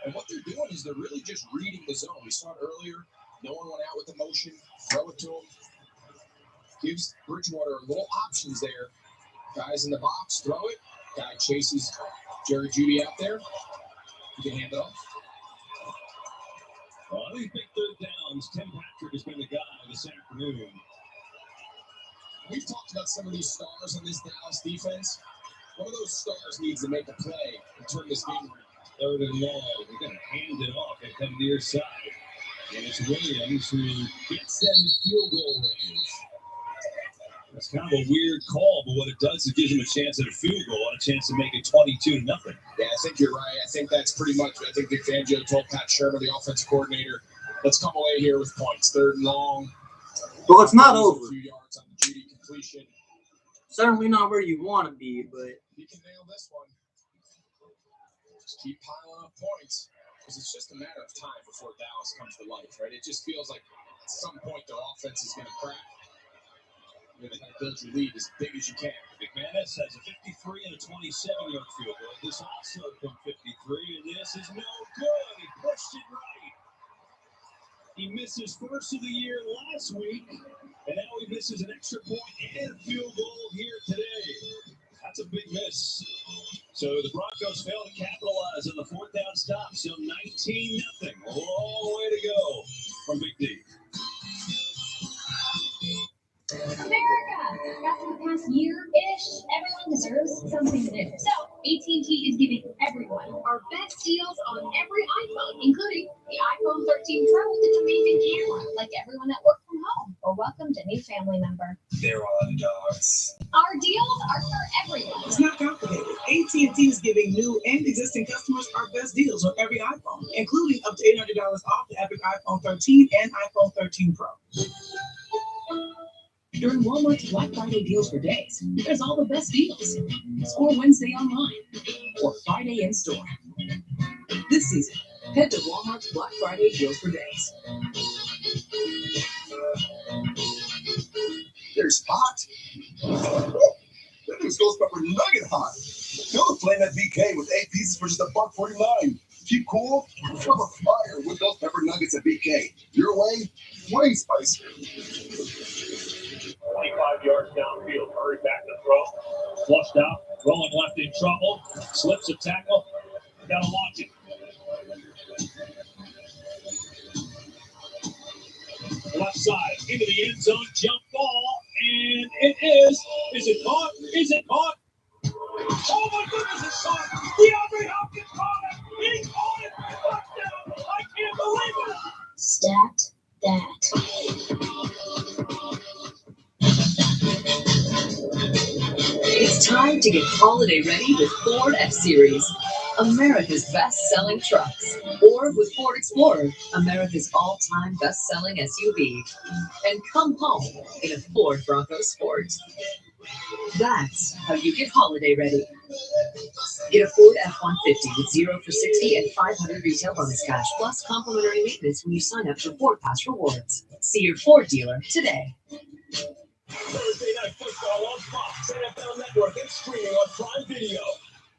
And what they're doing is they're really just reading the zone. We saw it earlier. No one went out with the motion. Throw it to him. Gives Bridgewater little options there. Guys in the box, throw it. Guy chases Jared Jeudy out there. You can hand it off. Well, these big third downs, Tim Patrick has been the guy this afternoon. We've talked about some of these stars on this Dallas defense. One of those stars needs to make a play and turn this game around. Third and long. They're going to hand it off and come near side. And it's Williams who gets them in field goal range. That's kind of a weird call, but what it does is it gives them a chance at a field goal and a chance to make it 22-0. Yeah, I think you're right. I think that's pretty much. I think Vic Fangio told Pat Shermer, the offensive coordinator, let's come away here with points. Third and long. Well, it's not over. A few yards on the Jeudy completion. Certainly not where you want to be, but you can nail this one. Just keep piling up points, because it's just a matter of time before Dallas comes to life, right? It just feels like at some point their offense is going to crack. You're going to build your lead as big as you can. McManus has a 53 and a 27-yard field goal. This also from 53, and this is no good. He pushed it right. He missed his first of the year last week, and now he misses an extra point and a field goal here today. That's a big miss. So the Broncos fail to capitalize on the fourth down stop. So 19-0. A long way to go from Big D. America! After the past year-ish, everyone deserves something new. So, AT&T is giving everyone our best deals on every iPhone, including the iPhone 13 Pro with its amazing camera, like everyone at work from home, or welcomed a new family member. They're all underdogs. Our deals are for everyone. It's not complicated. AT&T is giving new and existing customers our best deals on every iPhone, including up to $800 off the Epic iPhone 13 and iPhone 13 Pro. During Walmart's Black Friday deals for days, there's all the best deals. Score Wednesday online or Friday in store. This season, head to Walmart's Black Friday deals for days. There's hot. That is ghost pepper nugget hot. Fill the flame at BK with 8 pieces for just $1.49. Keep cool, from a fire with those pepper nuggets at BK. Your way, way spicier. 25 yards downfield. Hurry back to throw. Flushed out. Rolling left in trouble. Slips a tackle. Gotta launch it. Left side. Into the end zone. Jump ball. And it is. Is it caught? Is it caught? Oh my goodness, it's caught. DeAndre Hopkins caught it. He caught it. Touchdown. I can't believe it. Stat that. It's time to get holiday ready with Ford F-Series, America's best-selling trucks. Or with Ford Explorer, America's all-time best-selling SUV. And come home in a Ford Bronco Sport. That's how you get holiday ready. Get a Ford F-150 with 0 for 60 and 500 retail bonus cash, plus complimentary maintenance when you sign up for Ford Pass Rewards. See your Ford dealer today. Thursday Night Football on Fox, NFL Network, and streaming on Prime Video.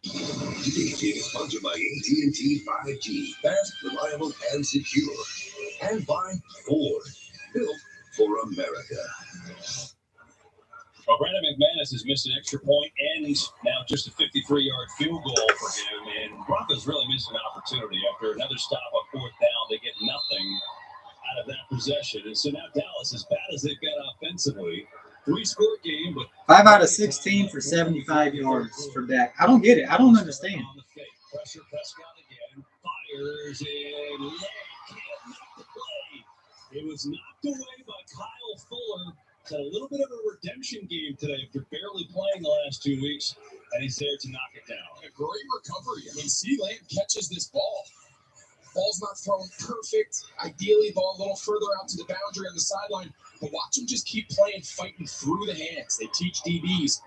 Today's game is sponsored by AT&T 5G. Fast, reliable, and secure. And by Ford. Built for America. Well, Brandon McManus has missed an extra point and now just a 53-yard field goal for him. And Broncos really missed an opportunity. After another stop on fourth down, they get nothing out of that possession. And so now Dallas, as bad as they've got offensively, 3-score game, but 5 out of 16 for 75 yards for Dak. I don't get it. I don't understand. on the fake. Pressure Prescott again. Fires in. Can't make the play. It was knocked away by Kyle Fuller. Had a little bit of a redemption game today after barely playing the last 2 weeks, and he's there to knock it down. A great recovery. I mean, CeeDee Lamb catches this ball. Ball's not thrown perfect. Ideally, ball a little further out to the boundary on the sideline. But watch him just keep playing, fighting through the hands. They teach DBs.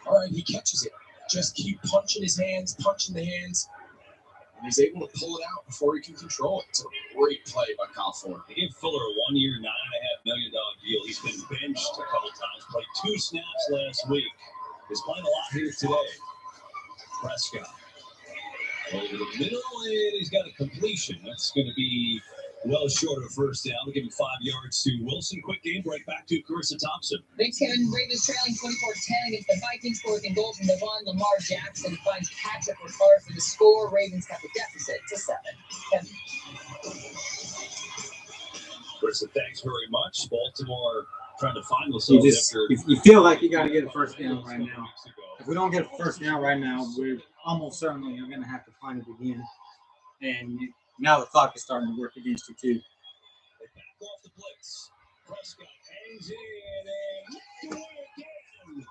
All right, he catches it. Just keep punching his hands, punching the hands. And he's able to pull it out before he can control it. It's a great play by Kyle Fuller. They gave Fuller a 1-year, $9.5 million deal. He's been benched a couple times, played 2 snaps last week. He's playing a lot here today. Prescott over the middle, and he's got a completion. That's going to be well short of a first down. We'll give him 5 yards to Wilson. Quick game break back to Carissa Thompson. Thanks, Kevin. Ravens trailing 24-10 against the Vikings. Fourth and goal from Devon. Lamar Jackson finds Patrick Ricard for the score. Ravens cut the deficit to 7. Kevin. Carissa, thanks very much. Baltimore trying to find themselves after. You feel like you got to get a first down right now. If we don't get a first down right now, we're almost certainly going to have to find it again. And now the clock is starting to work against you too. They back off the blitz. Prescott hangs in and knocked away again.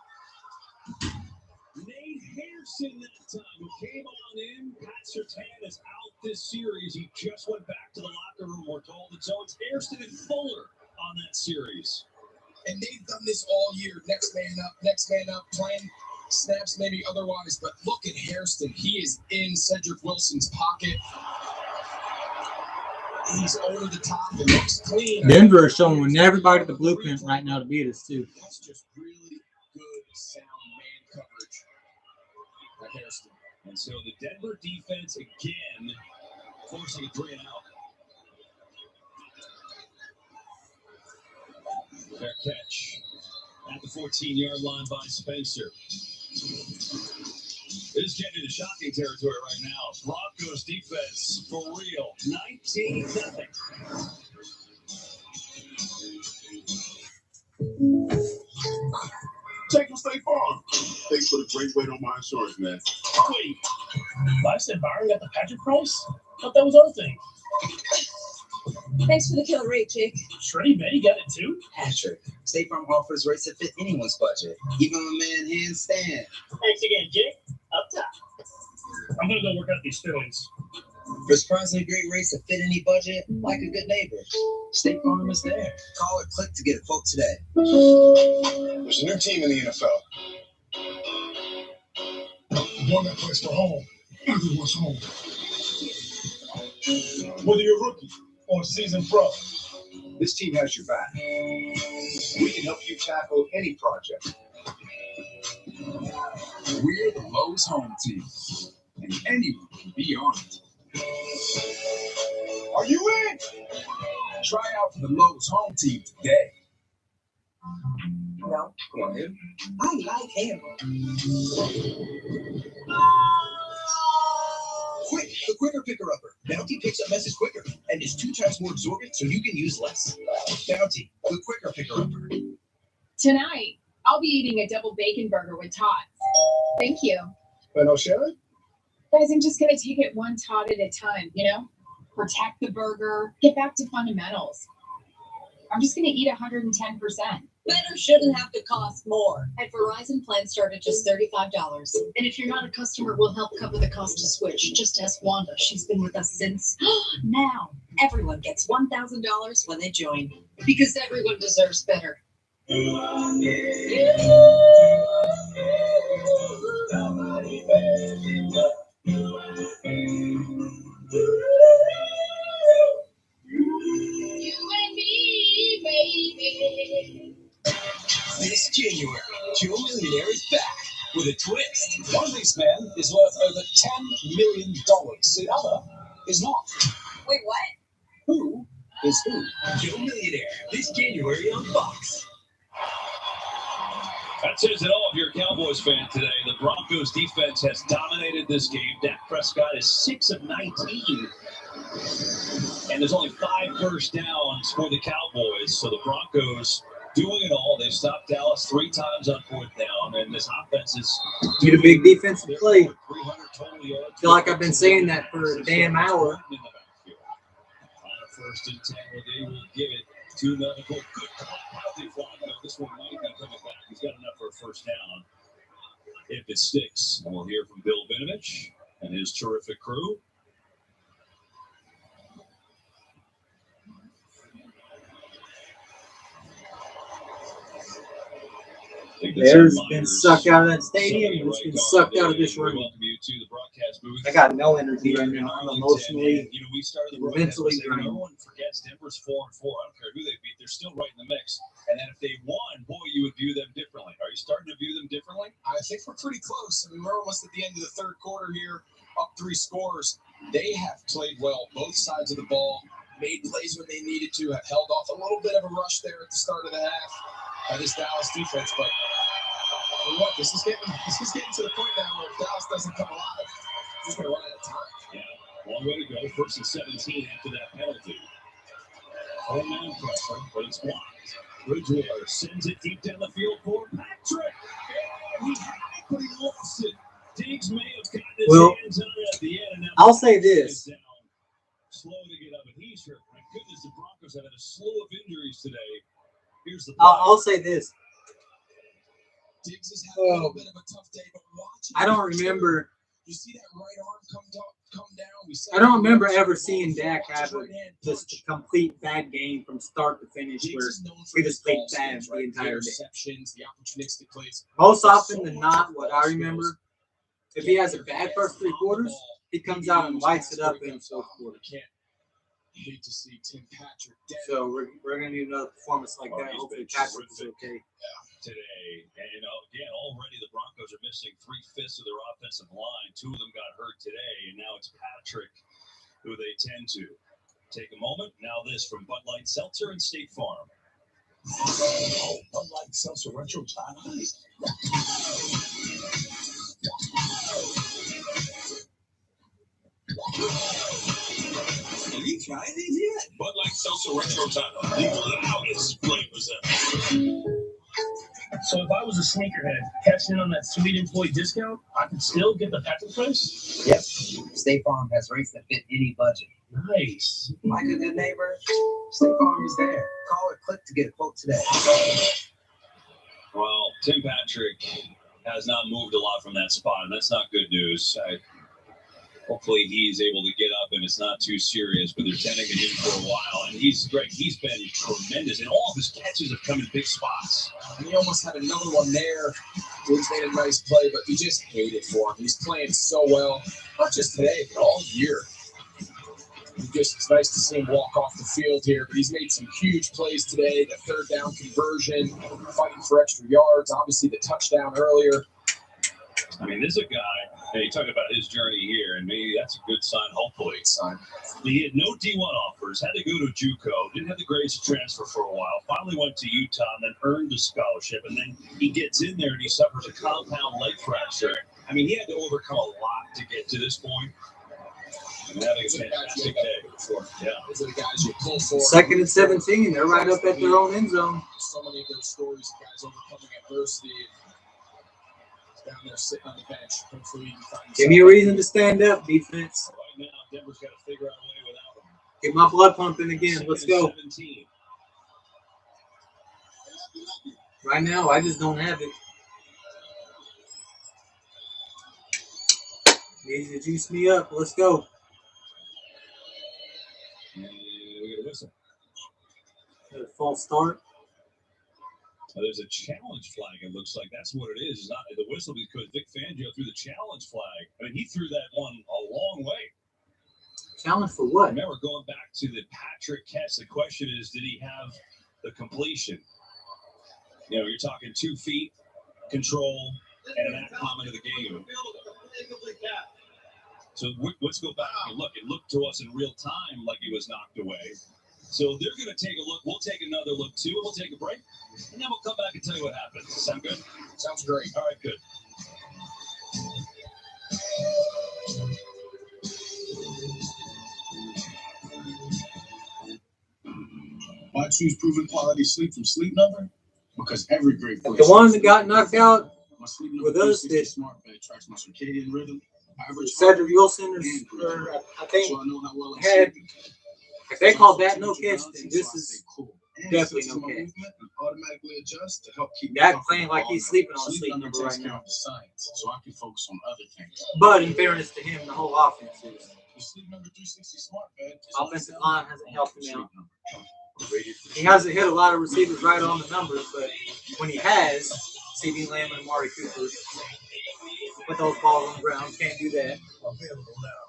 Nate Harrison that time, who came on in. Pat Surtain is out this series. He just went back to the locker room, we're told. And so it's Hairston and Fuller on that series. And they've done this all year. Next man up, playing snaps maybe otherwise, but look at Hairston. He is in Cedric Wilson's pocket. He's over the top and looks clean. Denver is showing everybody the blueprint right now to beat us, too. That's just really good, sound man coverage by Hairston. And so the Denver defense again forcing a 3 and out. Fair catch at the 14-yard line by Spencer. This is getting into shocking territory right now. Broncos defense for real. 19-0. Check for State Farm. Thanks for the great weight on my insurance, man. Wait, I said Byron got the Patrick price? Thought that was our thing. Thanks for the killer rate, Jake. Shreddy Betty got it too? Patrick, State Farm offers rates that fit anyone's budget, even a man handstand. Thanks again, Jake. Up top. I'm gonna go work out these feelings. For surprisingly great rates that fit any budget, like a good neighbor, State Farm is there. Call or click to get a quote today. There's a new team in the NFL. One that plays for home. Everyone's home. Whether you're a rookie or a seasoned pro, This team has your back. We can help you tackle any project. We're the Lowe's home team, and anyone can be on it. Are you in? Try out for the Lowe's home team today. No, come on, dude. I like him. Quick, the quicker picker-upper. Bounty picks up messes quicker and is 2 times more absorbent, so you can use less. Bounty, the quicker picker-upper. Tonight, I'll be eating a double bacon burger with tots. Thank you. but no sharing. Guys, I'm just going to take it one tot at a time, you know? Protect the burger, get back to fundamentals. I'm just going to eat 110%. Better shouldn't have to cost more. At Verizon, plans start at just $35. And if you're not a customer, we'll help cover the cost to switch. Just ask Wanda. She's been with us since now. Everyone gets $1,000 when they join. Because everyone deserves better. This January, Joe Millionaire is back with a twist. One of these men is worth over $10 million. The other is not. Wait, what? Who is who? Joe Millionaire, this January on Fox. That says it all if you're a Cowboys fan today. The Broncos defense has dominated this game. Dak Prescott is 6 of 19. And there's only 5 first downs for the Cowboys. So the Broncos doing it all. They've stopped Dallas 3 times on 4th down. And this offense is Need a big defensive play. Feel like I've been saying that for a damn hour. First and 10, where they will give it to the good penalty flag. This one might be coming back. He's got enough for a first down if it sticks. And we'll hear from Bill Vinovich and his terrific crew. Bears been sucked out of that stadium. It's been sucked out of this room. I got no energy right now. I'm emotionally, mentally drained. No one forgets Denver's 4-4. I don't care who they beat; they're still right in the mix. And then if they won, boy, you would view them differently. Are you starting to view them differently? I think we're pretty close. I mean, we're almost at the end of the third quarter here, up 3 scores. They have played well, both sides of the ball, made plays when they needed to, have held off a little bit of a rush there at the start of the half by this Dallas defense. But for what? This is getting to the point now where if Dallas doesn't come alive, he's going to run out of time. Yeah, long way to go. First and 17 after that penalty. 4-man pressure, but it's blocked. Bridgewater sends it deep down the field for Patrick. And he had it, but he lost it. Diggs may have gotten his hands on it at the end. And I'll say this. Slow to get up, and he's hurt. My goodness, the Broncos have had a slew of injuries today. Here's the I'll say this. Diggs is having a little bit of a tough day, but watch it. I don't remember. You see that right arm I don't remember ever seeing Dak have just a complete bad game from start to finish where he just played bad the entire day. Most often than not, what I remember, if he has a bad first 3 quarters, he comes out and lights it up in the fourth quarter. Hate to see Tim Patrick dead. So we're gonna need another performance like that. Hopefully Patrick is okay. Today, and again, already the Broncos are missing 3/5 of their offensive line. 2 of them got hurt today, and now it's Patrick who they tend to. Take a moment. Now this from Bud Light Seltzer and State Farm. Oh, Bud Light Seltzer Retro Time. Have you tried these yet? Bud Light Seltzer Retro Time. The loudest flavors ever. So if I was a sneakerhead, cashing in on that sweet employee discount, I could still get the Patrick price? Yep. State Farm has rates that fit any budget. Nice. Like a good neighbor, State Farm is there. Call or click to get a quote today. Well, Tim Patrick has not moved a lot from that spot, and that's not good news. Hopefully he's able to get up and it's not too serious, but they're tending to him for a while, and he's great. He's been tremendous, and all of his catches have come in big spots. And he almost had another one there. Woods made a nice play, but you just hate it for him. He's playing so well, not just today, but all year. It's nice to see him walk off the field here, but he's made some huge plays today. The 3rd down conversion, fighting for extra yards, obviously the touchdown earlier. I mean, this is a guy, and you talk about his journey here, and maybe that's a good sign, hopefully. He had no D1 offers, had to go to JUCO, didn't have the grades to transfer for a while, finally went to Utah, and then earned a scholarship, and then he gets in there and he suffers a compound leg fracture. I mean, he had to overcome a lot to get to this point. And having a fantastic day. Yeah. Those are the guys you pull for. 2nd and 17, they're right up at their own end zone. So many of those stories of guys overcoming adversity. Down there sitting on the bench. Hopefully you can find Give me a reason to stand up, defense. Right now, Denver's got to figure out a way without him. Get my blood pumping again. Let's go. 17. Right now, I just don't have it. Need to juice me up. Let's go. And we get a whistle. A false start. There's a challenge flag, it looks like. That's what it is. It's not the whistle because Vic Fangio threw the challenge flag. I mean, he threw that one a long way. Challenge for what? Remember, going back to the Patrick catch, the question is, did he have the completion? You know, you're talking 2 feet, control, and that comment of the game. So let's go back and look. It looked to us in real time like he was knocked away. So they're going to take a look. We'll take another look, too. We'll take a break, and then we'll come back and tell you what happens. Sound good? Sounds great. All right, good. Why choose proven quality sleep from Sleep Number? Because every great The one that got knocked out with us did. Smart bed tracks my circadian rhythm. Cedric Wilson, or I think, had. If they call that no catch, then this is definitely no catch. Automatically adjust to help keep Dak playing like he's sleeping on Sleep Number right now. Science, so I can focus on other things. But in fairness to him, the whole offense is. The Sleep Number 360 Smart Bed. Offensive line hasn't helped him out. He hasn't hit a lot of receivers right on the numbers, but when he has, C.D. Lamb and Amari Cooper put those balls on the ground. Can't do that. Available now.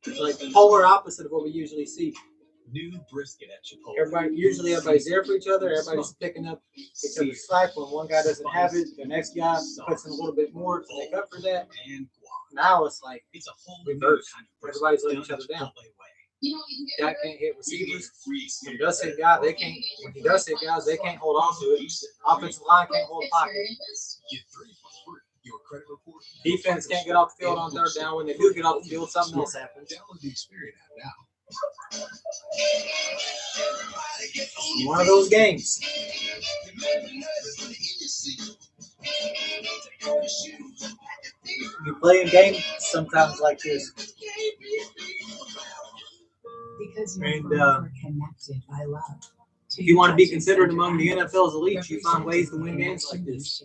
It's like the polar opposite of what we usually see. New brisket at Chipotle. Everybody's there for each other. Everybody's picking up each other's slack. When one guy doesn't have it, the next guy puts in a little bit more to make up for that. Now it's like reverse. Everybody's letting each other down. Dak can't hit receivers. When he does hit guys, they can't. When he does hit guys, they can't hold on to it. Offensive line can't hold pocket. Defense can't get off the field on 3rd down. When they do get off the field, something else happens. Download the Experian app now. One of those games. You play in games sometimes like this. Because And connected by love. if you want to be considered among the NFL's elite, you find ways to win games like this.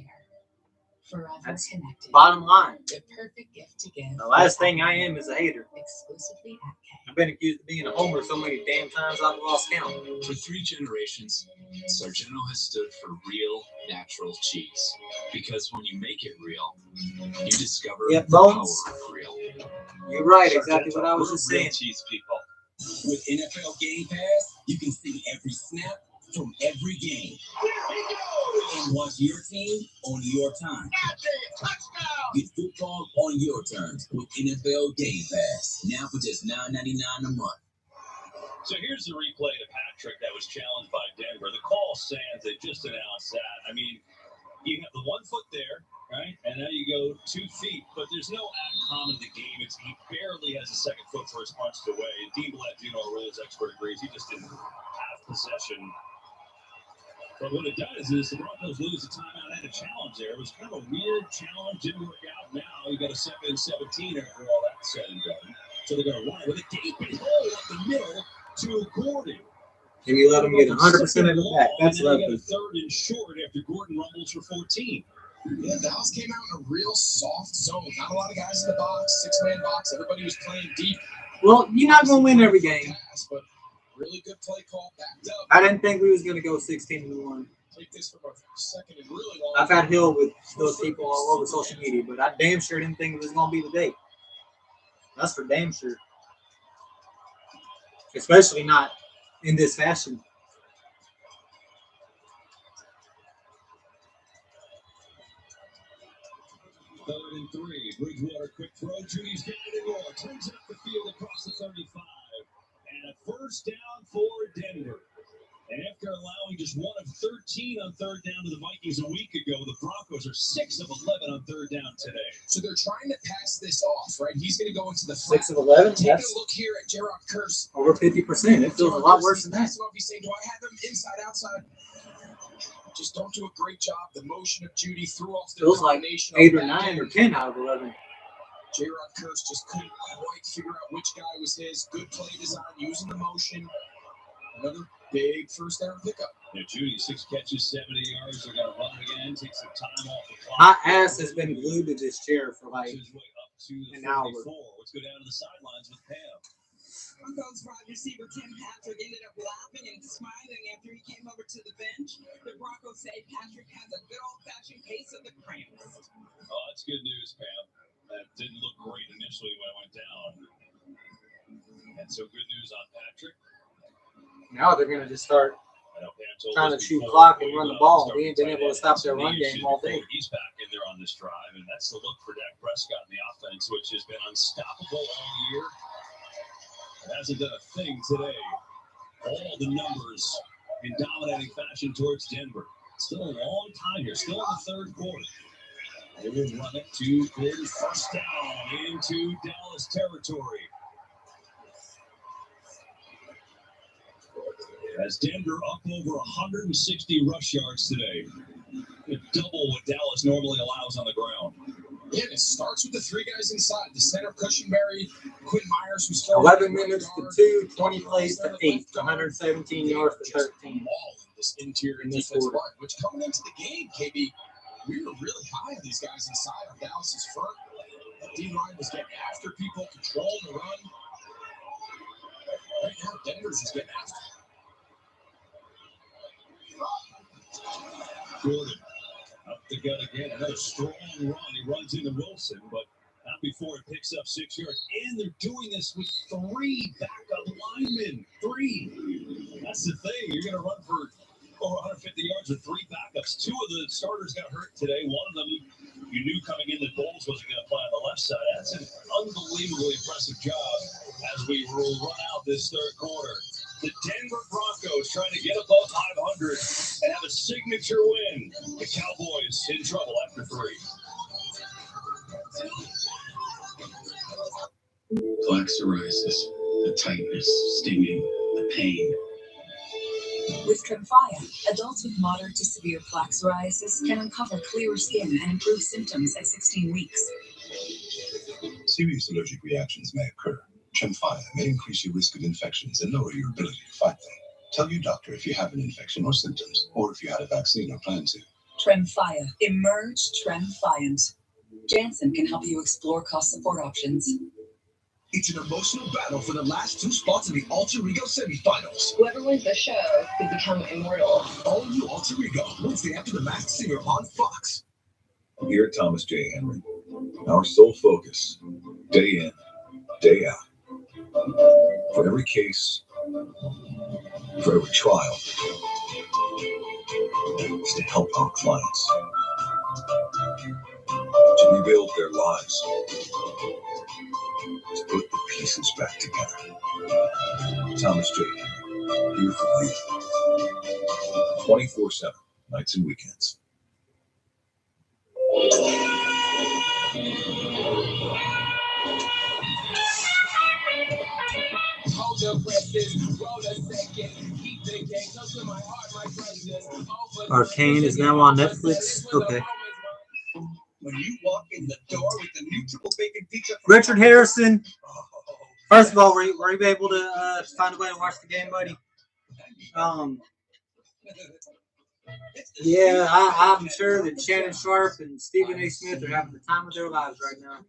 Forever That's connected. bottom line. The perfect gift to give. The last thing I am is a hater. Exclusively at I've been accused of being a homer so many damn times I've lost count. For 3 generations, Sargento has stood for real, natural cheese. Because when you make it real, you discover the power of real. You're right, exactly what I was just saying. Cheese people. With NFL Game Pass, you can see every snap from every game. And watch your team on your time. Get football on your terms with NFL Game Pass. Now for just $9.99 a month. So here's the replay to Patrick that was challenged by Denver. The call stands. They just announced that. I mean, you have the 1 foot there, right? And now you go 2 feet, but there's no ad common in the game. He barely has a second foot for his punched away. Dean Bledsoe, a rules expert, agrees. He just didn't have possession. But what it does is the Broncos lose a timeout and a challenge there. It was kind of a weird challenge. Didn't work out. Now you got a 2nd and 17 after all that said and done. So they're going to run it with a gaping hole up the middle to Gordon. And you let him get 100% of it back. That's lovely. lovely. Got a 3rd and short after Gordon rumbles for 14. Yeah, Dallas came out in a real soft zone. Not a lot of guys in the box, 6-man box. Everybody was playing deep. Well, you're not going to win every game. But really good play call backed up. I didn't think we was going to go 16-1. Take this from a second and really long. I've had Hill with those people all over social media, but I damn sure didn't think it was going to be the day. That's for damn sure. Especially not in this fashion. Third and 3. Bridgewater, quick throw. Judy's got it in more. Turns it up the field across the 35. And a first down for Denver. And after allowing just 1 of 13 on 3rd down to the Vikings a week ago, the Broncos are 6 of 11 on 3rd down today. So they're trying to pass this off, right? He's going to go into the flat. 6 of 11? Take That's a look here at Gerard Curse. over 50%. It feels a lot worse than that. He's saying, do I have him inside, outside? Just don't do a great job. The motion of Judy threw off the Feels like combination 8 of or 9 or back 10 out of 11. Gerard Curse just couldn't quite figure out which guy was his. Good play design, using the motion. Another big first down pickup. Yeah, Judy, 6 catches, 70 yards. They're going to run it again. Take some time off the clock. My ass has been glued to this chair for like His way up to the an hour. 44. Let's go down to the sidelines with Pam. Broncos wide receiver Tim Patrick ended up laughing and smiling after he came over to the bench. The Broncos say Patrick has a good old-fashioned case of the cramps. Oh, that's good news, Pam. That didn't look great initially when it went down. And so good news on Patrick. Now they're going to just start I know Pam told trying to us chew before clock we and run the start ball. We ain't been tight able to end. stop their Some run issues game all day. before He's back in there on this drive, and that's the look for Dak Prescott in the offense, which has been unstoppable all year. It hasn't done a thing today. All the numbers in dominating fashion towards Denver. Still a long time here. Still in the 3rd quarter. They will run it to Gordon. First down into Dallas territory. As Denver up over 160 rush yards today. Double what Dallas normally allows on the ground. Yeah, it starts with the 3 guys inside. The center, Cushenberry, Quinn Myers, who's 11 minutes to 2, 20 plays to 8, 117 yards to 13. This interior in this defensive quarter. line, which coming into the game, KB, we were really high on these guys inside on Dallas's front. D-line was getting after people, controlling the run. Right now, Denver's just getting after. Gordon up the gut again. Another strong run. He runs into Wilson, but not before it picks up 6 yards. And they're doing this with 3 backup linemen. 3. That's the thing. You're going to run for over 150 yards with 3 backups. 2 of the starters got hurt today. One of them, you knew coming in that Bowles wasn't going to play on the left side. That's an unbelievably impressive job as we will run out this 3rd quarter. The Denver Broncos trying to get above 500 and have a signature win. The Cowboys in trouble after 3. Plaque psoriasis, the tightness, stinging, the pain. With Tremfya, adults with moderate to severe plaque psoriasis can uncover clearer skin and improve symptoms at 16 weeks. Serious allergic reactions may occur. Tremfya may increase your risk of infections and lower your ability to fight them. Tell your doctor if you have an infection or symptoms, or if you had a vaccine or plan to. Tremfya. Emerge Tremfyant. Janssen can help you explore cost support options. It's an emotional battle for the last 2 spots in the Alter Ego semifinals. Whoever wins the show could become immortal. All new Alter Ego, Wednesday after The Masked Singer on Fox. Here at Thomas J. Henry, our sole focus, day in, day out, for every case, for every trial, is to help our clients, to rebuild their lives, to put the pieces back together. Thomas J. Henry, here for you, 24/7, nights and weekends. Arcane is now on Netflix. Okay. When you walk in the door with the new triple bacon pizza. Richard Harrison. First of all, were you able to find a way to watch the game, buddy? Yeah, I'm sure that Shannon Sharp and Stephen A. Smith are having the time of their lives right now.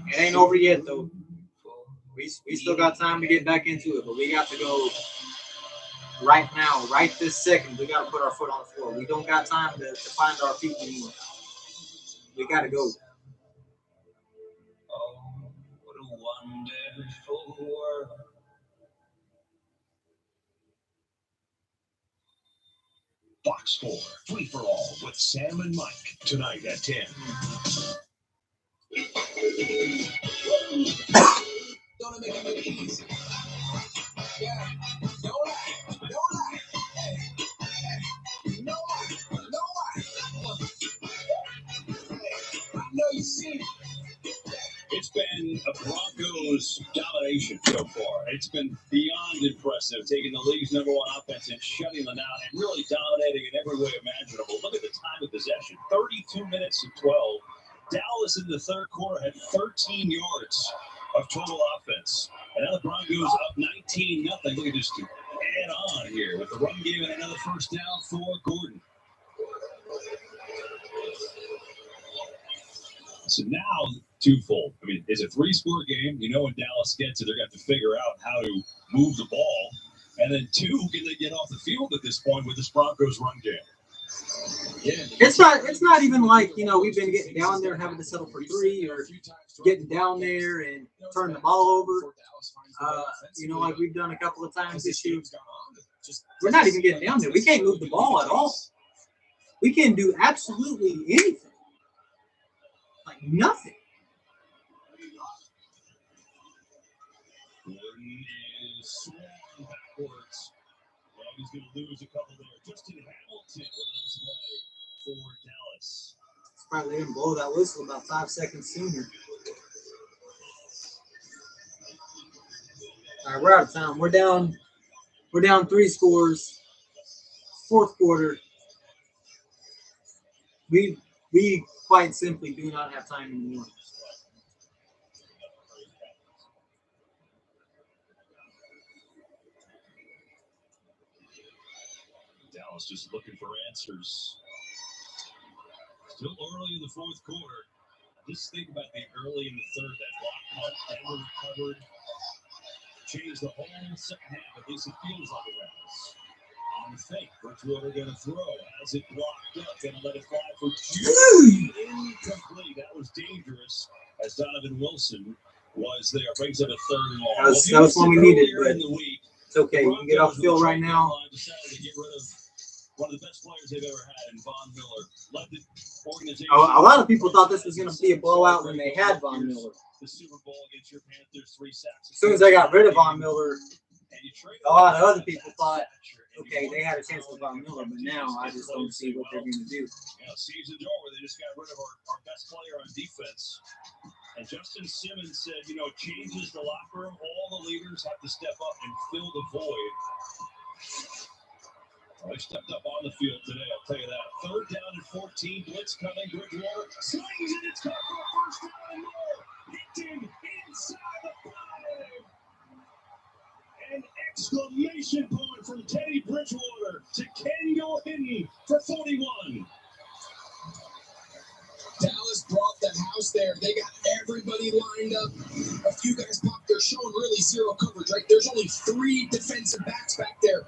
It ain't over yet, though. We still got time to get back into it, but we got to go right now, right this second. We got to put our foot on the floor. We don't got time to find our feet anymore. We got to go. Oh, what a wonderful world. Fox 4, Free for All with Sam and Mike tonight at 10. Gonna make it easy. Yeah, don't lie, hey, no lie. I know you seen it. It's been a Broncos domination so far. It's been beyond impressive, taking the league's #1 offense and shutting them out and really dominating in every way imaginable. Look at the time of possession, 32 minutes and 12. Dallas in the third quarter had 13 yards of total offense. And now the Broncos up 19-0. Look at this to add on here with the run game and another first down for Gordon. So now, twofold. I mean, it's a 3-score game. You know when Dallas gets it, they're going to have to figure out how to move the ball. And then 2, can they get off the field at this point with this Broncos run game? Yeah. It's not even like, we've been getting down there and having to settle for 3 or getting down there and turning the ball over. Like we've done a couple of times this year. We're not even getting down there. We can't move the ball at all. We can't do absolutely anything. Like nothing. Gordon is swung backwards. And he's going to lose a couple there. Justin Hamilton with a nice play for Dallas. Probably didn't blow that whistle about 5 seconds sooner. All right, we're out of time. We're down 3 scores. Fourth quarter. We quite simply do not have time anymore. Dallas just looking for answers. Still early in the fourth quarter. Just think about the early in the third, that block punt, Denver recovered. Changed the whole second half, at least it feels like it has. On the fake, Bridgewater going to throw. Has it blocked up, going to let it fly for 2. Incomplete. That was dangerous as Donovan Wilson was there. Brings up a 3rd and long. That was one we needed, but it's okay. You can get off the field right now. Decided to get rid of one of the best players they've ever had in Von Miller. Led the organization. A lot of people thought this was going to be a blowout when they had Von Miller. The Super Bowl against your Panthers, 3 sacks. As soon as they got rid of Von Miller, a lot of other people thought, okay, they had a chance with Von Miller, but now I just don't see what they're going to do. Season's over. They just got rid of our best player on defense. And Justin Simmons said, it changes the locker room. All the leaders have to step up and fill the void. Well, they stepped up on the field today, I'll tell you that. 3rd down and 14. Blitz coming. Bridgewater swings it. It's caught for a first down and more. Hit him inside the 5. And exclamation point from Teddy Bridgewater to Ken Hinton for 41. Dallas brought the house there. They got everybody lined up. A few guys popped. They're showing really zero coverage, right? There's only 3 defensive backs back there.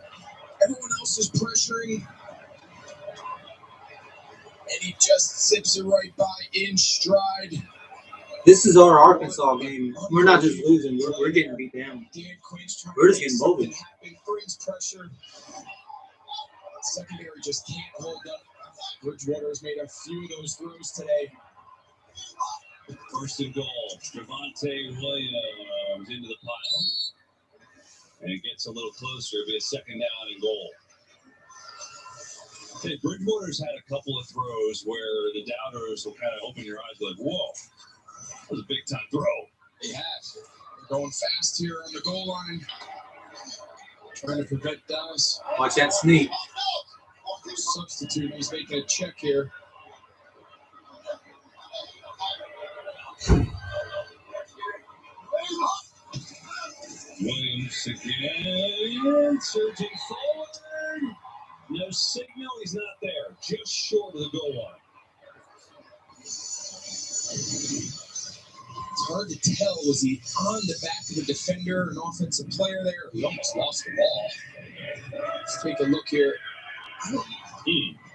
Everyone else is pressuring. And he just zips it right by in stride. This is our Arkansas game. We're not just losing. We're getting beat down. We're just getting molded. Brings pressure. Secondary just can't hold up. Bridgewater has made a few of those throws today. First and goal. Javonte Williams into the pile. And it gets a little closer. It'll be a second down and goal. Hey, Bridgewater's had a couple of throws where the doubters will kind of open your eyes like, whoa, that was a big time throw. He has. They're going fast here on the goal line. Trying to prevent Dallas. Watch that sneak. Substitute. He's making a check here. Williams again, surging forward. No signal, he's not there. Just short of the goal line. It's hard to tell. Was he on the back of the defender, an offensive player there? He almost lost the ball. Let's take a look here. I'm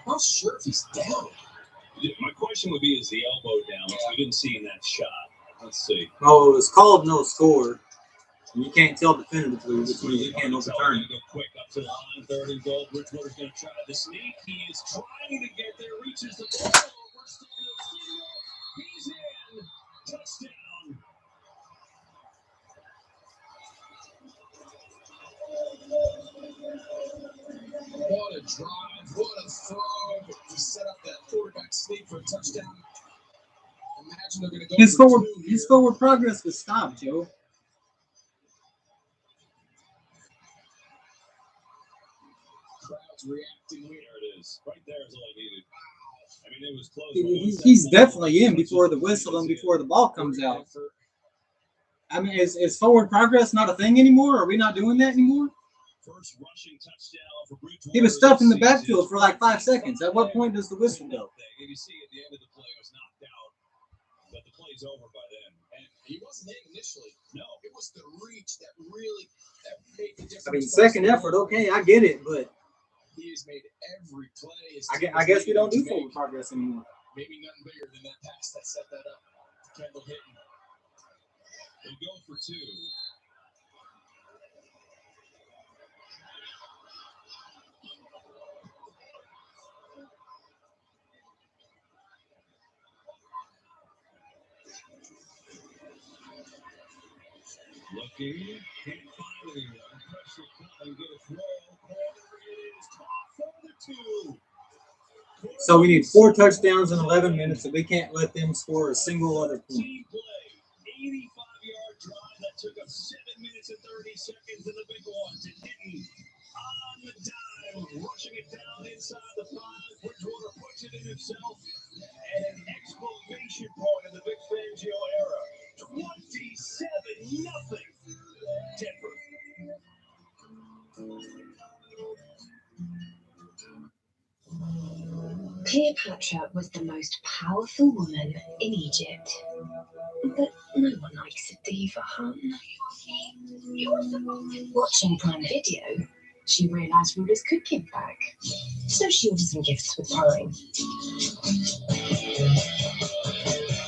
not sure if he's down. My question would be, is the elbow down, which we didn't see in that shot. Let's see. Oh, it was called no score. You can't tell definitively, which means you can't overturn it. Go quick up to the line, third and goal. Bridgewater's going to try the sneak. He is trying to get there, reaches the ball. He's in. Touchdown. What a drive, what a throw. To set up that quarterback sneak for a touchdown. Imagine they're going to go his forward progress was stopped, Joe. Crowd's reacting here. There it is. Right there is all I needed. I mean, it was close. He's definitely in before the whistle and before the ball comes out. I mean, is forward progress not a thing anymore? Are we not doing that anymore? First rushing touchdown for Bridgewater. He was stuck in the backfield for like 5 seconds. At what point does the whistle go? You see at the end of the play was knocked out, but the play's over by then. And he wasn't in initially. No, it was the reach that really made the difference. I mean, second effort, okay, I get it, but he has made every play. I guess we don't do forward progress anymore. Maybe nothing bigger than that pass that set that up. Kendall Hinton. They go for 2. Looking, can't find anyone. Pressure coming, get a throw. It is caught for the 2. So we need 4 touchdowns in 11 minutes, and we can't let them score a single other point. Team play, 85-yard drive that took us 7 minutes and 30 seconds in the big one to Hinton on the dime, rushing it down inside the 5. Bridgewater puts it in himself, and an exclamation point in the Vic Fangio era. 27-0 Denver. Cleopatra was the most powerful woman in Egypt. But no one likes a diva, hun. Watching Prime Video, she realised rulers could give back. So she ordered some gifts with Prime.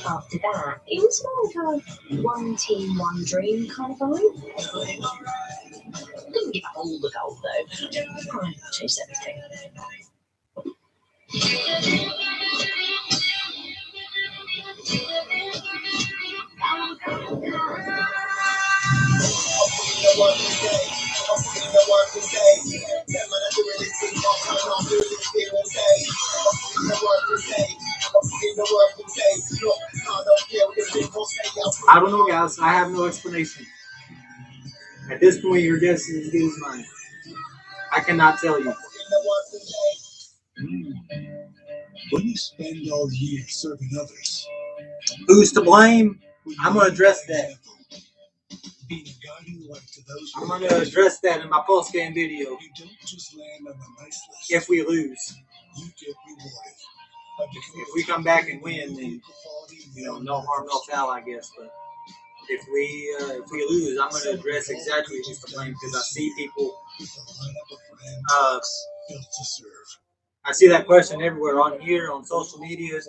After that, it was more of a one team, one dream kind of vibe. Didn't give up all the gold though. Prime changed everything. I don't know, guys. I have no explanation. At this point, your guess is as good as mine. I cannot tell you. When you spend all year serving others, Who's to blame? I'm going to address that. being a guiding light to those. I'm going to address that in my post-game video. You don't just land on the nice list. If we lose. You get rewarded. If we come back and win, then no harm, no foul, I guess. But if we lose, I'm going to address exactly who's to blame because I see people. I see that question everywhere on here, on social media.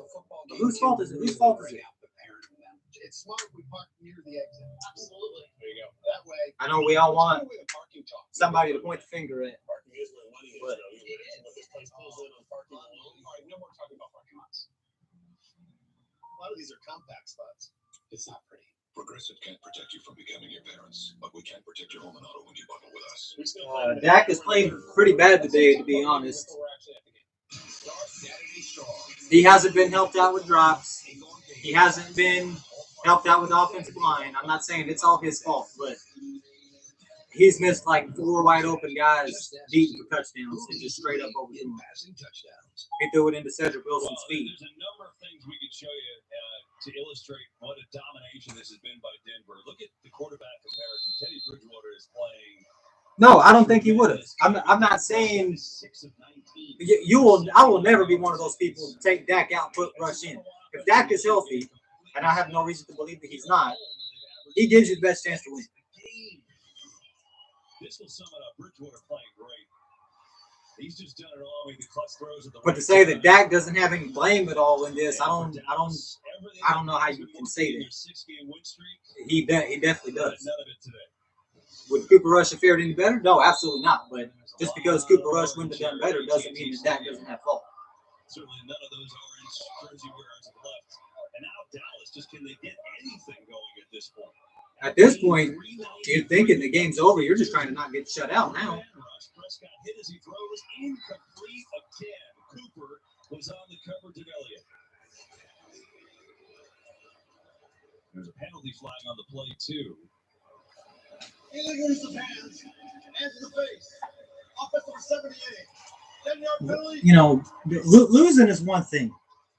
Whose fault is it? Whose fault is it? It's smart we park near the exit. Absolutely. There you go. That way. I know we all want somebody to point the finger at. But No more talking about parking lots. A lot of these are compact spots. It's not pretty. Progressive can't protect you from becoming your parents, but we can protect your home and auto when you bundle with us. Dak has played pretty bad today, to be honest. He hasn't been helped out with drops. He hasn't been helped out with offensive line. I'm not saying it's all his fault, but he's missed like 4 wide open guys deep for touchdowns and just straight up over them. He threw it into Cedric Wilson's feet. There's a number of things we could show you to illustrate what a domination this has been by Denver. Look at the quarterback comparison. Teddy Bridgewater is playing. No, I don't think he would have. I'm not saying I will never be one of those people to take Dak out, put Rush in. If Dak is healthy, and I have no reason to believe that he's not, he gives you the best chance to win. This will sum it up. Bridgewater playing great. He's just done it all with the clutch throws at the. But to say that Dak doesn't have any blame at all in this, I don't know how you can say that. He definitely does. Would Cooper Rush have fared any better? No, absolutely not. But just because Cooper Rush wouldn't have done better doesn't mean that Dak doesn't have fault. Certainly none of those orange jersey wearers have left. And now Dallas, just can they get anything going at this point? At this point, you're thinking the game's over. You're just trying to not get shut out now. Prescott hit as he throws, incomplete again. Cooper was on the coverage of Elliott. There's a penalty flag on the play, too. Illegal use of hands, hands to the face. Offensive 78. 10-yard penalty. You know, losing is one thing.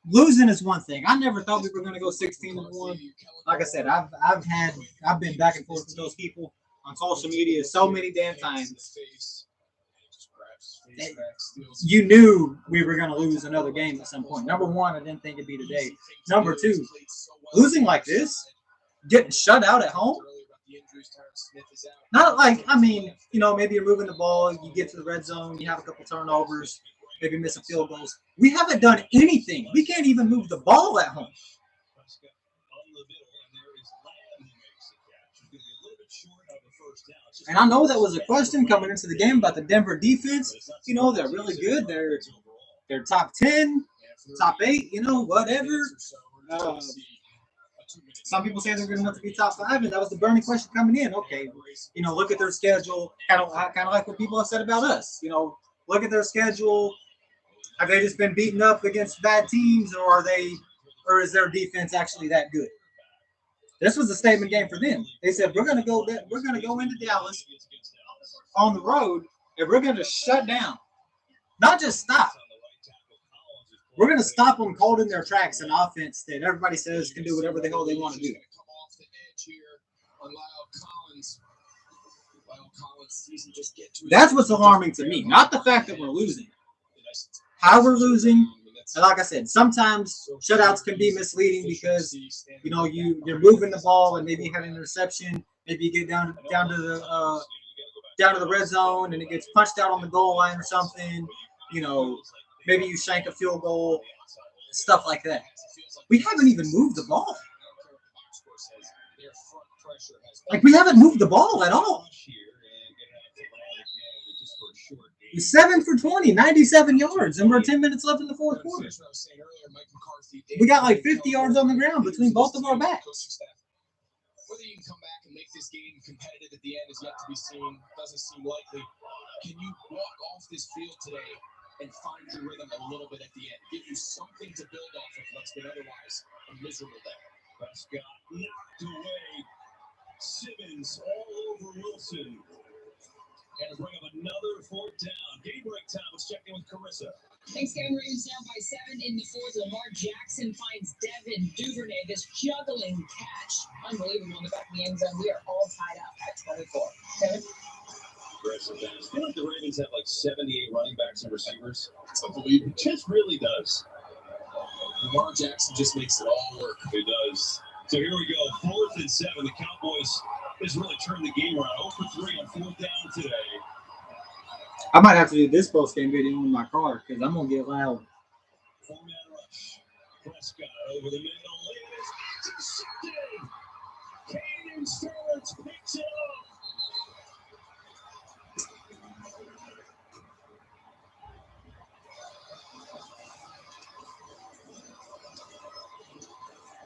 Losing is one thing. I never thought we were going to go 16-1. Like I said, I've been back and forth with those people on social media so many damn times. You knew we were going to lose another game at some point. Number one, I didn't think it'd be today. Number two, losing like this, getting shut out at home. Not like, I mean, you know, maybe you're moving the ball, you get to the red zone, you have a couple turnovers, maybe missing field goals. We haven't done anything. We can't even move the ball at home. And I know that was a question coming into the game about the Denver defense. You know, they're really good. They're top 10, top 8, you know, whatever. Some people say they're good enough to be top 5, and that was the burning question coming in. Okay, you know, look at their schedule, kind of like what people have said about us. You know, look at their schedule. Have they just been beaten up against bad teams, or is their defense actually that good? This was a statement game for them. They said we're going to go into Dallas on the road, and we're going to shut down, not just stop. We're going to stop them cold in their tracks, an offense that everybody says can do whatever the hell they want to do. That's what's alarming to me, not the fact that we're losing. How we're losing. And like I said, sometimes shutouts can be misleading because, you know, you're moving the ball and maybe you have an interception. Maybe you get down to the red zone and it gets punched out on the goal line or something. You know, maybe you shank a field goal, stuff like that. We haven't even moved the ball. Like, we haven't moved the ball at all. 7 for 20, 97 yards, and we're 10 minutes left in the fourth quarter. We got like 50 yards on the ground between both of our backs. Whether you can come back and make this game competitive at the end is yet to be seen. Doesn't seem likely. Can you walk off this field today and find your rhythm a little bit at the end? Give you something to build off of what's been otherwise a miserable day. Prescott knocked away. Simmons all over Wilson. And to bring up another fourth down. Game break time. Let's check in with Carissa. Thanksgiving Ravens down by 7 in the fourth. Lamar Jackson finds Devin Duvernay, this juggling catch. Unbelievable in the back of the end zone. We are all tied up at 24. Kevin? Aggressive pass. I feel like the Ravens have like 78 running backs and receivers. It's unbelievable. It just really does. Lamar Jackson just makes it all work. It does. So here we go. 4th and 7. The Cowboys has really turned the game around. 0 for 3 on 4th down today. I might have to do this post-game video in my car because I'm going to get loud. 4-man rush. Prescott over the middle. It's intercepted. Caden Stearns picks it up.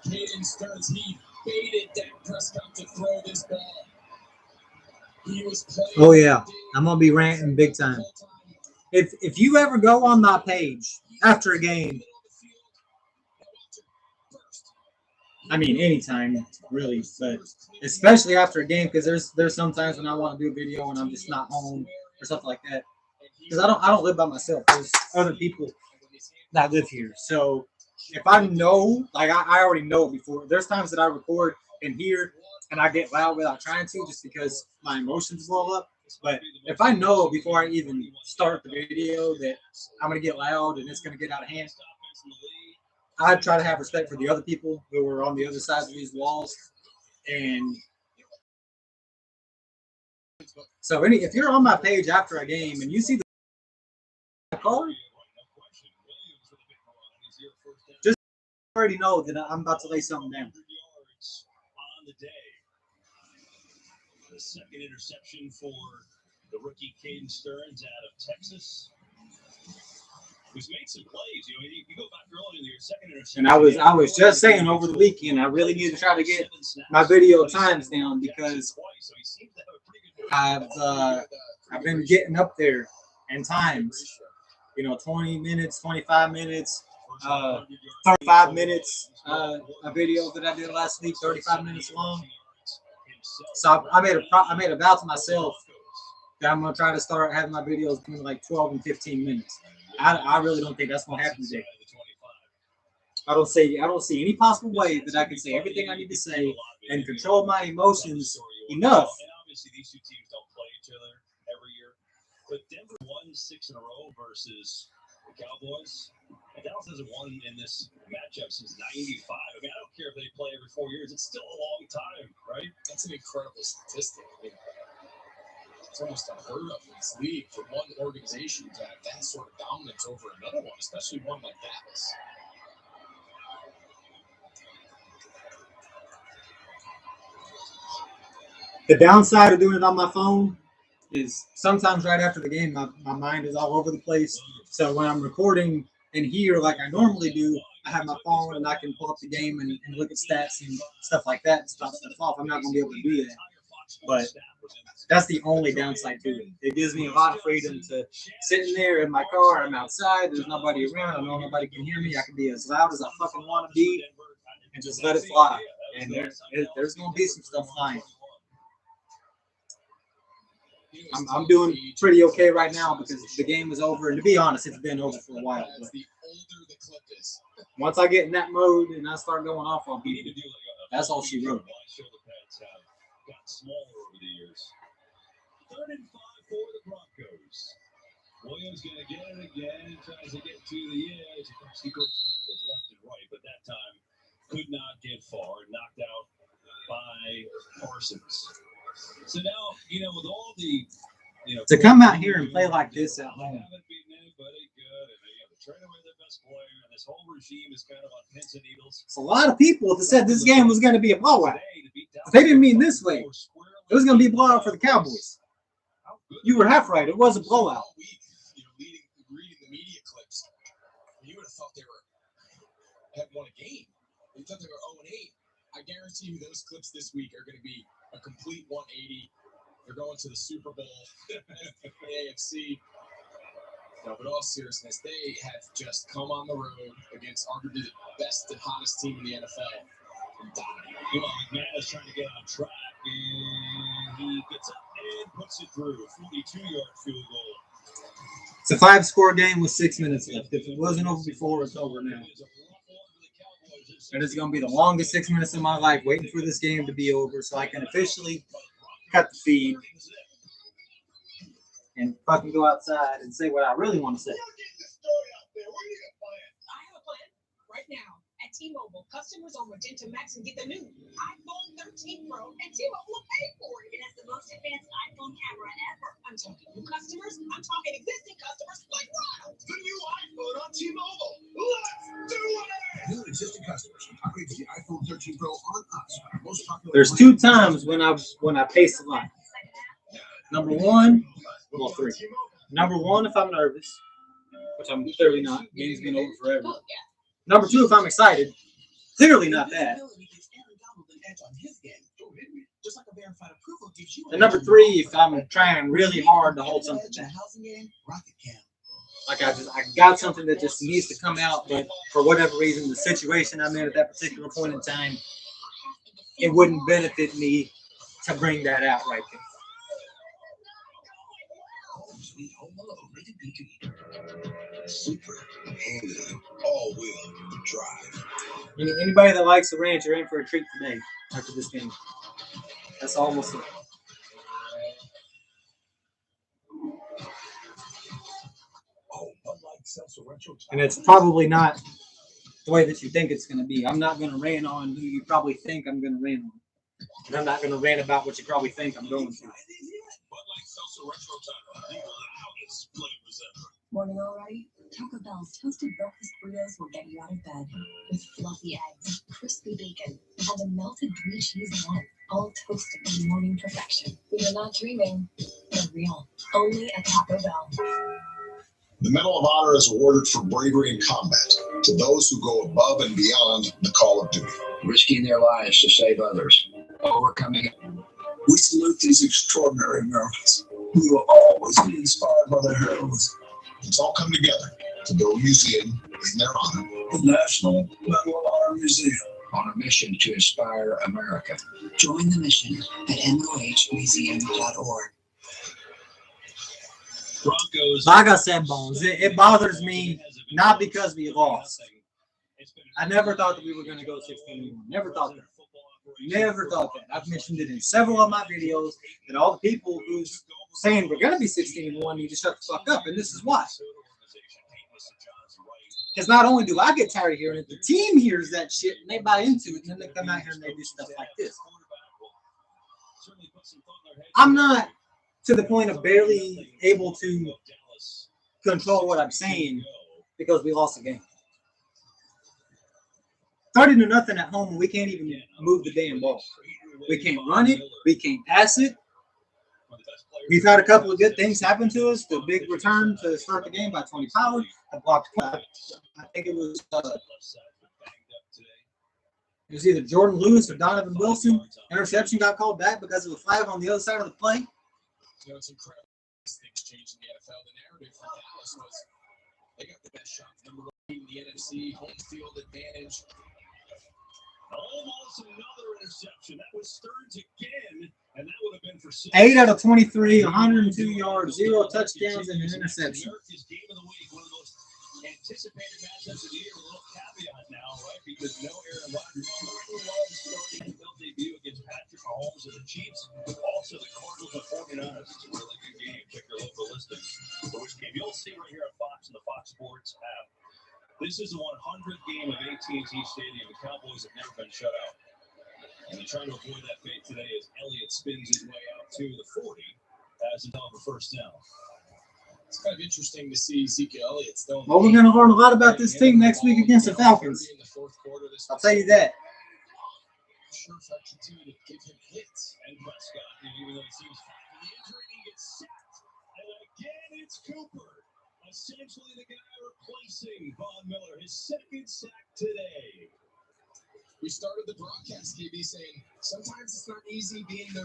Caden Stearns, he baited Dak Prescott to throw this ball. He was playing. Oh, yeah. I'm going to be ranting big time. If you ever go on my page after a game, I mean, anytime, really, but especially after a game, because there's some times when I want to do a video and I'm just not home or something like that. Because I don't live by myself. There's other people that live here. So if I know, like I already know before, there's times that I record in here and I get loud without trying to just because my emotions blow up. But if I know before I even start the video that I'm going to get loud and it's going to get out of hand, I try to have respect for the other people who are on the other side of these walls. And so if you're on my page after a game and you see the car, just already know that I'm about to lay something down. On the day. The second interception for the rookie Caden Stearns out of Texas. Who's made some plays. You know, you go back early in the year, second interception. And I was just saying over the weekend, I really need to try to get my video times down because I've been getting up there in times. You know, 20 minutes, 25 minutes, 35 minutes. A video that I did last week, 35 minutes long. So I made a vow to myself that I'm gonna try to start having my videos between like 12 and 15 minutes. I really don't think that's gonna happen today. I don't see any possible way that I can say everything I need to say and control my emotions enough. And obviously these two teams don't play each other every year. But Denver won 6 in a row versus the Cowboys. And Dallas hasn't won in this matchup since '95. I mean, I don't care if they play every 4 years. It's still a long time, right? That's an incredible statistic. I mean, it's almost unheard of in this league for one organization to have that sort of dominance over another one, especially one like Dallas. The downside of doing it on my phone is sometimes right after the game, my mind is all over the place. So when I'm recording in here like I normally do, I have my phone and I can pull up the game and look at stats and stuff like that and stop stuff off. I'm not going to be able to do that. But that's the only downside to it. It gives me a lot of freedom to sit in there in my car. I'm outside. There's nobody around. I know nobody can hear me. I can be as loud as I fucking want to be and just let it fly. And there's going to be some stuff flying. I'm doing pretty okay right now because the game is over. And to be honest, it's been over for a while. But once I get in that mode and I start going off on people, that's all she wrote. Got smaller over the years. 3rd and 5 for the Broncos. Williams going to get it again. Tries to get to the edge. He goes left and right, but that time could not get far. Knocked out by Parsons. So now, you know, with all the, to come out here and play like this at home. Haven't beaten anybody good, and they have to trade away their best player, and this whole regime is kind of on pins and needles. It's a lot of people that said this game was going to be a blowout. But they didn't mean this way. It was going to be a blowout for the Cowboys. You were half right. It was a blowout. Reading the media clips, you would have thought they had won a game. You thought they were 0-8. I guarantee you those clips this week are going to be a complete 180. They're going to the Super Bowl, the AFC. No, but all seriousness, they have just come on the road against arguably the best and hottest team in the NFL. McManus trying to get on track, and he gets up and puts it through. 42-yard field goal. It's a 5-score game with 6 minutes left. If it wasn't over before, it's over now. And it's going to be the longest 6 minutes of my life waiting for this game to be over so I can officially cut the feed and fucking go outside and say what I really want to say. I have a plan right now. At T-Mobile, customers on Magenta Max can get the new iPhone 13 Pro, and T-Mobile will pay for it. It has the most advanced iPhone camera ever. I'm talking new customers. I'm talking existing customers like Ronald. The new iPhone on T-Mobile. Let's do it! New existing customers upgrade to the iPhone 13 Pro on us. Our most popular. There's 2 times when I pace a line. Number 1, well 3. Number 1 if I'm nervous, which I'm clearly not. Game's been over forever. Number 2 if I'm excited. Clearly not that. And number 3 if I'm trying really hard to hold something back. Like I got something that just needs to come out, but for whatever reason, the situation I'm in at that particular point in time, it wouldn't benefit me to bring that out right there. Super handling all-wheel drive. Anybody that likes the ranch are in for a treat today after this game. That's almost it. And it's probably not the way that you think it's going to be. I'm not going to rant on who you probably think I'm going to rant on. And I'm not going to rant about what you probably think I'm going to. Morning already? Taco Bell's toasted breakfast burritos will get you out of bed with fluffy eggs, crispy bacon, and a melted blue cheese bun, all toasted in morning perfection. You're not dreaming, they're real. Only at Taco Bell. The Medal of Honor is awarded for bravery in combat to those who go above and beyond the call of duty, risking their lives to save others, overcoming. We salute these extraordinary Americans. We will always be inspired by their heroes. Let's all come together to build a museum in their honor. The National Medal of Honor Museum. On a mission to inspire America. Join the mission at mohmuseum.org. Broncos. Like I said, Bones, it bothers me not because we lost. I never thought that we were going to go 16-1. Never thought that. Never thought that. I've mentioned it in several of my videos that all the people who's saying we're going to be 16-1 need to shut the fuck up, and this is why. Because not only do I get tired of hearing it, the team hears that shit and they buy into it, and then they come out here and they do stuff like this. I'm not to the point of barely able to control what I'm saying because we lost the game. 30-0 at home, and we can't even move the damn ball. We can't run it. We can't pass it. We've had a couple of good things happen to us. The big return to start the game by Tony Pollard. I blocked. I think it was either Jordan Lewis or Donovan Wilson. Interception got called back because of a flag on the other side of the play. You know, it's incredible. Things changed in the NFL. The narrative for Dallas was they got the best shot, number 1 team in the NFC, home field advantage. Almost another interception. That was Stearns again, and that would have been for 8 out of 23, 102 yards, 0 touchdowns, and an interception. America's game of the week, one of those anticipated matchups of the year. A little caveat now, right? Because no Aaron Rodgers. Jordan Love starting his debut against Patrick Mahomes and the Chiefs. Also, the Cardinals and 49ers. It's a really good game. Check your local listings for which game you'll see right here at Fox and the Fox Sports app. This is the 100th game of AT&T Stadium. The Cowboys have never been shut out. And they're trying to avoid that fate today as Elliott spins his way out to the 40 as a first down. It's kind of interesting to see Ezekiel Elliott still. Well, we're going to learn a lot about this team next week against the Falcons. I'll tell you that. Sure, if I continue to give him hits. And Prescott, even though it seems fine for the injury, he gets sacked. And again, it's Cooper. Essentially the guy replacing Von Miller, his second sack today. We started the broadcast, KB, saying sometimes it's not easy being the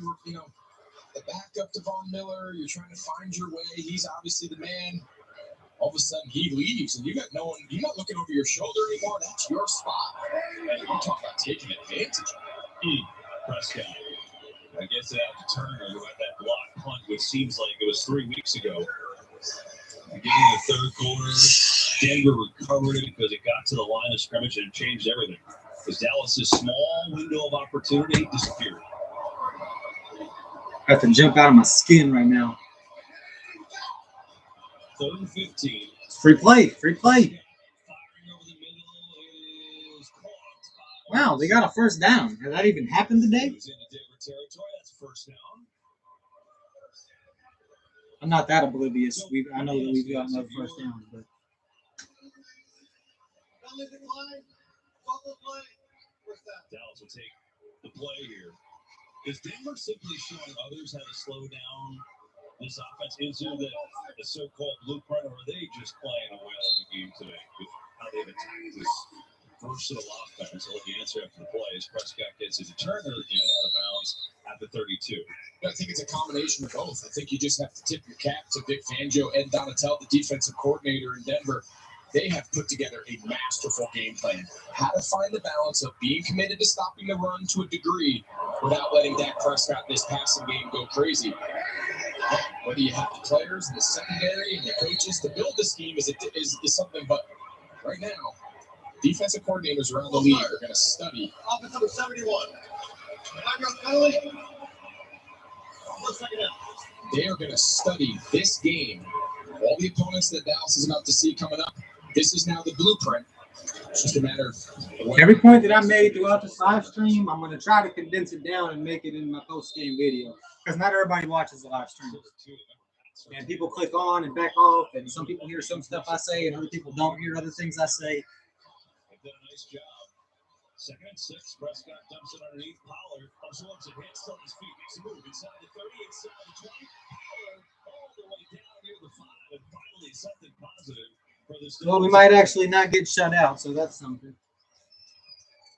backup to Von Miller. You're trying to find your way. He's obviously the man. All of a sudden, he leaves, and you got no one. You're not looking over your shoulder anymore. That's your spot. And you talk about taking advantage. Prescott. I guess that turn or that block punt, which seems like it was 3 weeks ago. Beginning of the third quarter, Denver recovered it because it got to the line of scrimmage and it changed everything. Because Dallas' small window of opportunity disappeared. I have to jump out of my skin right now. 3rd and 15. Free play, free play. Wow, they got a first down. Has that even happened today? I'm not that oblivious. I know that we've got another first down, but Dallas will take the play here. Is Denver simply showing others how to slow down this offense into the so-called blueprint, or are they just playing a whale of a game today with how they've attacked this versatile offense? I'll let you answer after the play as Prescott gets his return again out of bounds at the 32. I think it's a combination of both. I think you just have to tip your cap to Vic Fangio, Ed Donatel, the defensive coordinator in Denver. They have put together a masterful game plan. How to find the balance of being committed to stopping the run to a degree without letting Dak Prescott in this passing game go crazy. Whether you have the players and the secondary and the coaches to build the scheme is something, but right now, defensive coordinators around the league are going to study. Offense number 71. They are going to study this game. All the opponents that Dallas is about to see coming up, this is now the blueprint. It's just a matter of every point that I made throughout this live stream, I'm going to try to condense it down and make it in my post-game video. Because not everybody watches the live stream. And people click on and back off, and some people hear some stuff I say, and other people don't hear other things I say. They've done a nice job. 2nd and 6, Prescott dumps it underneath Pollard. Absorbs it, hits on his feet, makes a move inside the 30, inside the 20. Pollard all the way down near the 5, and finally something positive for this. Well, we might actually not get shut out, so that's something.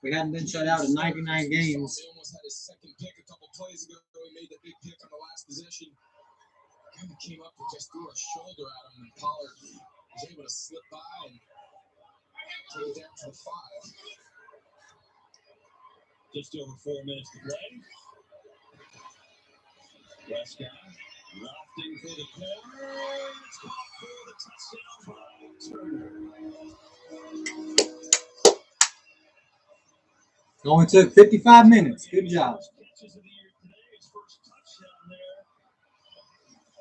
We hadn't been shut out in 99 games. He almost had his second pick a couple plays ago. He made the big pick on the last possession. Kind of came up and just threw a shoulder at him, and Pollard was able to slip by and take it down to the 5. Just over 4 minutes to play. Prescott lofting for the corner. It's caught for the touchdown by Turner. It only took 55 minutes. Good job. Catches of the year today. His first touchdown there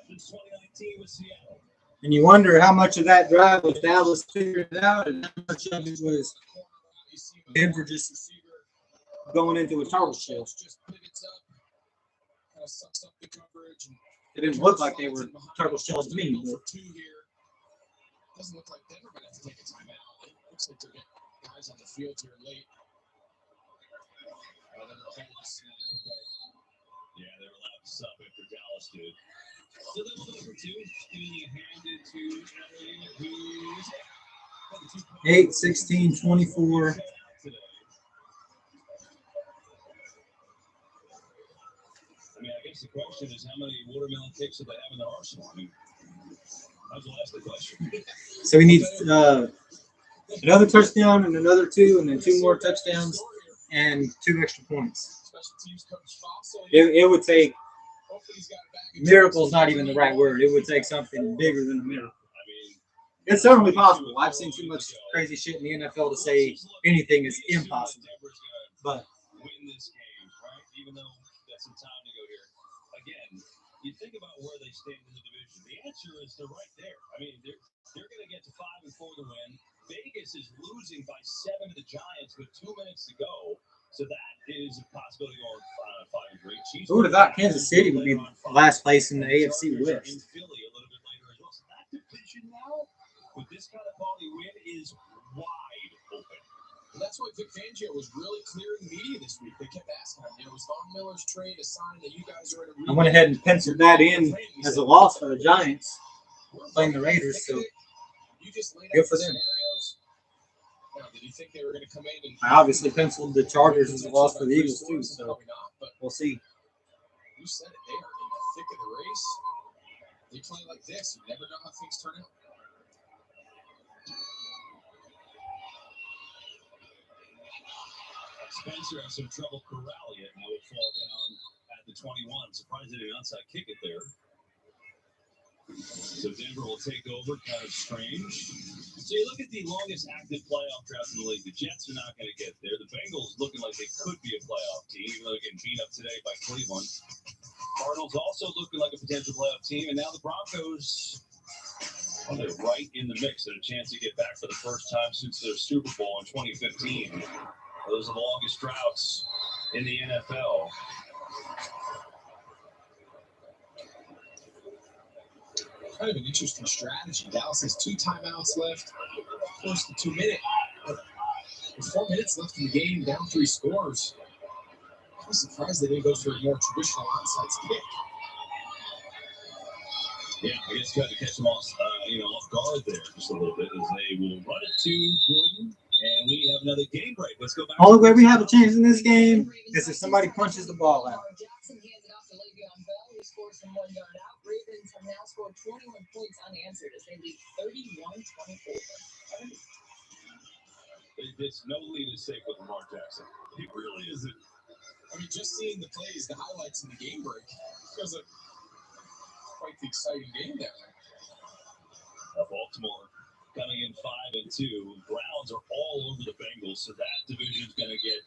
since 2019 with Seattle. And you wonder how much of that drive was Dallas figuring it out, and how much of it was Denver just going into a turtle shell. It didn't look like they were turtle shells to me. But doesn't look like Denver might have to take a timeout. It looks like they're getting guys on the field here late. Yeah, they were allowed to sub after Dallas did. So then we'll go for 2, being handed to Elliott, who's 8, 16, 24. I mean, I guess the question is how many watermelon kicks do they have in their arsenal? I mean, might as well ask the question. So we need another touchdown and another 2, and then 2 more touchdowns and 2 extra points. It would take miracle's not even the right word. It would take something bigger than a miracle. It's certainly possible. I've seen too much crazy shit in the NFL to say anything is impossible. But win this game, right? Even though we've got some time to go here. Again, you think about where they stand in the division. The answer is they're right there. I mean, they're going to get to 5 and 4 to win. Vegas is losing by 7 to the Giants with 2 minutes to go. So that is a possibility going 5 and 3. Who would have thought Kansas City would be last place in the AFC West? In Philly a little bit later as well. So that division now, with this kind of quality win, is wide open. And that's why Vic Fangio was really clear in the media this week. They kept asking him, was Von Miller's trade a sign that you guys are in a I went ahead and penciled that in as a loss for the Giants playing the Raiders. So good for them. Now, did you think they were going to come in and I obviously penciled the Chargers as a loss for the Eagles too. So we'll see. You said it. They are in the thick of the race. They play like this. You never know how things turn out. Spencer has some trouble corralling it, and it will fall down at the 21. Surprised they didn't outside kick it there. So Denver will take over, kind of strange. So you look at the longest active playoff drought in the league. The Jets are not going to get there. The Bengals looking like they could be a playoff team, even though they're getting beat up today by Cleveland. Cardinals also looking like a potential playoff team. And now the Broncos, well, they're right in the mix and a chance to get back for the first time since their Super Bowl in 2015. Those are the longest droughts in the NFL. Kind of an interesting strategy. Dallas has 2 timeouts left. Of course, the 2-minute. With 4 minutes left in the game, down 3 scores. I'm surprised they didn't go for a more traditional onside kick. Yeah, I guess you had to catch them off guard there just a little bit as they will run it to Gordon. And we have another game break. Let's go back. Only way we have a chance in this game is if somebody punches the ball out. Scores from 1 yard out. Ravens have now scored 21 points unanswered as they lead 31-24. There's no lead is safe with Lamar Jackson. He really isn't. I mean, just seeing the plays, the highlights in the game break, feels like quite the exciting game down there. Baltimore coming in 5-2. Browns are all over the Bengals, so that division's going to get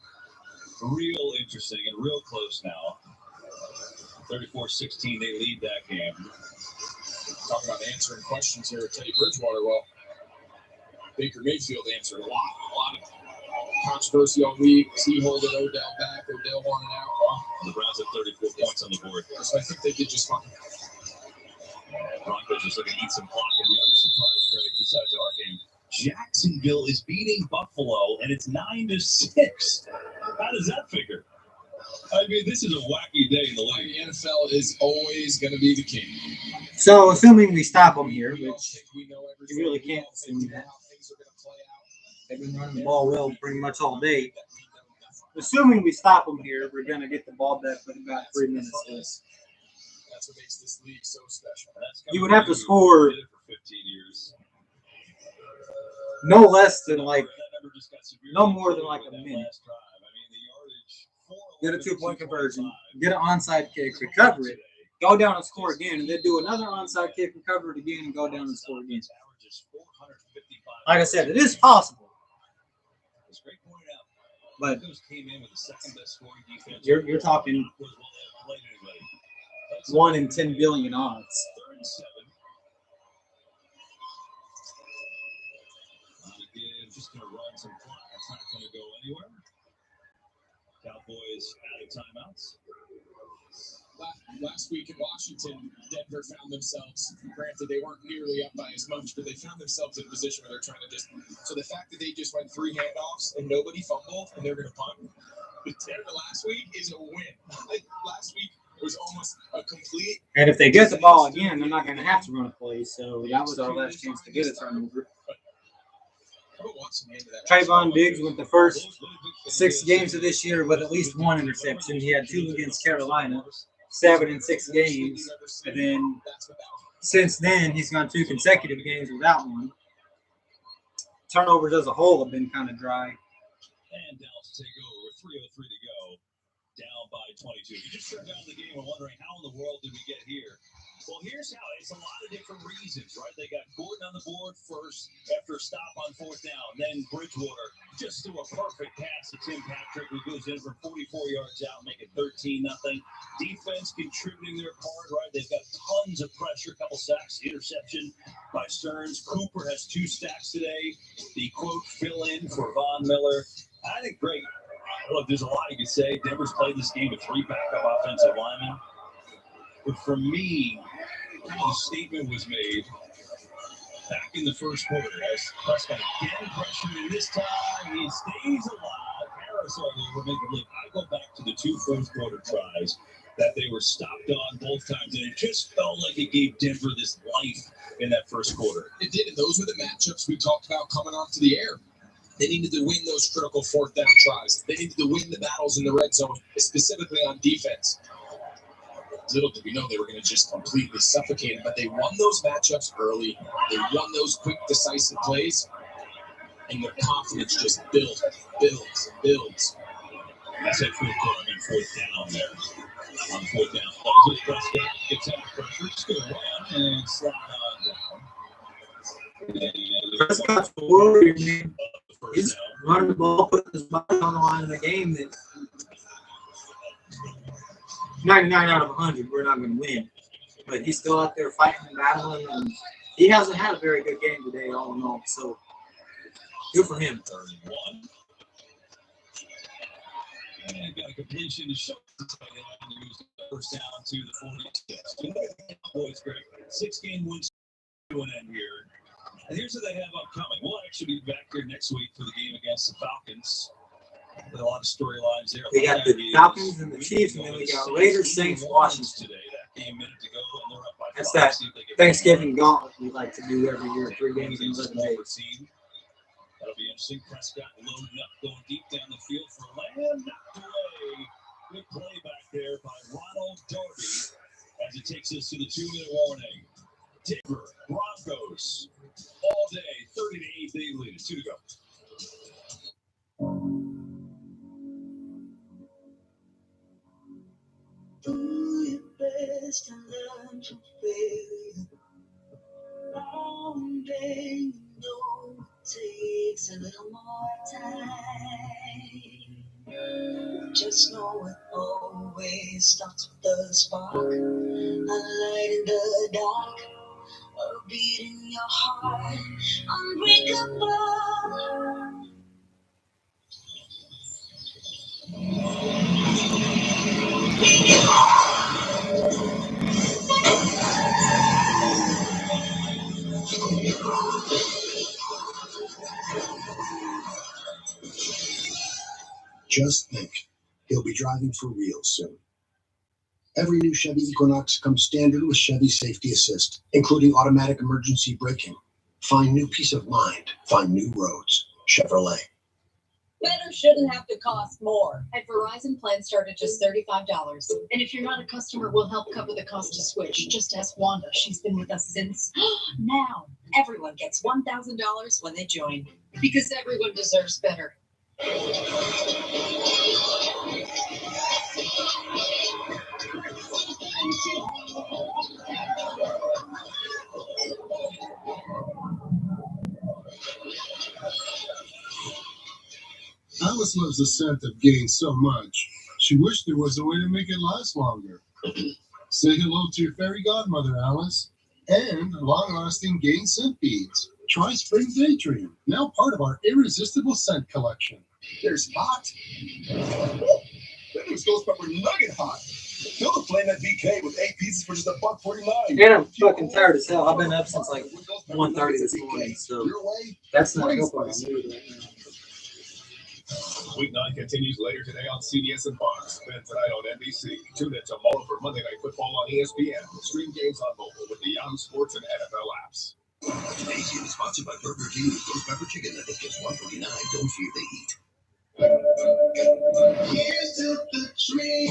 real interesting and real close now. 34-16, they lead that game. Talk about answering questions here at Teddy Bridgewater. Well, Baker Mayfield answered a lot of controversy all week. Was he holding Odell back? Odell wanted out. Well, the Browns have 34 points on the board. So I think they did just fine. Broncos just looking to eat some clock. And the other surprise, Craig, besides our game, Jacksonville is beating Buffalo, and it's 9-6. How does that figure? I mean, this is a wacky day in the league. The NFL is always going to be the king. So, assuming we stop them here, which you really can't assume that. They've been running the ball well pretty much all day. Assuming we stop them here, we're going to get the ball back with about 3 minutes left. That's what makes this league so special. You would have to score no less than no more than a minute. Get a 2-point conversion, get an onside kick, recover it, go down and score again, and then do another onside kick, recover it again, and go down and score again. Like I said, it is possible. But you're talking 1 in 10 billion odds. Just going to run some clock. It's not going to go anywhere. Cowboys out of timeouts. Last week in Washington, Denver found themselves, granted they weren't nearly up by as much, but they found themselves in a position where they're trying to just, so the fact that they just went 3 handoffs and nobody fumbled and they're going to punt, but Denver last week is a win. Last week was almost a complete. And if they get the ball again, they're not going to have to run a play, so that was our last chance to get a turnover. Trayvon Diggs went the first 6 games of this year with at least 1 interception. He had 2 against Carolina, 7 in 6 games. And then since then, he's gone 2 consecutive games without 1. Turnovers as a whole have been kind of dry. And Dallas take over with 3:03 to go. Down by 22. You just turned down the game and wondering how in the world did we get here? Well, here's how. It's a lot of different reasons, right? They got Gordon on the board first after a stop on 4th down. Then Bridgewater just threw a perfect pass to Tim Patrick, who goes in for 44 yards out, make it 13-0. Defense contributing their part, right? They've got tons of pressure, a couple sacks, interception by Stearns. Cooper has 2 sacks today. The quote fill-in for Von Miller. I think great. Look, there's a lot you could say. Denver's played this game with 3 backup offensive linemen. But for me, the statement was made back in the first quarter as Prescott again pressured, and this time he stays alive. Harris all over, make a leap. I go back to the 2 fourth-quarter tries that they were stopped on both times, and it just felt like it gave Denver this life in that first quarter. It did, and those were the matchups we talked about coming off to the air. They needed to win those critical 4th down tries. They needed to win the battles in the red zone, specifically on defense. Little did we know they were going to just completely suffocate it, but they won those matchups early. They won those quick, decisive plays, and their confidence just builds. I said 4th quarter, I mean 4th down there. On 4th down, Gets under pressure, just going to run and slide on down. Prescott's worried, man. He's running the ball, putting his body on the line in the game that 99 out of 100, we're not going to win. But he's still out there fighting and battling, and he hasn't had a very good game today, all in all. So, good for him. 31. And got a completion to show first down to the 46. Cowboys, great. 6-game win to an end here. And here's what they have upcoming. We'll actually be back here next week for the game against the Falcons. With a lot of storylines there. We got the Falcons and the Chiefs, and then we got Raiders, Saints, Washington. Today, that game minute to go, and they're up by That's 5. that See if they get Thanksgiving gauntlet we like to do every year, 3 games in 11 days. That'll be interesting. Prescott loading up, going deep down the field for Lamb. Knocked away. Good play back there by Ronald Darby as it takes us to the 2-minute warning. Denver Broncos all day, 30-8. They lead it. 2 to go. Do your best and learn from failure. One day, you know, it takes a little more time. Just know it always starts with a spark. A light in the dark, a beat in your heart, unbreakable. Just think, he'll be driving for real soon. Every new Chevy Equinox comes standard with Chevy Safety Assist, including automatic emergency braking. Find new peace of mind. Find new roads. Chevrolet. Better shouldn't have to cost more. At Verizon, plans start at just $35. And if you're not a customer, we'll help cover the cost to switch. Just ask Wanda. She's been with us since now. Everyone gets $1,000 when they join. Because everyone deserves better. Alice loves the scent of Gain so much, she wished there was a way to make it last longer. Say hello to your fairy godmother, Alice, and long-lasting Gain scent beads. Try Spring Daydream, now part of our irresistible scent collection. There's hot. That was Ghost Pepper Nugget hot. Fill the flame at BK with 8 pieces for just $1.49. And I'm fucking tired as hell. I've been up since like 1:30 this morning, so that's not helping my mood right now. Week 9 continues later today on CBS and Fox. Then tonight on NBC. Tune in tomorrow for Monday Night Football on ESPN. Stream games on mobile with the Yahoo Sports and NFL apps. Today's game is sponsored by Burger King with Ghost Pepper Chicken Nuggets, just $1.49. Don't fear they eat. Here's to the tree.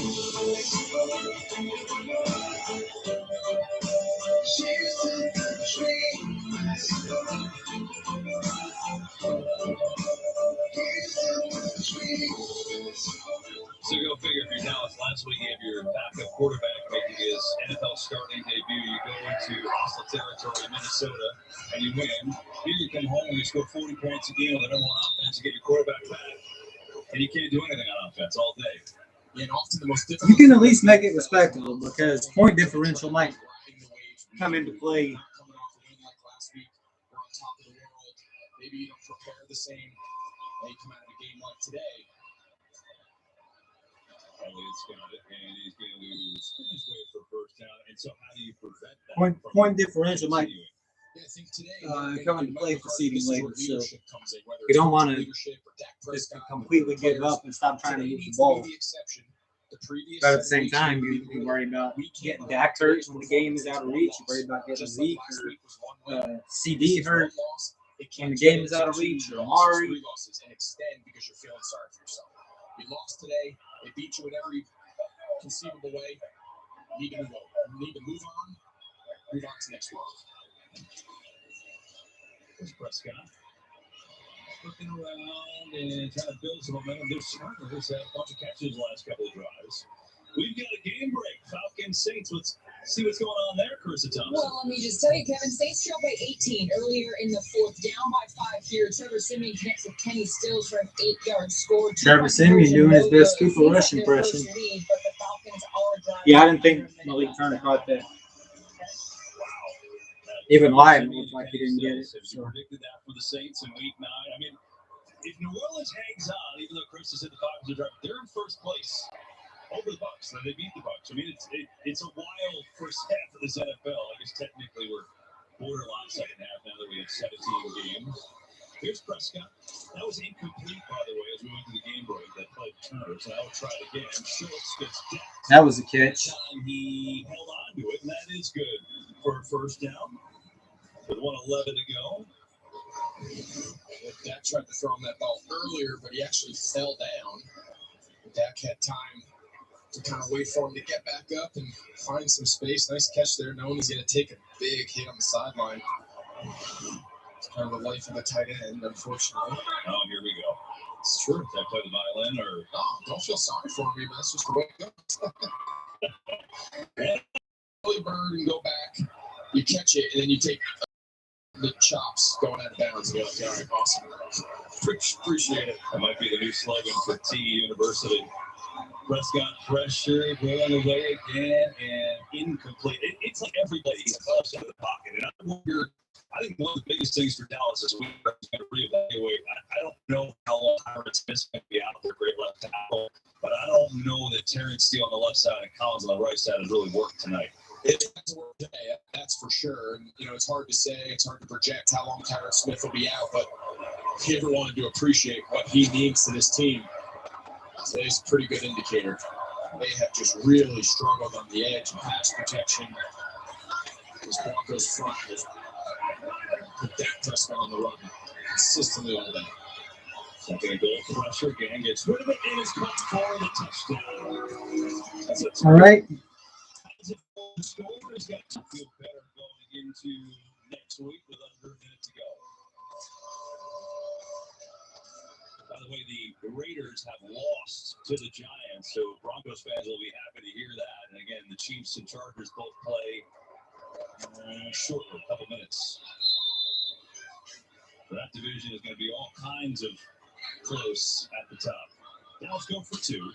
Cheers to the tree. Here's to the tree. So go figure, if you're Dallas, last week you have your backup quarterback making his NFL starting debut. You go into hostile territory, Minnesota, and you win. Here you come home and you score 40 points a game with the number 1 offense. You get your quarterback back, and you can't do anything on offense all day. And often the most difficult. You can at least make it respectable because point differential might come into play. Coming off a win like last week, we're on top of the world. Maybe you don't prepare the same. And you come out of a game like today. Elliott's got it, and he's going to spin his way for first down. And so, how do you prevent that? Point differential might Yeah, I think today, come into play for seeding later. So comes in, whether we it's don't want to leadership or Dak just Prescott, completely give up and stop trying to today move the needs ball. be the exception. The previous But at the same weeks, time, we you worry about getting Dak hurt when the game is out of reach. You worry about getting Zeke or CD hurt when the game is out of reach, or Amari. Losses and extend because you're feeling sorry for yourself. You lost today. They beat you in every conceivable way. You need to move on. You need to move on. Move on to next week. There's Prescott. Looking around and trying to build some momentum. There's Smart. There's a bunch of catches the last couple of drives. We've got a game break. Falcons Saints. Let's see what's going on there, Carissa Thompson. Well, let me just tell you, Kevin, Saints trailed by 18 earlier in the fourth, down by 5 here. Trevor Siemian connects with Kenny Stills for an 8-yard score. Trevor Siemian doing his best Cooper Rush impression. Yeah, I didn't think Malik Turner caught that. Even live, it looked like he didn't get it. So. Predicted that for the Saints in Week 9. I mean, if New Orleans hangs on, even though Chris has said the Falcons are driving, they're in first place over the Bucs. Then they beat the Bucs. I mean, it's a wild first half of this NFL. I guess technically we're borderline second half now that we have 17 games. Here's Prescott. That was incomplete, by the way, as we went to the game break. That play Turner, so I'll try it again. Schultz gets decked. That was a catch. He held on to it, and that is good for a first down. With 1:11 to go. Dak tried to throw him that ball earlier, but he actually fell down. Dak had time to kind of wait for him to get back up and find some space. Nice catch there, knowing he's going to take a big hit on the sideline. It's kind of the life of the tight end, unfortunately. Oh, here we go. It's true. Did I play the violin or? No, don't feel sorry for me, man. That's just the way it goes. Early bird and go back. You catch it, and then you take the chops going out of bounds. And you're like, all right, awesome. Appreciate it. That might be the new slogan for T University. Prescott pressure going away again and incomplete. It's like everybody goes into the pocket. And I think one of the biggest things for Dallas is we're going to reevaluate. I don't know how long Tyron Smith's going to be out there, great left tackle, but I don't know that Terrence Steele on the left side and Collins on the right side has really worked tonight. It hasn't worked today, that's for sure. And, it's hard to say, it's hard to project how long Tyron Smith will be out, but if you ever wanted to appreciate what he means to this team, today's a pretty good indicator. They have just really struggled on the edge and pass protection. This Broncos front has put Dak Prescott on the run consistently all day. Second goal pressure again, gets rid of it and is caught for the touchdown. All right. The score has got to feel better going into next week with under a minute to go. By the way, the Raiders have lost to the Giants, so Broncos fans will be happy to hear that. And again, the Chiefs and Chargers both play shortly, a couple minutes. So that division is going to be all kinds of close at the top. Now let's go for two.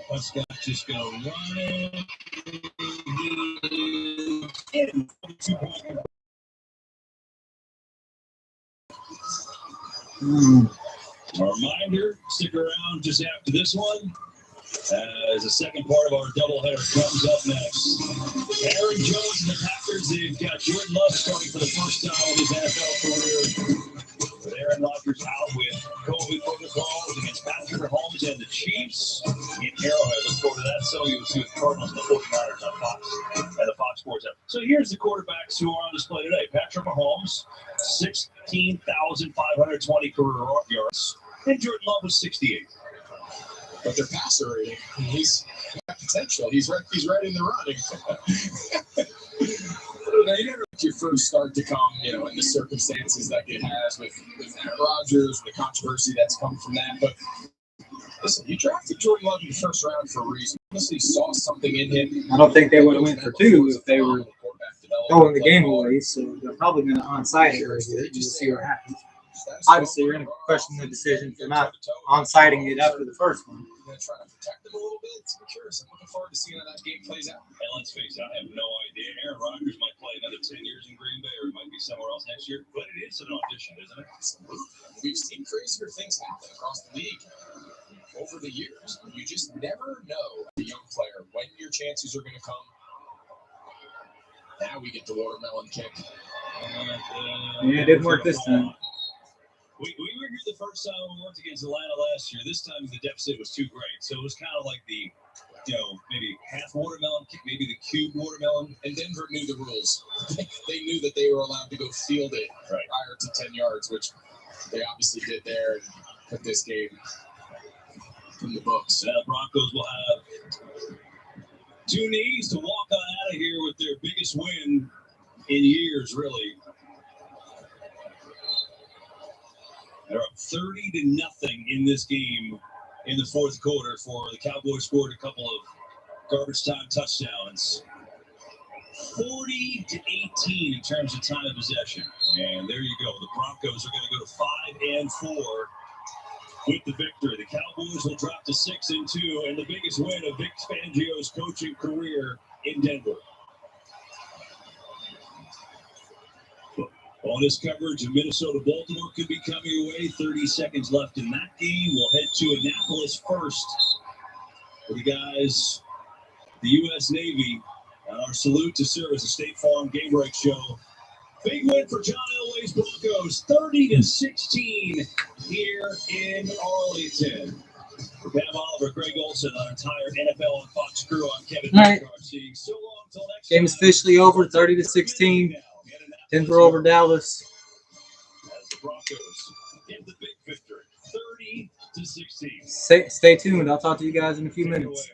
Prescott just going to run it. A reminder, stick around just after this one, as the second part of our doubleheader comes up next. Aaron Jones and the Packers, they've got Jordan Love starting for the first time in his NFL career. With Aaron Rodgers out with COVID protocols against Patrick Mahomes and the Chiefs in Arrowhead. Look forward to that. So you'll see with the Cardinals and the 49ers on Fox and the Fox Sports app. So here's the quarterbacks who are on display today. Patrick Mahomes, 16,520 career yards, and Jordan Love was 68. But their passer rating, he's got potential. He's right in the running. Now, you never let your first start to come, in the circumstances like it has with Aaron Rodgers, the controversy that's come from that. But listen, you drafted Jordan Love in the first round for a reason. Honestly, saw something in him. I don't think they would have went for two if they were throwing the game away. So they're probably going to onside it right here. We'll see what happens. Obviously, you're going to question the decision for not onsiding it after the first one. You're going to try to protect them a little bit. It's curious. I'm looking forward to seeing how that game plays out. And let's face it, I have no idea. Aaron Rodgers might play another 10 years in Green Bay, or he might be somewhere else next year. But it is an audition, isn't it? Absolutely. We've seen crazier things happen across the league over the years. You just never know, as a young player, when your chances are going to come. Now we get the watermelon kick. Yeah, it didn't work this time. We were here the first time we went against Atlanta last year. This time the deficit was too great. So it was kind of like the, maybe half watermelon, maybe the cube watermelon. And Denver knew the rules. They knew that they were allowed to go field it prior to 10 yards, which they obviously did there and put this game in the books. The Broncos will have 2 knees to walk on out of here with their biggest win in years, really. They're up 30-0 in this game in the fourth quarter. For the Cowboys scored a couple of garbage time touchdowns. 40-18 in terms of time of possession. And there you go. The Broncos are going to go to 5-4 with the victory. The Cowboys will drop to 6-2, and the biggest win of Vic Fangio's coaching career in Denver. Bonus coverage of Minnesota-Baltimore could be coming your way. 30 seconds left in that game. We'll head to Annapolis first for the guys, the U.S. Navy. And our salute to service, a State Farm Game Break Show. Big win for John Elway's Broncos, 30-16 here in Arlington. For Pam Oliver, Greg Olson, our entire NFL on Fox crew, I'm Kevin Garcia. So long till next Game is officially over, 30-16. Denver over Dallas. As the Broncos get the big victory, 30-16. Stay tuned. I'll talk to you guys in a few minutes.